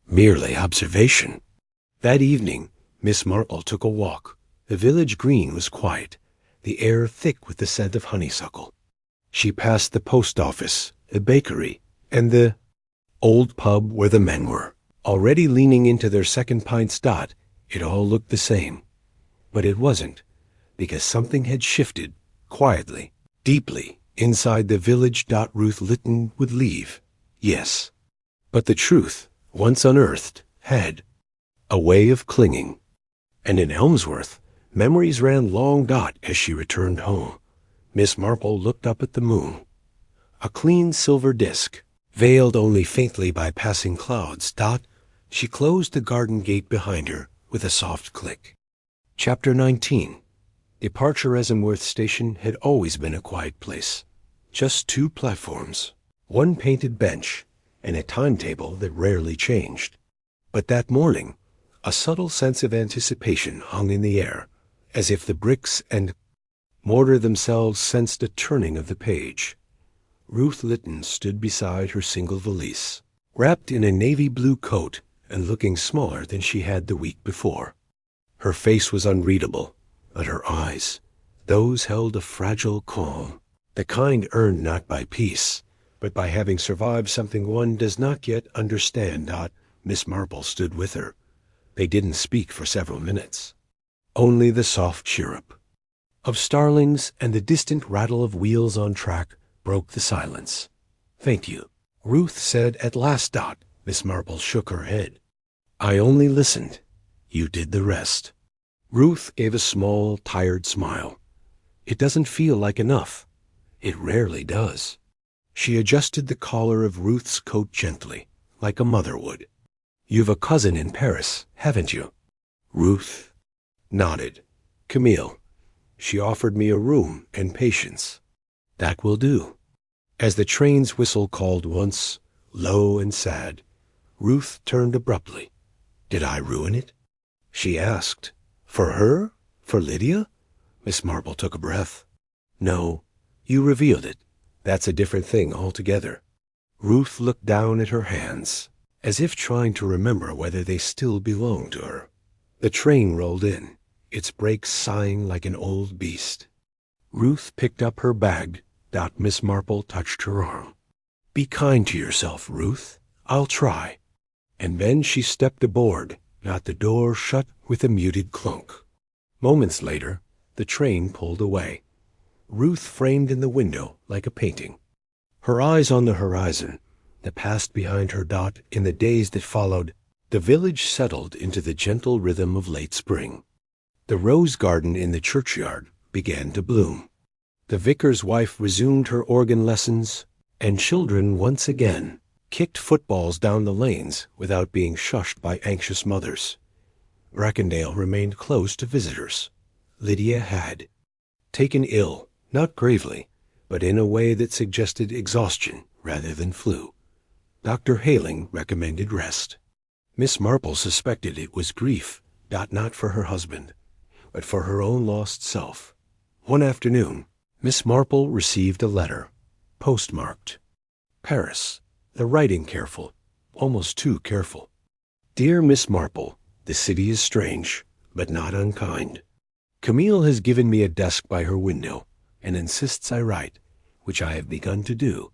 Merely observation. That evening, Miss Marple took a walk. The village green was quiet, the air thick with the scent of honeysuckle. She passed the post office, the bakery, and the old pub where the men were. Already leaning into their second pints. It all looked the same. But it wasn't, because something had shifted, quietly, deeply, inside the village. Ruth Lytton would leave. Yes. But the truth, once unearthed, had a way of clinging. And in Elmsworth, memories ran long. As she returned home, Miss Marple looked up at the moon. A clean silver disk, veiled only faintly by passing clouds. She closed the garden gate behind her with a soft click. Chapter 19. Departure Esmworth Station had always been a quiet place. Just 2 platforms, 1 painted bench, and a timetable that rarely changed. But that morning, a subtle sense of anticipation hung in the air, as if the bricks and mortar themselves sensed a turning of the page. Ruth Lytton stood beside her single valise, wrapped in a navy blue coat and looking smaller than she had the week before. Her face was unreadable, but her eyes, those held a fragile calm, the kind earned not by peace, but by having survived something one does not yet understand. Miss Marple stood with her. They didn't speak for several minutes. Only the soft chirrup of starlings and the distant rattle of wheels on track broke the silence. Thank you, Ruth said at last. Miss Marple shook her head. I only listened. You did the rest. Ruth gave a small, tired smile. It doesn't feel like enough. It rarely does. She adjusted the collar of Ruth's coat gently, like a mother would. You've a cousin in Paris, haven't you? Ruth nodded. Camille. She offered me a room and patience. That will do. As the train's whistle called once, low and sad, Ruth turned abruptly. Did I ruin it? She asked. For her? For Lydia? Miss Marple took a breath. No, you revealed it. That's a different thing altogether. Ruth looked down at her hands, as if trying to remember whether they still belonged to her. The train rolled in, its brakes sighing like an old beast. Ruth picked up her bag. Miss Marple touched her arm. Be kind to yourself, Ruth. I'll try. And then she stepped aboard. The door shut with a muted clunk. Moments later, the train pulled away. Ruth framed in the window like a painting. Her eyes on the horizon, the past behind her. In the days that followed, the village settled into the gentle rhythm of late spring. The rose garden in the churchyard began to bloom. The vicar's wife resumed her organ lessons, and children once again kicked footballs down the lanes without being shushed by anxious mothers. Brackendale remained close to visitors. Lydia had taken ill, not gravely, but in a way that suggested exhaustion rather than flu. Dr. Hayling recommended rest. Miss Marple suspected it was grief, not for her husband, but for her own lost self. One afternoon, Miss Marple received a letter, postmarked Paris, the writing careful, almost too careful. Dear Miss Marple, the city is strange, but not unkind. Camille has given me a desk by her window, and insists I write, which I have begun to do.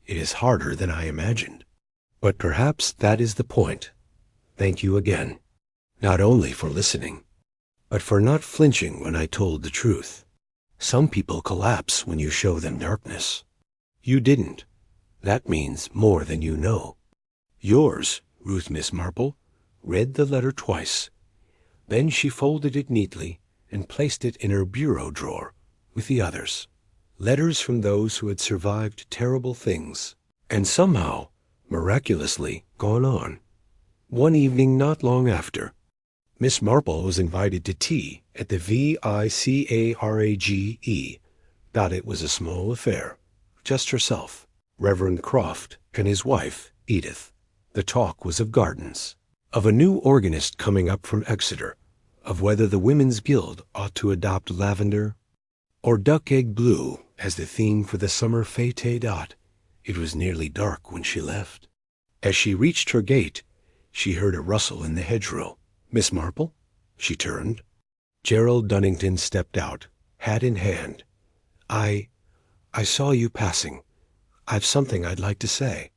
It is harder than I imagined. But perhaps that is the point. Thank you again, not only for listening, but for not flinching when I told the truth. Some people collapse when you show them darkness. You didn't. That means more than you know. Yours, Ruth. Miss Marple read the letter twice. Then she folded it neatly and placed it in her bureau drawer with the others. Letters from those who had survived terrible things and somehow, miraculously, gone on. One evening not long after, Miss Marple was invited to tea at the Vicarage, Thought it was a small affair. Just herself, Reverend Croft, and his wife, Edith. The talk was of gardens, of a new organist coming up from Exeter, of whether the Women's Guild ought to adopt lavender or duck-egg blue as the theme for the summer fete dot. It was nearly dark when she left. As she reached her gate, she heard a rustle in the hedgerow. "Miss Marple?" She turned. Gerald Dunnington stepped out, hat in hand. I saw you passing. I've something I'd like to say."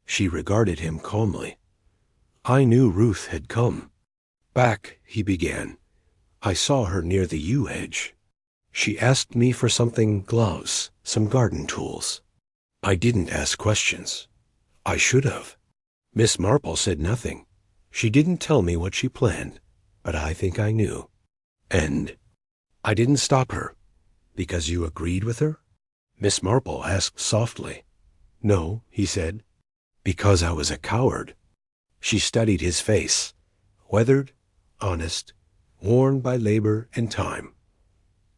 She regarded him calmly. "I knew Ruth had come." "Back," he began. "I saw her near the yew hedge. She asked me for something, gloves, some garden tools. I didn't ask questions. I should have. Miss Marple said nothing. She didn't tell me what she planned, but I think I knew. And I didn't stop her. Because you agreed with her?" Miss Marple asked softly. "No," he said. "Because I was a coward." She studied his face, weathered, honest, worn by labor and time.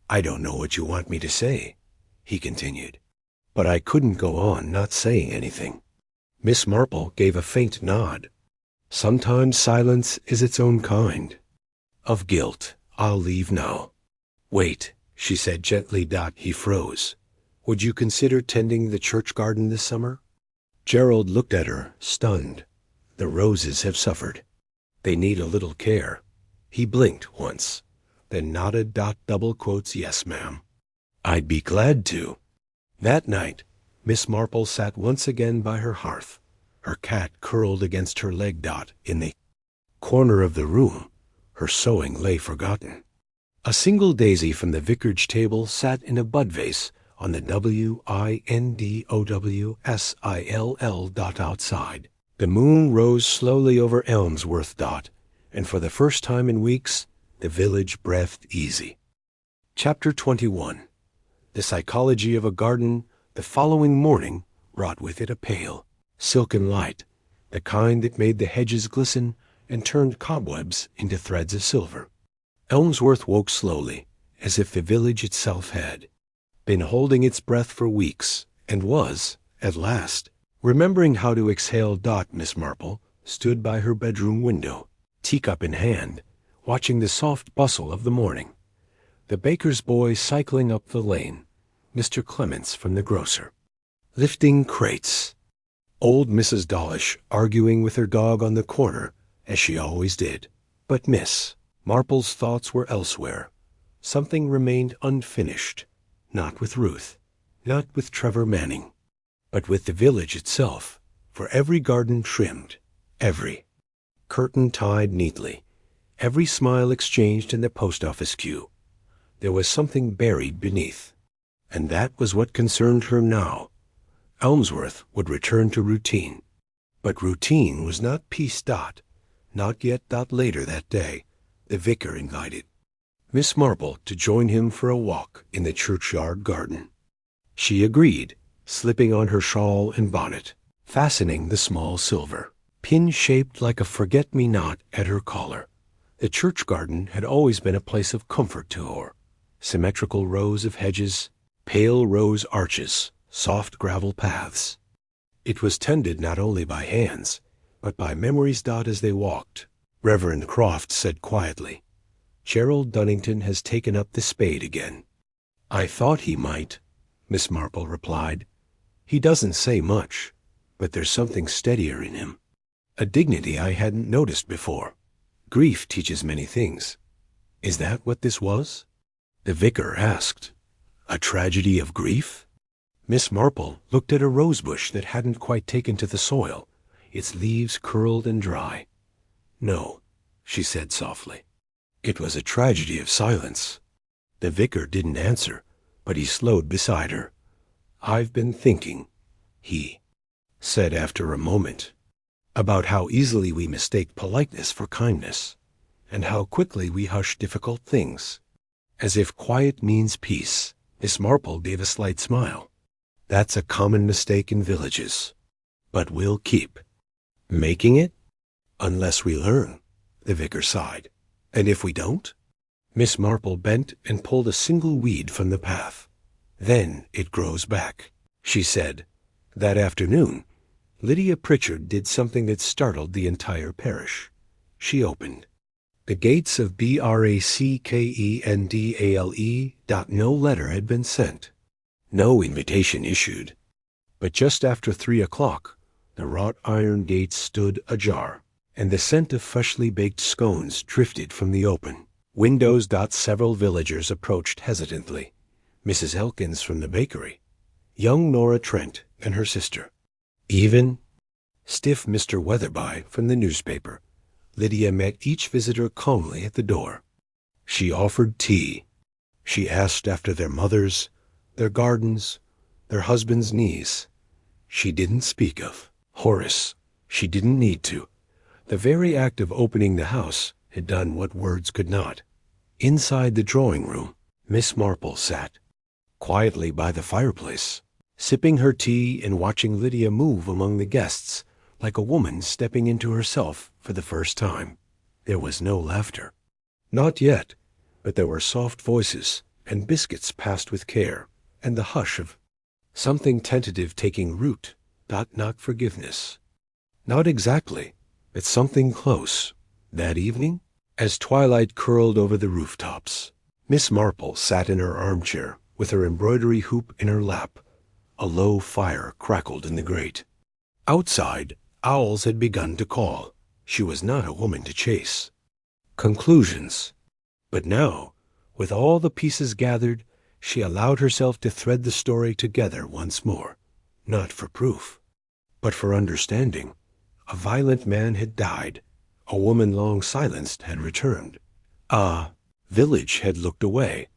"I don't know what you want me to say," he continued. But I couldn't go on not saying anything. Miss Marple gave a faint nod. "Sometimes silence is its own kind. Of guilt, I'll leave now." "Wait," she said gently. He froze. "Would you consider tending the church garden this summer?" Gerald looked at her, stunned. "The roses have suffered. They need a little care." He blinked once, then nodded. Double quotes, "Yes, ma'am. I'd be glad to." That night, Miss Marple sat once again by her hearth, her cat curled against her leg. In the corner of the room, her sewing lay forgotten. A single daisy from the vicarage table sat in a bud vase on the WINDOWSILL. Outside. The moon rose slowly over Elmsworth. And for the first time in weeks, the village breathed easy. Chapter 21. The psychology of a garden. The following morning brought with it a pale, silken light, the kind that made the hedges glisten and turned cobwebs into threads of silver. Elmsworth woke slowly, as if the village itself had been holding its breath for weeks, and was, at last, remembering how to exhale. Miss Marple stood by her bedroom window, teacup in hand, watching the soft bustle of the morning. The baker's boy cycling up the lane, Mr. Clements from the grocer, lifting crates, old Mrs. Dawlish arguing with her dog on the corner, as she always did. But Miss Marple's thoughts were elsewhere. Something remained unfinished, not with Ruth, not with Trevor Manning, but with the village itself, for every garden trimmed, every curtain tied neatly, every smile exchanged in the post office queue. There was something buried beneath, and that was what concerned her now. Elmsworth would return to routine, but routine was not peace. Not yet. Later that day, the vicar invited Miss Marple to join him for a walk in the churchyard garden. She agreed, slipping on her shawl and bonnet, fastening the small silver pin shaped like a forget-me-not at her collar. The church garden had always been a place of comfort to her. Symmetrical rows of hedges, pale rose arches, soft gravel paths. It was tended not only by hands, but by memories. As they walked, Reverend Croft said quietly, "Gerald Dunnington has taken up the spade again." "I thought he might," Miss Marple replied. "He doesn't say much, but there's something steadier in him, a dignity I hadn't noticed before. Grief teaches many things. Is that what this was?" The vicar asked. "A tragedy of grief?" Miss Marple looked at a rosebush that hadn't quite taken to the soil, its leaves curled and dry. "No," she said softly. "It was a tragedy of silence." The vicar didn't answer, but he slowed beside her. "I've been thinking," he said after a moment, "about how easily we mistake politeness for kindness, and how quickly we hush difficult things, as if quiet means peace." Miss Marple gave a slight smile. "That's a common mistake in villages, but we'll keep making it unless we learn," the vicar sighed. "And if we don't?" Miss Marple bent and pulled a single weed from the path. Then it grows back, she said. That afternoon, Lydia Pritchard did something that startled the entire parish. She opened the gates of Brackendale. No letter had been sent, no invitation issued. But just after 3 o'clock, the wrought iron gates stood ajar, and the scent of freshly baked scones drifted from the open windows. Several villagers approached hesitantly. Mrs. Elkins from the bakery, young Nora Trent and her sister, even stiff Mr. Weatherby from the newspaper. Lydia met each visitor calmly at the door. She offered tea. She asked after their mothers, their gardens, their husbands' knees. She didn't speak of Horace. She didn't need to. The very act of opening the house had done what words could not. Inside the drawing room, Miss Marple sat quietly by the fireplace, sipping her tea and watching Lydia move among the guests like a woman stepping into herself for the first time. There was no laughter. Not yet, but there were soft voices, and biscuits passed with care, and the hush of something tentative taking root. Not forgiveness. Not exactly, but something close. That evening, as twilight curled over the rooftops, Miss Marple sat in her armchair with her embroidery hoop in her lap. A low fire crackled in the grate. Outside, owls had begun to call. She was not a woman to chase conclusions. But now, with all the pieces gathered, she allowed herself to thread the story together once more, not for proof, but for understanding. A violent man had died. A woman long silenced had returned. A village had looked away,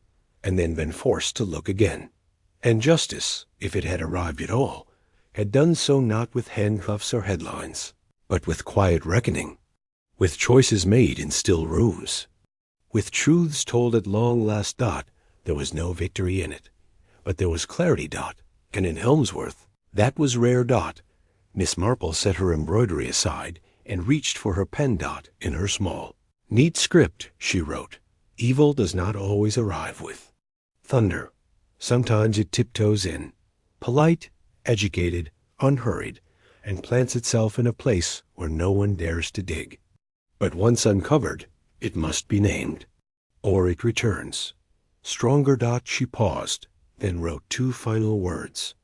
and then been forced to look again. And justice, if it had arrived at all, had done so not with handcuffs or headlines, but with quiet reckoning, with choices made in still rooms, with truths told at long last. There was no victory in it, but there was clarity. And in Helmsworth, that was rare. Miss Marple set her embroidery aside and reached for her pen. In her small, neat script, she wrote, "Evil does not always arrive with thunder. Sometimes it tiptoes in, polite, educated, unhurried, and plants itself in a place where no one dares to dig. But once uncovered, it must be named, or it returns." Stronger. She paused, then wrote 2 final words.